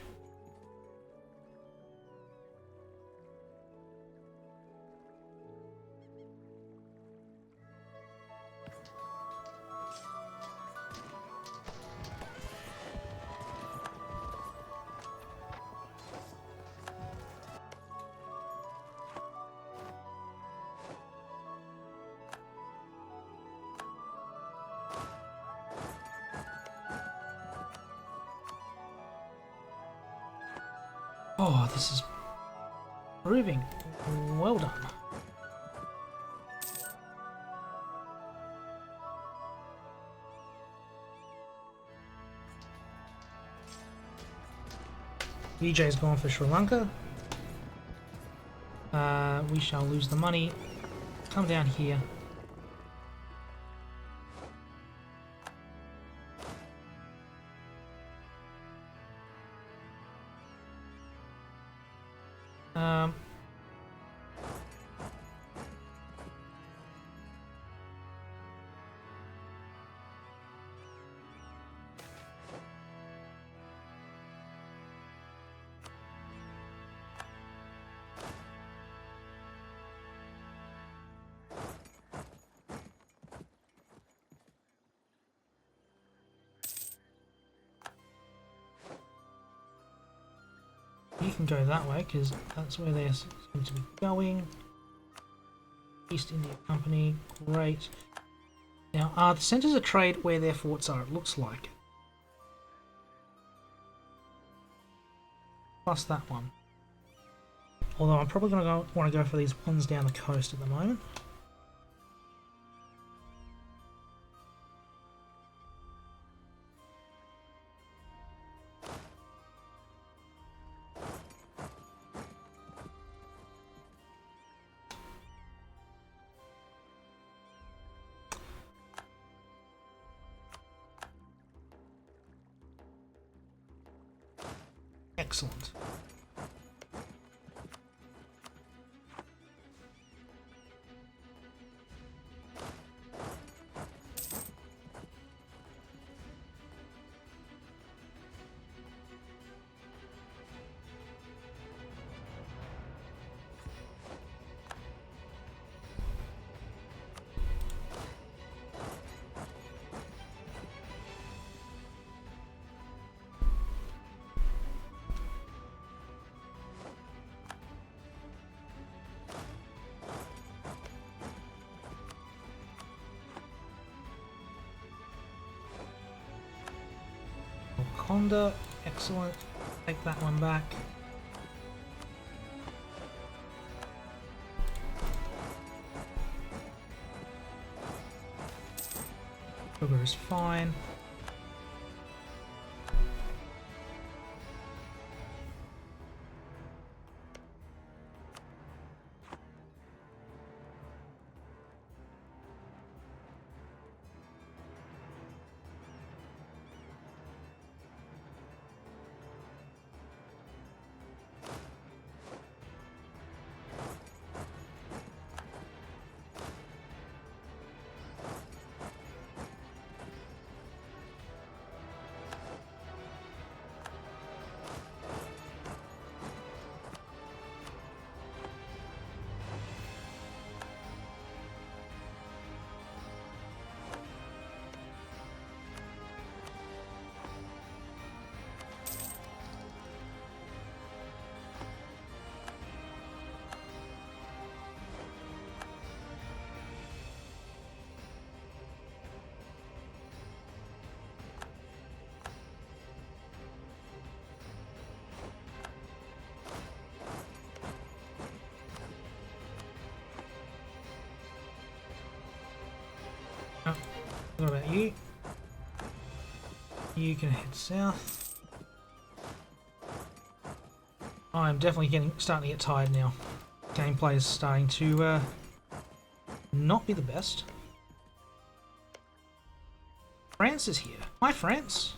Oh, this is proving well done. VJ's gone for Sri Lanka. We shall lose the money. Come down here. You can go that way because that's where they seem to be going. East India Company, great. Now, the centres of trade where their forts are, it looks like. Plus that one. Although I'm probably going to want to go for these ones down the coast at the moment. Excellent. Honda. Excellent. Take that one back. Sugar is fine. Oh, what about you? You can head south. I'm definitely starting to get tired now. Gameplay is starting to not be the best. France is here. Hi, France.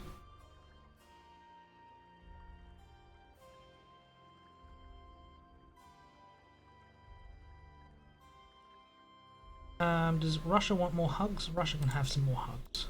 Does Russia want more hugs? Russia can have some more hugs.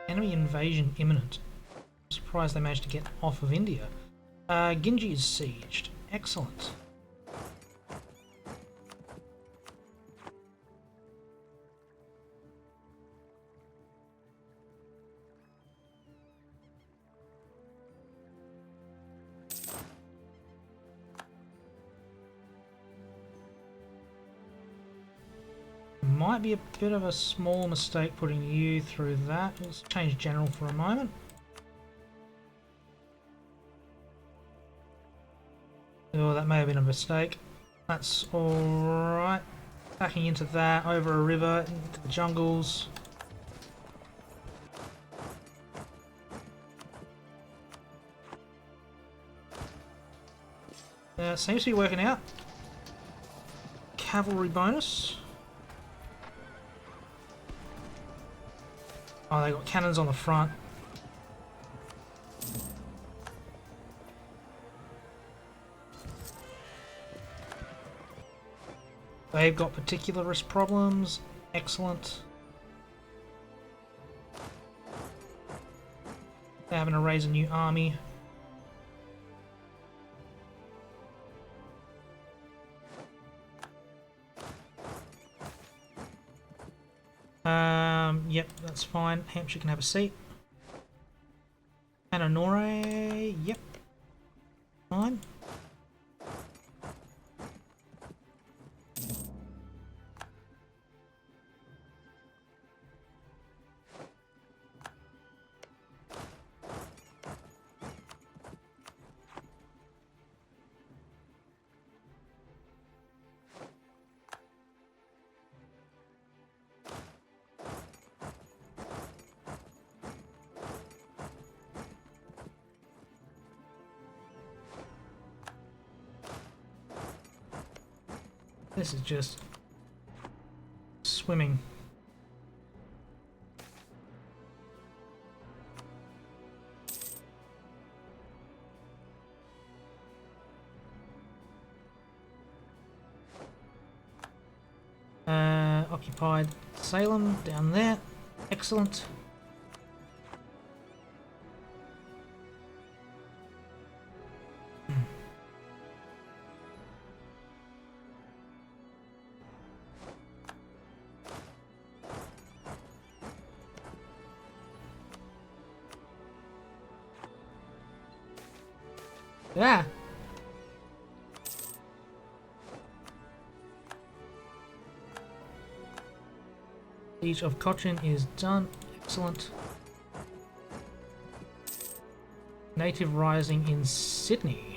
Enemy invasion imminent. I'm surprised they managed to get off of India. Ginji is sieged. Excellent. Might be a bit of a small mistake putting you through that. Let's change general for a moment. Oh, that may have been a mistake. That's alright. Backing into that, over a river, into the jungles. Seems to be working out. Cavalry bonus. Oh, they got cannons on the front. They've got particularist problems. Excellent. They're having to raise a new army. Yep, that's fine. Hampshire can have a seat. And Honore, yep. Fine. This is just swimming. Occupied Salem down there. Excellent. Yeah. Siege of Cochin is done. Excellent. Native Rising in Sydney.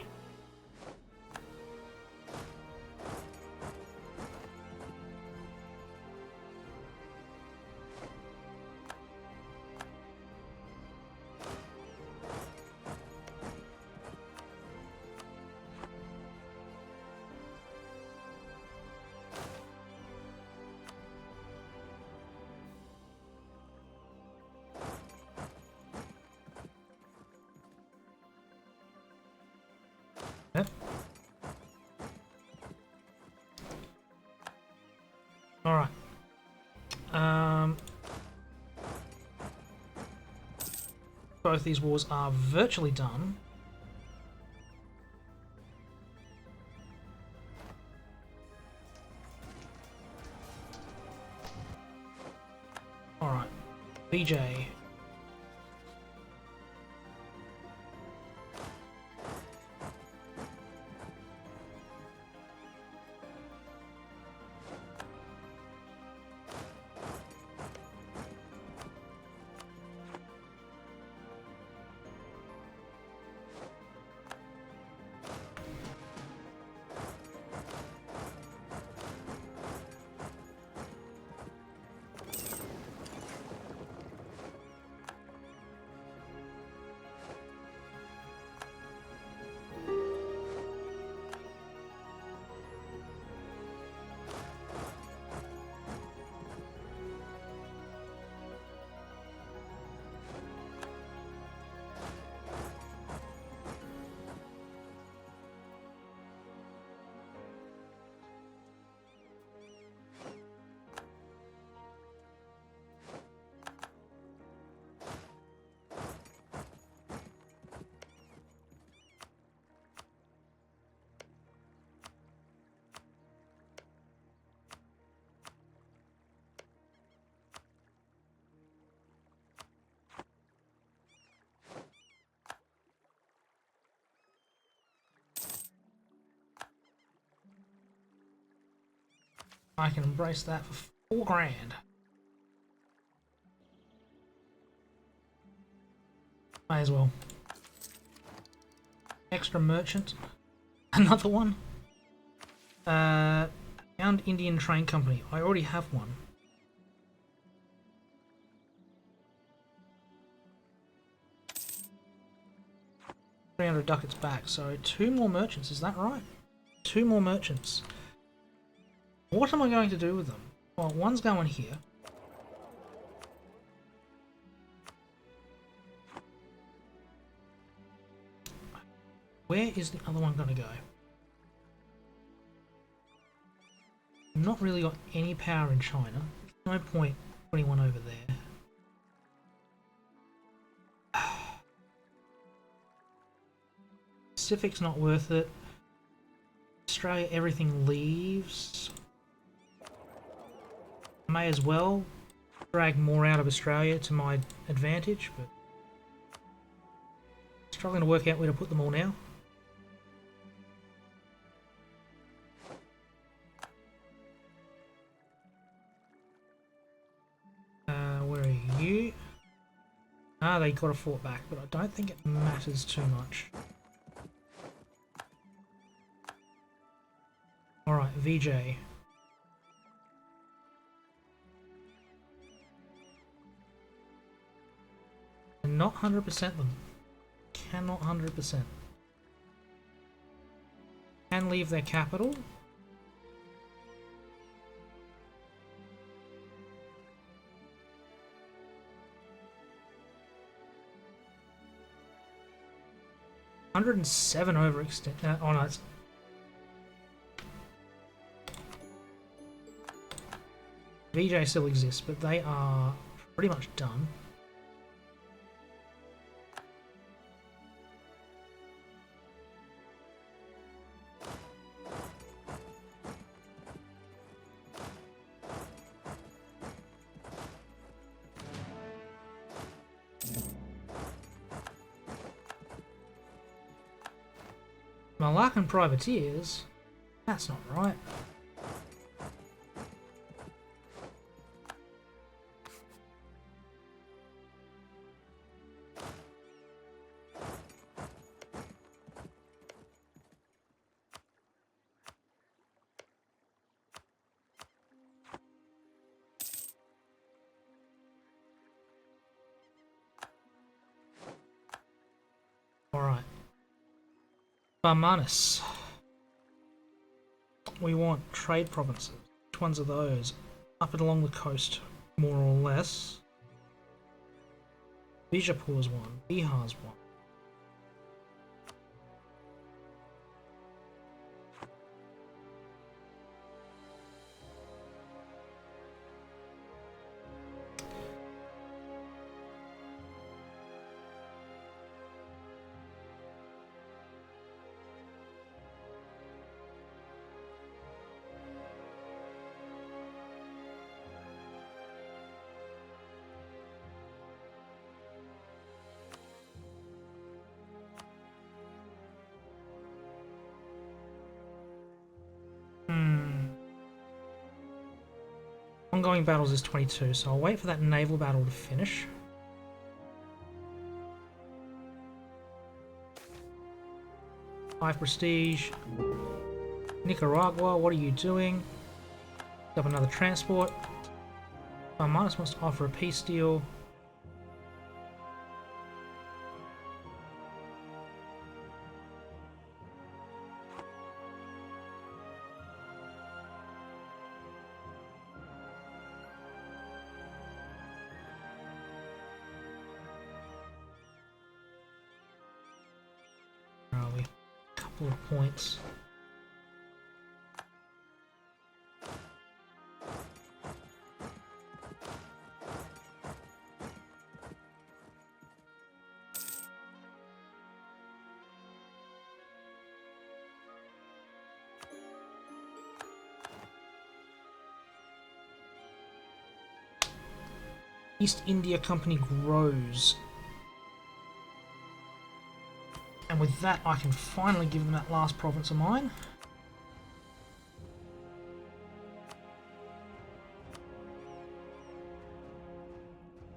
Yep. All right. Both these wars are virtually done. All right. BJ. I can embrace that for 4 grand. May as well. Extra merchant. Another one. Found Indian Train Company. I already have one. $300 ducats back. So 2 more merchants. Is that right? 2 more merchants. What am I going to do with them? Well, one's going here. Where is the other one going to go? Not really got any power in China. No point putting one over there. Pacific's not worth it. Australia, everything leaves. May as well drag more out of Australia to my advantage, but struggling to work out where to put them all now. Where are you? Ah, they got a fort back, but I don't think it matters too much. Alright, VJ. Cannot 100% them. Cannot 100%. Can leave their capital. $107 overextend. Oh no, it's VJ still exists, but they are pretty much done. Malacan privateers? That's not right. Alright. Barmanus. We want trade provinces. Which ones are those? Up and along the coast, more or less. Bijapur's one. Bihar's one. Ongoing battles is 22, so I'll wait for that naval battle to finish. High prestige. Nicaragua, what are you doing? Got another transport. Minus wants to offer a peace deal. Where are we? A couple of points. East India Company grows. And with that, I can finally give them that last province of mine.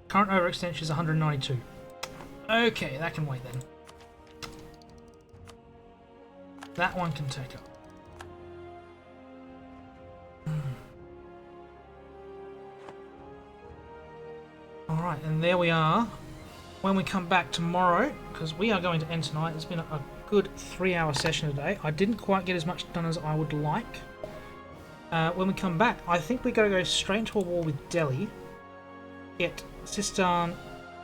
Current overextension is 192. Okay, that can wait then. That one can take up. Alright, and there we are. When we come back tomorrow, because we are going to end tonight, it's been a good 3-hour session today. I didn't quite get as much done as I would like. When we come back, I think we're going to go straight into a war with Delhi, get Sistan,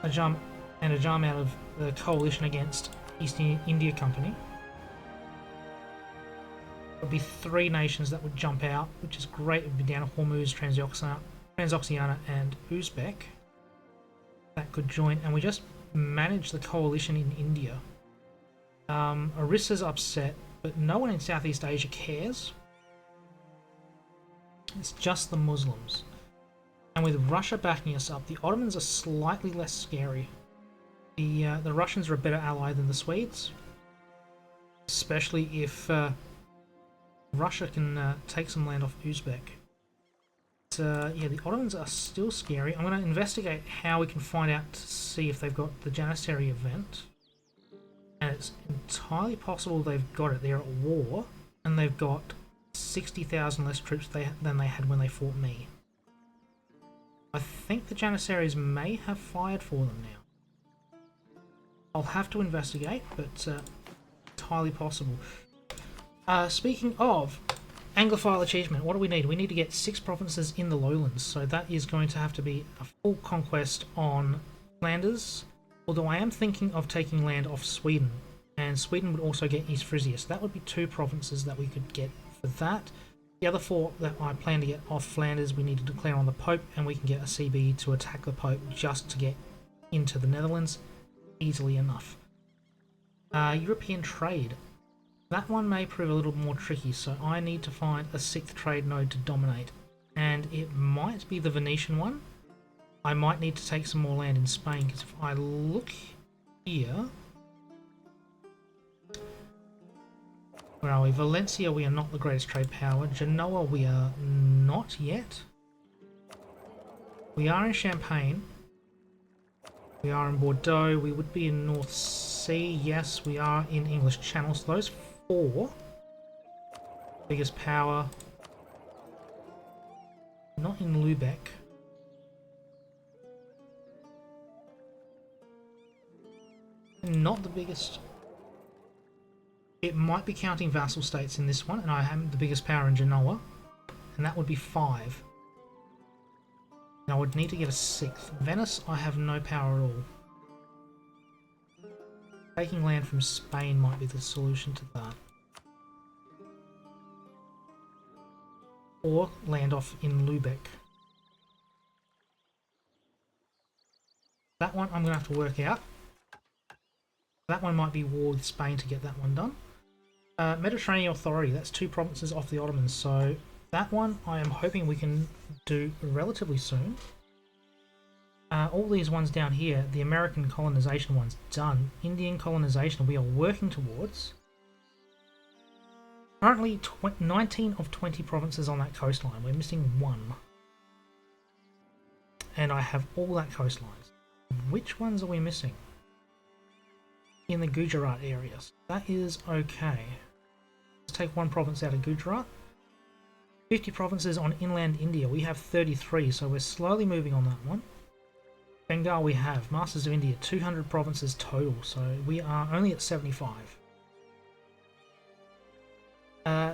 Ajam, and Ajam out of the coalition against East India Company. There'll be 3 nations that would jump out, which is great. It would be down to Hormuz, Transoxiana, and Uzbek. That could join, and we just manage the coalition in India. Orissa's upset, but no one in Southeast Asia cares. It's just the Muslims. And with Russia backing us up, the Ottomans are slightly less scary. The Russians are a better ally than the Swedes, especially if Russia can take some land off Uzbek. Yeah, the Ottomans are still scary. I'm going to investigate how we can find out to see if they've got the Janissary event. And it's entirely possible they've got it. They're at war, and they've got 60,000 less troops than they had when they fought me. I think the Janissaries may have fired for them now. I'll have to investigate, but entirely possible. Speaking of Anglophile achievement, what do we need? We need to get 6 provinces in the lowlands, so that is going to have to be a full conquest on Flanders, although I am thinking of taking land off Sweden, and Sweden would also get East Frisia, so that would be 2 provinces that we could get for that. The other 4 that I plan to get off Flanders, we need to declare on the Pope, and we can get a CB to attack the Pope just to get into the Netherlands easily enough. European trade. That one may prove a little more tricky, so I need to find a 6th trade node to dominate. And it might be the Venetian one. I might need to take some more land in Spain, because if I look here... Where are we? Valencia, we are not the greatest trade power. Genoa, we are not yet. We are in Champagne. We are in Bordeaux. We would be in North Sea. Yes, we are in English Channel. So those four. Biggest power. Not in Lübeck. Not the biggest. It might be counting vassal states in this one, and I am the biggest power in Genoa, and that would be 5. Now I would need to get a 6th. Venice, I have no power at all. Taking land from Spain might be the solution to that. Or land off in Lübeck. That one I'm going to have to work out. That one might be war with Spain to get that one done. Mediterranean Authority, that's 2 provinces off the Ottomans, so that one I am hoping we can do relatively soon. All these ones down here, the American colonization one's done. Indian colonization we are working towards. Currently 19 of 20 provinces on that coastline. We're missing 1. And I have all that coastlines. Which ones are we missing? In the Gujarat areas. That is okay. Let's take 1 province out of Gujarat. 50 provinces on inland India. We have 33, so we're slowly moving on that one. Bengal we have. Masters of India, 200 provinces total, so we are only at 75.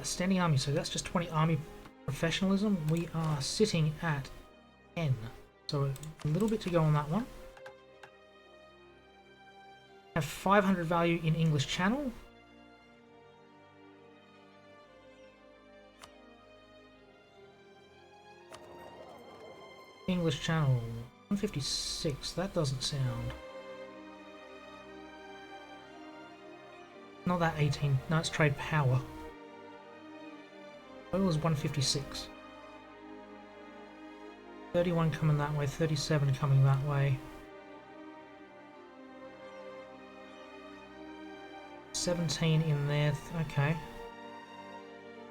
Standing army, so that's just 20 army professionalism. We are sitting at 10, so a little bit to go on that one. Have 500 value in English Channel. English Channel, 156, that doesn't sound... Not that 18, no, it's trade power. Total is 156. 31 coming that way, 37 coming that way. 17 in there, okay.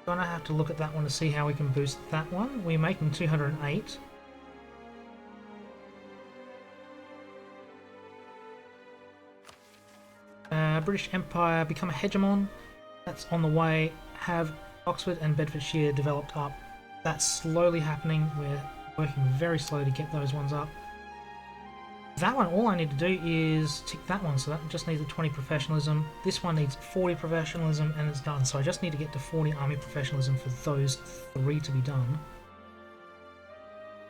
Gonna have to look at that one to see how we can boost that one. We're making 208. British Empire, become a hegemon. That's on the way. Have Oxford and Bedfordshire developed up. That's slowly happening. We're working very slow to get those ones up. That one, all I need to do is tick that one, so that just needs a 20 professionalism. This one needs 40 professionalism and it's done. So I just need to get to 40 army professionalism for those 3 to be done.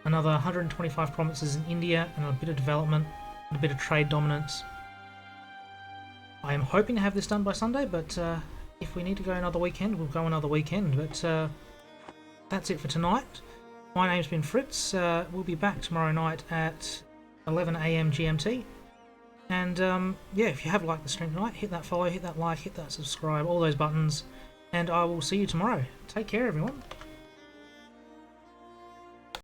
Another 125 provinces in India and a bit of development, a bit of trade dominance. I am hoping to have this done by Sunday, but if we need to go another weekend, we'll go another weekend. But that's it for tonight. My name's been Fritz. We'll be back tomorrow night at 11 AM GMT. And yeah, if you have liked the stream tonight, hit that follow, hit that like, hit that subscribe, all those buttons. And I will see you tomorrow. Take care, everyone.